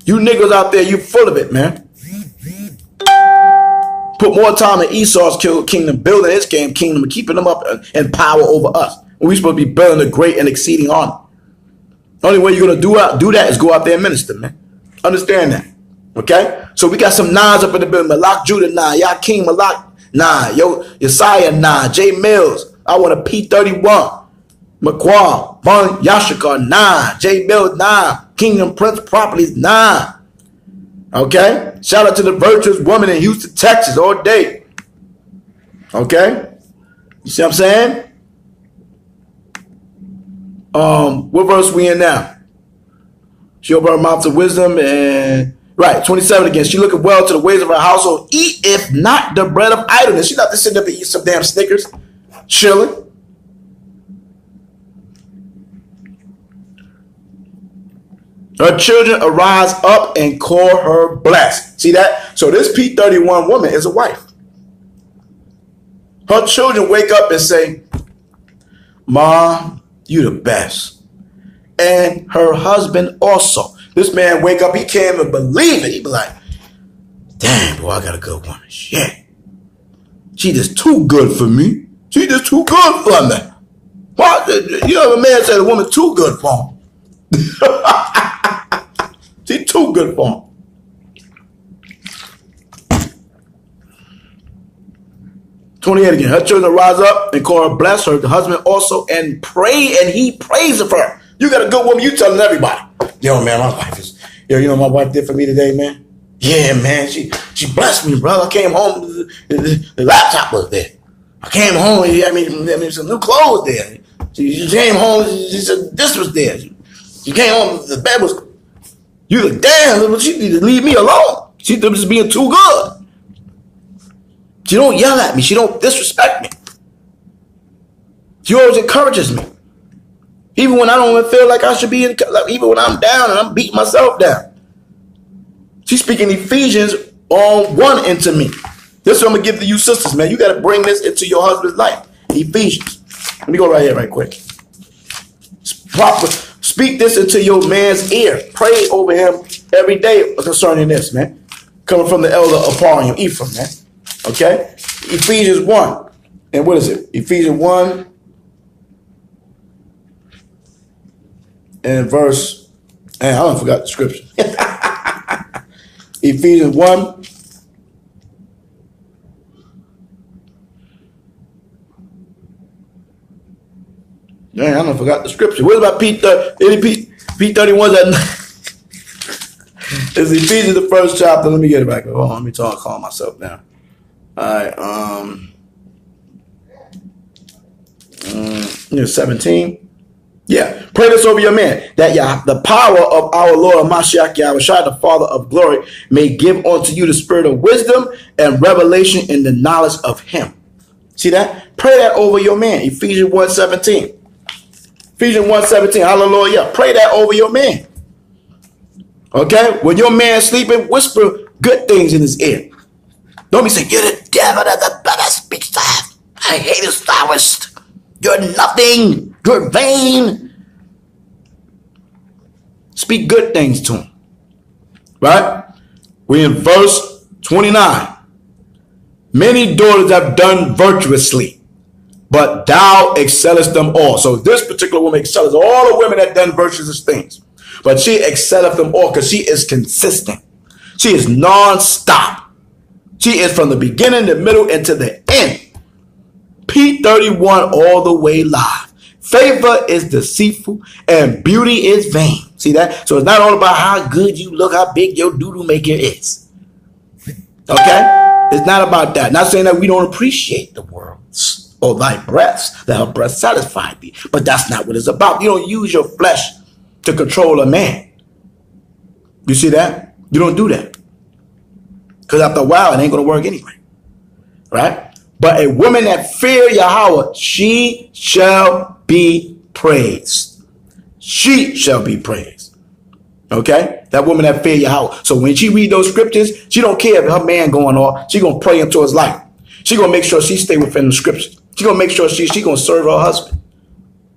You niggas out there, you full of it, man. Put more time in Esau's kingdom, building his kingdom and keeping them up in power over us. We're supposed to be building a great and exceeding army. The only way you're going to do that is go out there and minister, man. Understand that. Okay? So we got some 9s up in the building. Malak Judah 9. Yakim Malak 9. Yesiah 9. J Mills. I want a P.31. McQuarrie. Bon Yashikar 9. J Mills 9. Kingdom Prince Properties 9. Okay? Shout out to the virtuous woman in Houston, Texas all day. Okay? You see what I'm saying? What verse we in now? She opened her mouth to wisdom and right, 27 again. She looketh well to the ways of her household. Eat if not the bread of idleness. She's not just sitting up to eat some damn Snickers, chilling. Her children arise up and call her blessed. See that? So this P.31 woman is a wife. Her children wake up and say, Mom, you the best. And her husband also. This man wake up, he can't even believe it. He be like, damn, boy, I got a good woman. Shit. She just too good for me. She just too good for me. What? You know, a man said a woman too good for him. She too good for him. "28 again. Her children rise up and call her blessed, her husband also, and pray, and he prays of her." You got a good woman, you telling everybody. Yo, man, my wife is, you know my wife did for me today, man? Yeah, man, she blessed me, brother. I came home, the laptop was there. I came home, I mean, some new clothes there. She came home, she said, this was there. She came home, the bed was, you like, damn, she need to leave me alone. She just being too good. She don't yell at me. She don't disrespect me. She always encourages me. Even when I don't even feel like I should be, even when I'm down and I'm beating myself down. She's speaking Ephesians 1 into me. This is what I'm going to give to you sisters, man. You got to bring this into your husband's life. Ephesians. Let me go right here right quick. Speak this into your man's ear. Pray over him every day concerning this, man. Coming from the elder Aparium, Ephraim, man. Okay? Ephesians 1. And what is it? Ephesians 1 and verse, and I forgot the scripture. Ephesians 1. Man, I forgot the scripture. What about P.31? It's Ephesians, the first chapter. Let me get it back. Hold on, let me calm myself down. All right. 17. Yeah. Pray this over your man, that the power of our Lord Mashiach Yahushua, the Father of glory, may give unto you the spirit of wisdom and revelation in the knowledge of him. See that? Pray that over your man. Ephesians 1:17. Ephesians 1:17. Hallelujah. Pray that over your man. Okay? When your man's sleeping, whisper good things in his ear. Don't be saying, you're the devil that speaks that. I hate his flowers. You're nothing. You're vain. Speak good things to him. Right? We're in verse 29. Many daughters have done virtuously, but thou excellest them all. So this particular woman excels all the women that done virtuous things. But she excelleth them all because she is consistent. She is non-stop. She is from the beginning, the middle, and to the end. Pt.1 all the way live. Favor is deceitful and beauty is vain. See that? So it's not all about how good you look, how big your doo-doo maker is. Okay? It's not about that. Not saying that we don't appreciate the world's or thy breaths, that her breath satisfied thee. But that's not what it's about. You don't use your flesh to control a man. You see that? You don't do that. Because after a while, it ain't going to work anyway. Right? But a woman that fear Yahweh, she shall be praised. She shall be praised. Okay? That woman that fear Yahweh. So when she read those scriptures, she don't care if her man going off. She going to pray into his life. She going to make sure she stay within the scriptures. She going to make sure she going to serve her husband.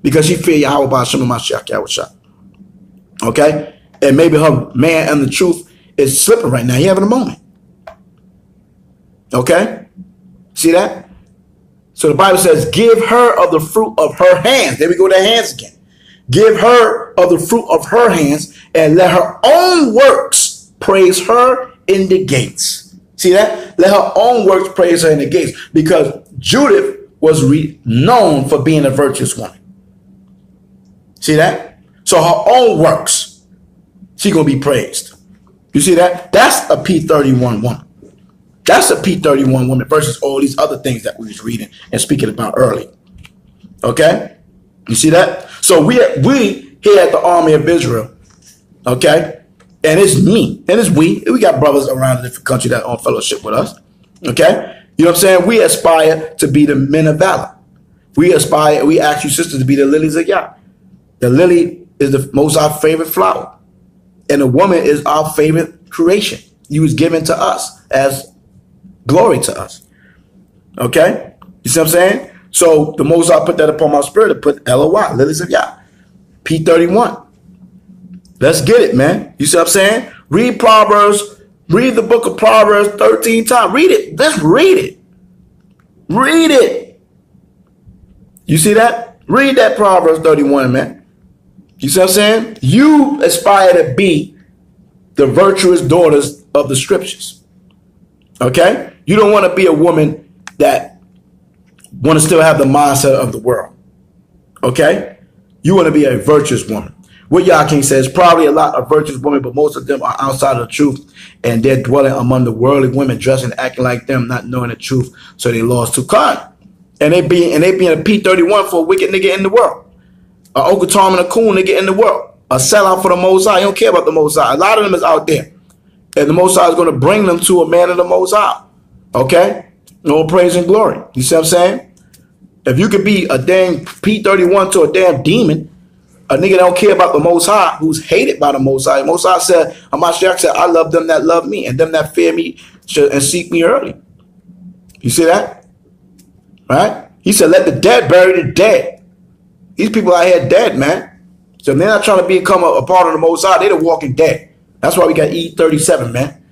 Because she fear Yahweh by Hashem Mashiach Yahushua. Okay? And maybe her man and the truth is slipping right now. He having a moment. Okay? See that? So the Bible says, give her of the fruit of her hands. There we go to hands again. Give her of the fruit of her hands and let her own works praise her in the gates. See that? Let her own works praise her in the gates. Because Judith was known for being a virtuous woman. See that? So her own works, she's going to be praised. You see that? That's a Pt.1 woman. That's a Pt.1 woman versus all these other things that we was reading and speaking about earlier. Okay? You see that? So we here at the army of Israel, okay? And it's me, and it's we. We got brothers around the different country that on fellowship with us. Okay? You know what I'm saying? We aspire to be the men of valor. We ask you sisters to be the lilies of Yah. The lily is the most our favorite flower. And the woman is our favorite creation. You was given to us as glory to us. Okay? You see what I'm saying? So the Most High put that upon my spirit to put LOY, lilies of Yah. Pt.1. Let's get it, man. You see what I'm saying? Read Proverbs. Read the book of Proverbs 13 times. Read it. Let's read it. Read it. You see that? Read that Proverbs 31, man. You see what I'm saying? You aspire to be the virtuous daughters of the scriptures. Okay? You don't want to be a woman that want to still have the mindset of the world. Okay? You want to be a virtuous woman. What Yakin says, probably a lot of virtuous women, but most of them are outside of the truth, and they're dwelling among the worldly women, dressing and acting like them, not knowing the truth, so they lost to God. And they being a Pt.1 for a wicked nigga in the world. A Uncle Tom and a coon nigga in the world. A sellout for the Most High. You don't care about the Most High. A lot of them is out there. And the Most High is going to bring them to a man of the Most High. Okay? No praise and glory. You see what I'm saying? If you could be a dang Pt.1 to a damn demon, a nigga that don't care about the Most High, who's hated by the Most High. The Most High said, Hamashiach said, I love them that love me, and them that fear me and seek me early. You see that? Right? He said, let the dead bury the dead. These people out here dead, man. So they're not trying to become a part of the Most High. They're the walking dead. That's why we got E37, man.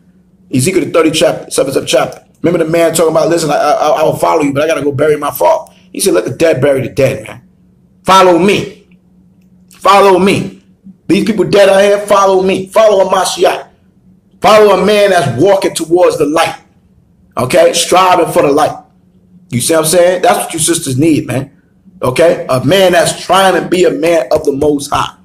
Ezekiel the 37th chapter. Remember the man talking about, listen, I will follow you, but I got to go bury my father. He said, let the dead bury the dead, man. Follow me. Follow me. These people dead out here, follow me. Follow a Mashiach. Follow a man that's walking towards the light. Okay? Striving for the light. You see what I'm saying? That's what you sisters need, man. Okay? A man that's trying to be a man of the Most High.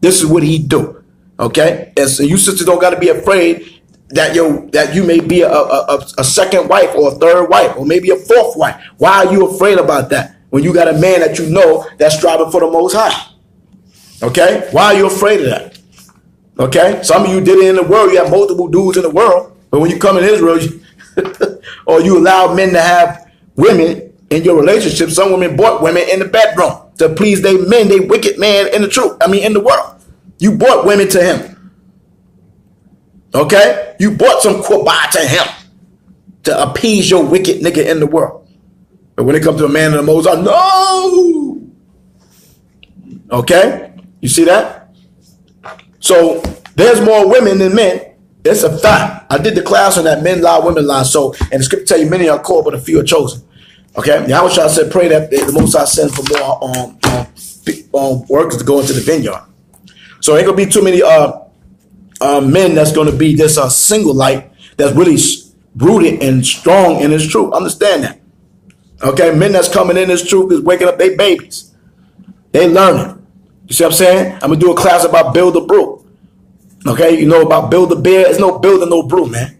This is what he do. Okay? And so you sisters don't got to be afraid that you may be a second wife or a third wife or maybe a fourth wife. Why are you afraid about that when you got a man that you know that's striving for the Most High? Okay? Why are you afraid of that? Okay? Some of you did it in the world. You have multiple dudes in the world. But when you come in Israel, or you allow men to have women in your relationship, some women bought women in the bedroom to please they men, they wicked man in the world. You bought women to him. Okay? You bought some kwabah to him. to appease your wicked nigga in the world. But when it comes to a man in the Most High, no. Okay? You see that? So there's more women than men. It's a fact. I did the class on that men lie, women lie. So, and the scripture tell you many are called, but a few are chosen. Okay? Yahweh said, pray that the Most High send for more workers to go into the vineyard. So ain't gonna be too many men that's gonna be this single light that's really rooted and strong in his truth. Understand that. Okay, men that's coming in this truth is waking up their babies. They learning. You see what I'm saying? I'm gonna do a class about build a brew. Okay, you know about build a beer. There's no building no brew, man.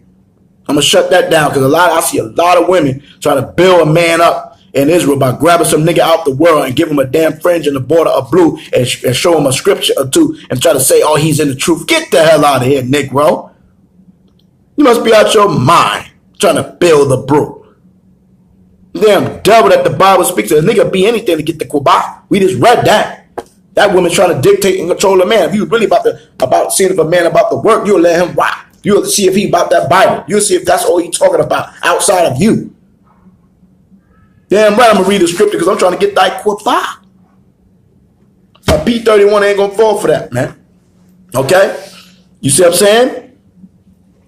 I'm gonna shut that down because I see a lot of women trying to build a man up in Israel by grabbing some nigga out the world and give him a damn fringe in the border of blue and show him a scripture or two and try to say, oh, he's in the truth. Get the hell out of here, Negro. You must be out your mind trying to build a brew. Damn devil that the Bible speaks to. The nigga be anything to get the kubah. We just read that. That woman trying to dictate and control a man. If you really about seeing if a man about the work, you'll let him rock. You'll see if he about that Bible. You'll see if that's all he's talking about outside of you. Damn right, I'm going to read the scripture because I'm trying to get that kubah. Pt.1 ain't going to fall for that, man. Okay? You see what I'm saying?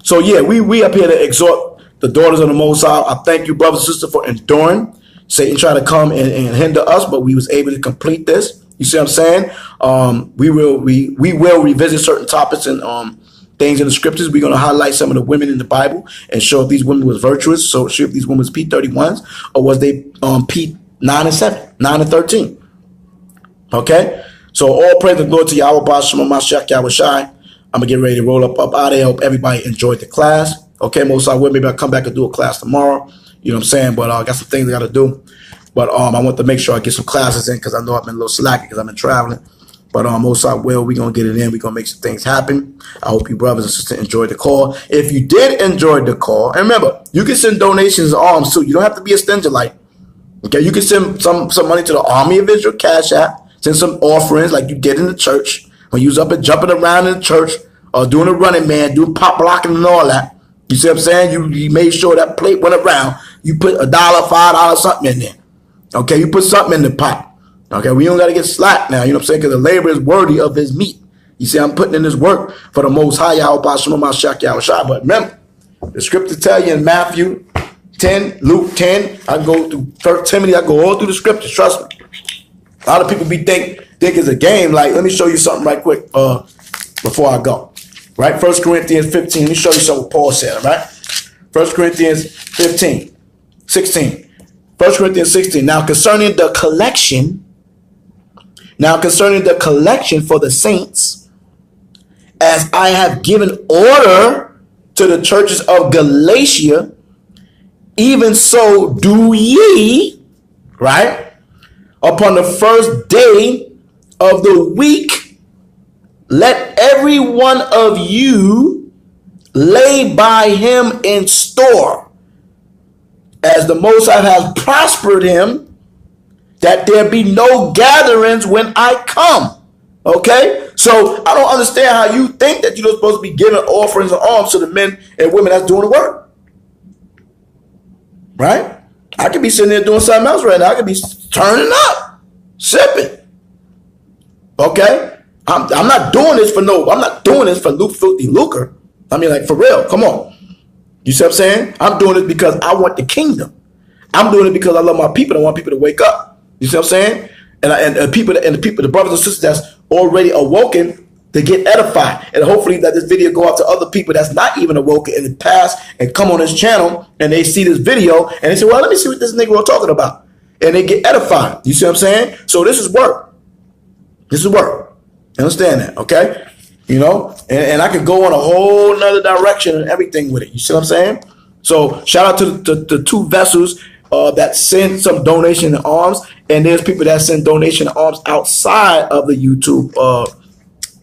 So, yeah, we up here to exhort the daughters of the Most High. I thank you, brothers and sisters, for enduring. Satan tried to come and hinder us, but we was able to complete this. You see what I'm saying? We will revisit certain topics and things in the scriptures. We're going to highlight some of the women in the Bible and show if these women was virtuous. So show if these women was P31s or was they P9 and 7, 9 and 13. Okay? So all praise and glory to Yahweh B'Shem Mashiach Yahweh Shai. I'm going to get ready to roll up out of here. Hope everybody enjoyed the class. Okay, most I will. Maybe I'll come back and do a class tomorrow. You know what I'm saying? But I got some things I got to do. But I want to make sure I get some classes in because I know I've been a little slacky because I've been traveling. But most I will. We're going to get it in. We're going to make some things happen. I hope you brothers and sisters enjoyed the call. If you did enjoy the call, and remember, you can send donations and alms too. You don't have to be a stingy. Okay, you can send some money to the Army of Israel Cash App. Send some offerings like you did in the church. When you was up and jumping around in the church or doing a running man, doing pop blocking and all that. You see what I'm saying? You made sure that plate went around. You put $1, $5, something in there. Okay, you put something in the pot. Okay, we don't got to get slack now. You know what I'm saying? Because the labor is worthy of his meat. You see, I'm putting in this work for the Most High Yahweh B'Shem Mashiach Yahweh Shai. But remember, the scripture tell you in Matthew 10, Luke 10, I go through 1 Timothy, I go all through the scriptures. Trust me. A lot of people think it's a game. Like, let me show you something right quick before I go. Right? 1 Corinthians 15. Let me show you something Paul said. All right? 1 Corinthians 15, 16. 1 Corinthians 16. Now concerning the collection for the saints, as I have given order to the churches of Galatia, even so do ye, right? Upon the first day of the week, let every one of you lay by him in store, as the Most High has prospered him, that there be no gatherings when I come. Okay? So I don't understand how you think that you're supposed to be giving offerings and alms to the men and women that's doing the work. Right? I could be sitting there doing something else right now. I could be turning up, sipping. Okay? I'm not doing this for filthy lucre. I mean, like, for real. Come on. You see what I'm saying? I'm doing it because I want the kingdom. I'm doing it because I love my people. I want people to wake up. You see what I'm saying? And the brothers and sisters that's already awoken, to get edified. And hopefully that this video go out to other people that's not even awoken in the past and come on this channel and they see this video and they say, well, let me see what this nigga was talking about. And they get edified. You see what I'm saying? So this is work. This is work. You understand that? Okay? You know, and I could go in a whole nother direction and everything with it. You see what I'm saying? So shout out to the two vessels that send some donation and alms, and there's people that send donation and alms outside of the YouTube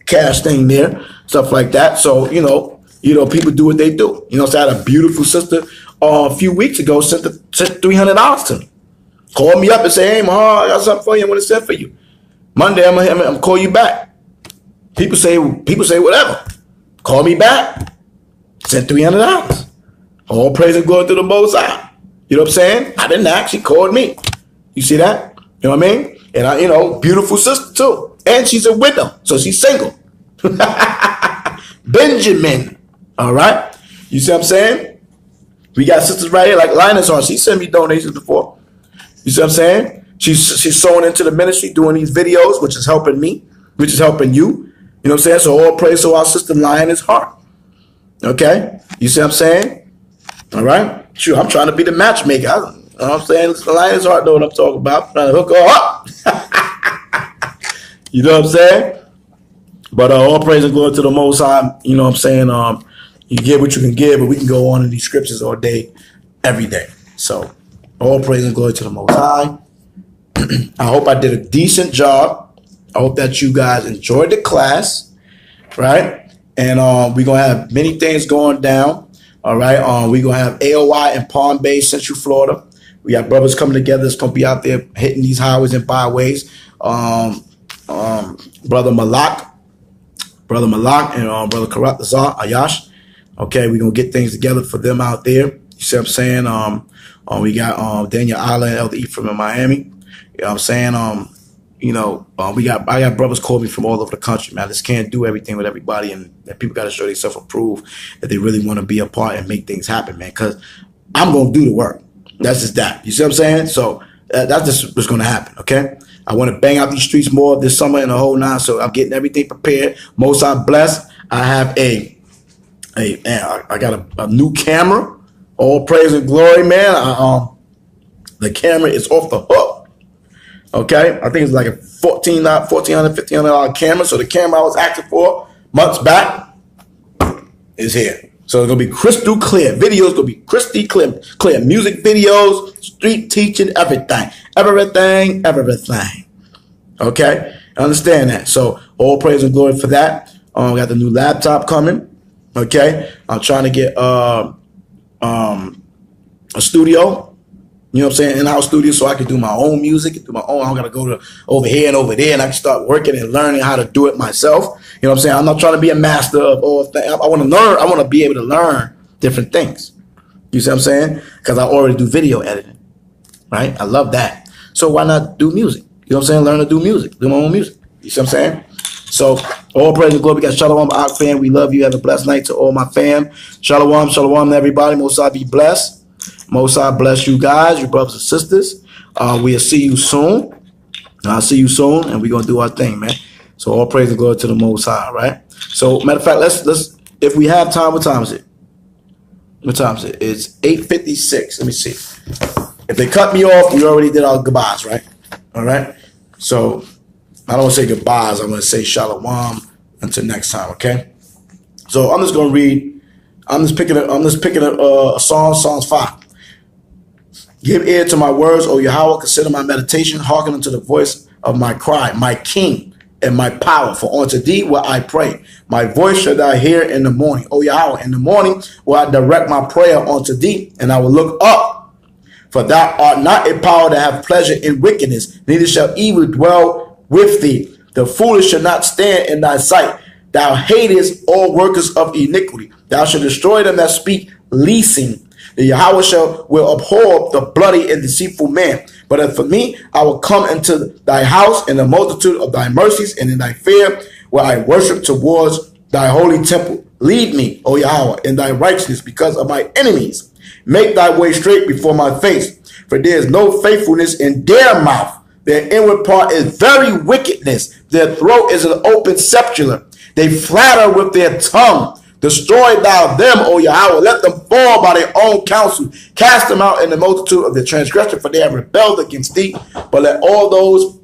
cash thing there, stuff like that. So you know, people do what they do. You know, so I had a beautiful sister a few weeks ago sent $300 to me. Called me up and say, hey, Mahar, I got something for you. I want to send for you. Monday, I'm gonna call you back. People say whatever. Call me back. Sent $300. All praise and glory to the Most High. You know what I'm saying? I didn't ask. She called me. You see that? You know what I mean? And I, you know, beautiful sister too. And she's a widow, so she's single. Benjamin. All right? You see what I'm saying? We got sisters right here like Linus on. She sent me donations before. You see what I'm saying? She's sewing into the ministry, doing these videos, which is helping me, which is helping you. You know what I'm saying? So all praise to our sister Lioness Heart. Okay? You see what I'm saying? All right? Sure, I'm trying to be the matchmaker. You know what I'm saying? Lioness Heart know what I'm talking about. I'm trying to hook her up. You know what I'm saying? But all praise and glory to the Most High. You know what I'm saying? You get what you can give, but we can go on in these scriptures all day, every day. So all praise and glory to the Most High. I hope I did a decent job. I hope that you guys enjoyed the class, right? And we're going to have many things going down, all right? We're going to have AOI in Palm Bay, Central Florida. We have brothers coming together that's going to be out there hitting these highways and byways. Brother Malak and Brother Karat Ayash. Okay, we're going to get things together for them out there. You see what I'm saying? We got Daniel Island, Elder Ephraim in Miami. You know what I'm saying? I got brothers call me from all over the country, man. I just can't do everything with everybody, and people got to show themselves approved that they really want to be a part and make things happen, man. Because I'm going to do the work. That's just that. You see what I'm saying? So that's just what's going to happen, okay? I want to bang out these streets more this summer and the whole nine, so I'm getting everything prepared. Most I'm blessed. I have I got a new camera. All praise and glory, man. The camera is off the hook. Okay, I think it's like a $1,400, $1,500 camera. So the camera I was asking for months back is here. So it's gonna be crystal clear. Videos gonna be crystal clear. Music videos, street teaching, everything. Okay, I understand that. So all praise and glory for that. We got the new laptop coming. Okay, I'm trying to get a studio. You know what I'm saying? In-house studio, so I can do my own music, do my own. I don't gotta go to over here and over there, and I can start working and learning how to do it myself. You know what I'm saying? I'm not trying to be a master of all things. I want to learn. I want to be able to learn different things. You see what I'm saying? Because I already do video editing, right? I love that. So why not do music? You know what I'm saying? Learn to do music, do my own music. You see what I'm saying? So all praise and glory. We got Shalom, Ak fam. We love you. Have a blessed night to all my fam. Shalom, shalom to everybody. Most I be blessed. Most I bless you guys, your brothers and sisters. We'll see you soon. I'll see you soon, and we're gonna do our thing, man. So all praise and glory to the Most High, right? So matter of fact, let's if we have time, what time is it? What time is it? It's 8:56. Let me see. If they cut me off, we already did our goodbyes, right? All right. So I don't want to say goodbyes. I'm gonna say shalom until next time, okay? So I'm just gonna read. I'm just picking a song, Psalms 5. Give ear to my words, O Yahweh, consider my meditation, hearken unto the voice of my cry, my King and my power, for unto thee will I pray. My voice shall thou hear in the morning. O Yahweh, in the morning will I direct my prayer unto thee, and I will look up. For thou art not a power to have pleasure in wickedness, neither shall evil dwell with thee. The foolish shall not stand in thy sight. Thou hatest all workers of iniquity. Thou shalt destroy them that speak leasing. The Yahweh will abhor the bloody and deceitful man. But as for me, I will come into thy house in the multitude of thy mercies, and in thy fear will I worship towards thy holy temple. Lead me, O Yahweh, in thy righteousness because of my enemies. Make thy way straight before my face. For there is no faithfulness in their mouth. Their inward part is very wickedness. Their throat is an open sepulchre. They flatter with their tongue. Destroy thou them, O Yahweh. Let them fall by their own counsel. Cast them out in the multitude of their transgression, for they have rebelled against thee. But let all those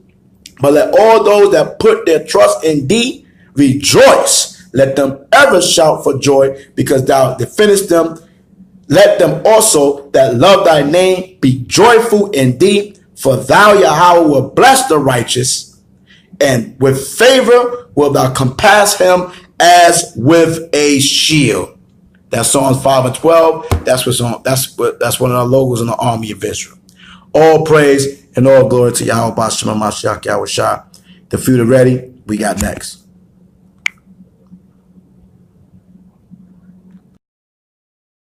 that put their trust in thee rejoice. Let them ever shout for joy, because thou defendest them. Let them also that love thy name be joyful in thee, for thou, Yahweh, will bless the righteous, and with favor will thou compass him as with a shield. That's Psalms 5 and 12. That's one of our logos in the army of Israel. All praise and all glory to Yahweh B'Shem Mashiach Yahweh Shah. The food are ready. We got next.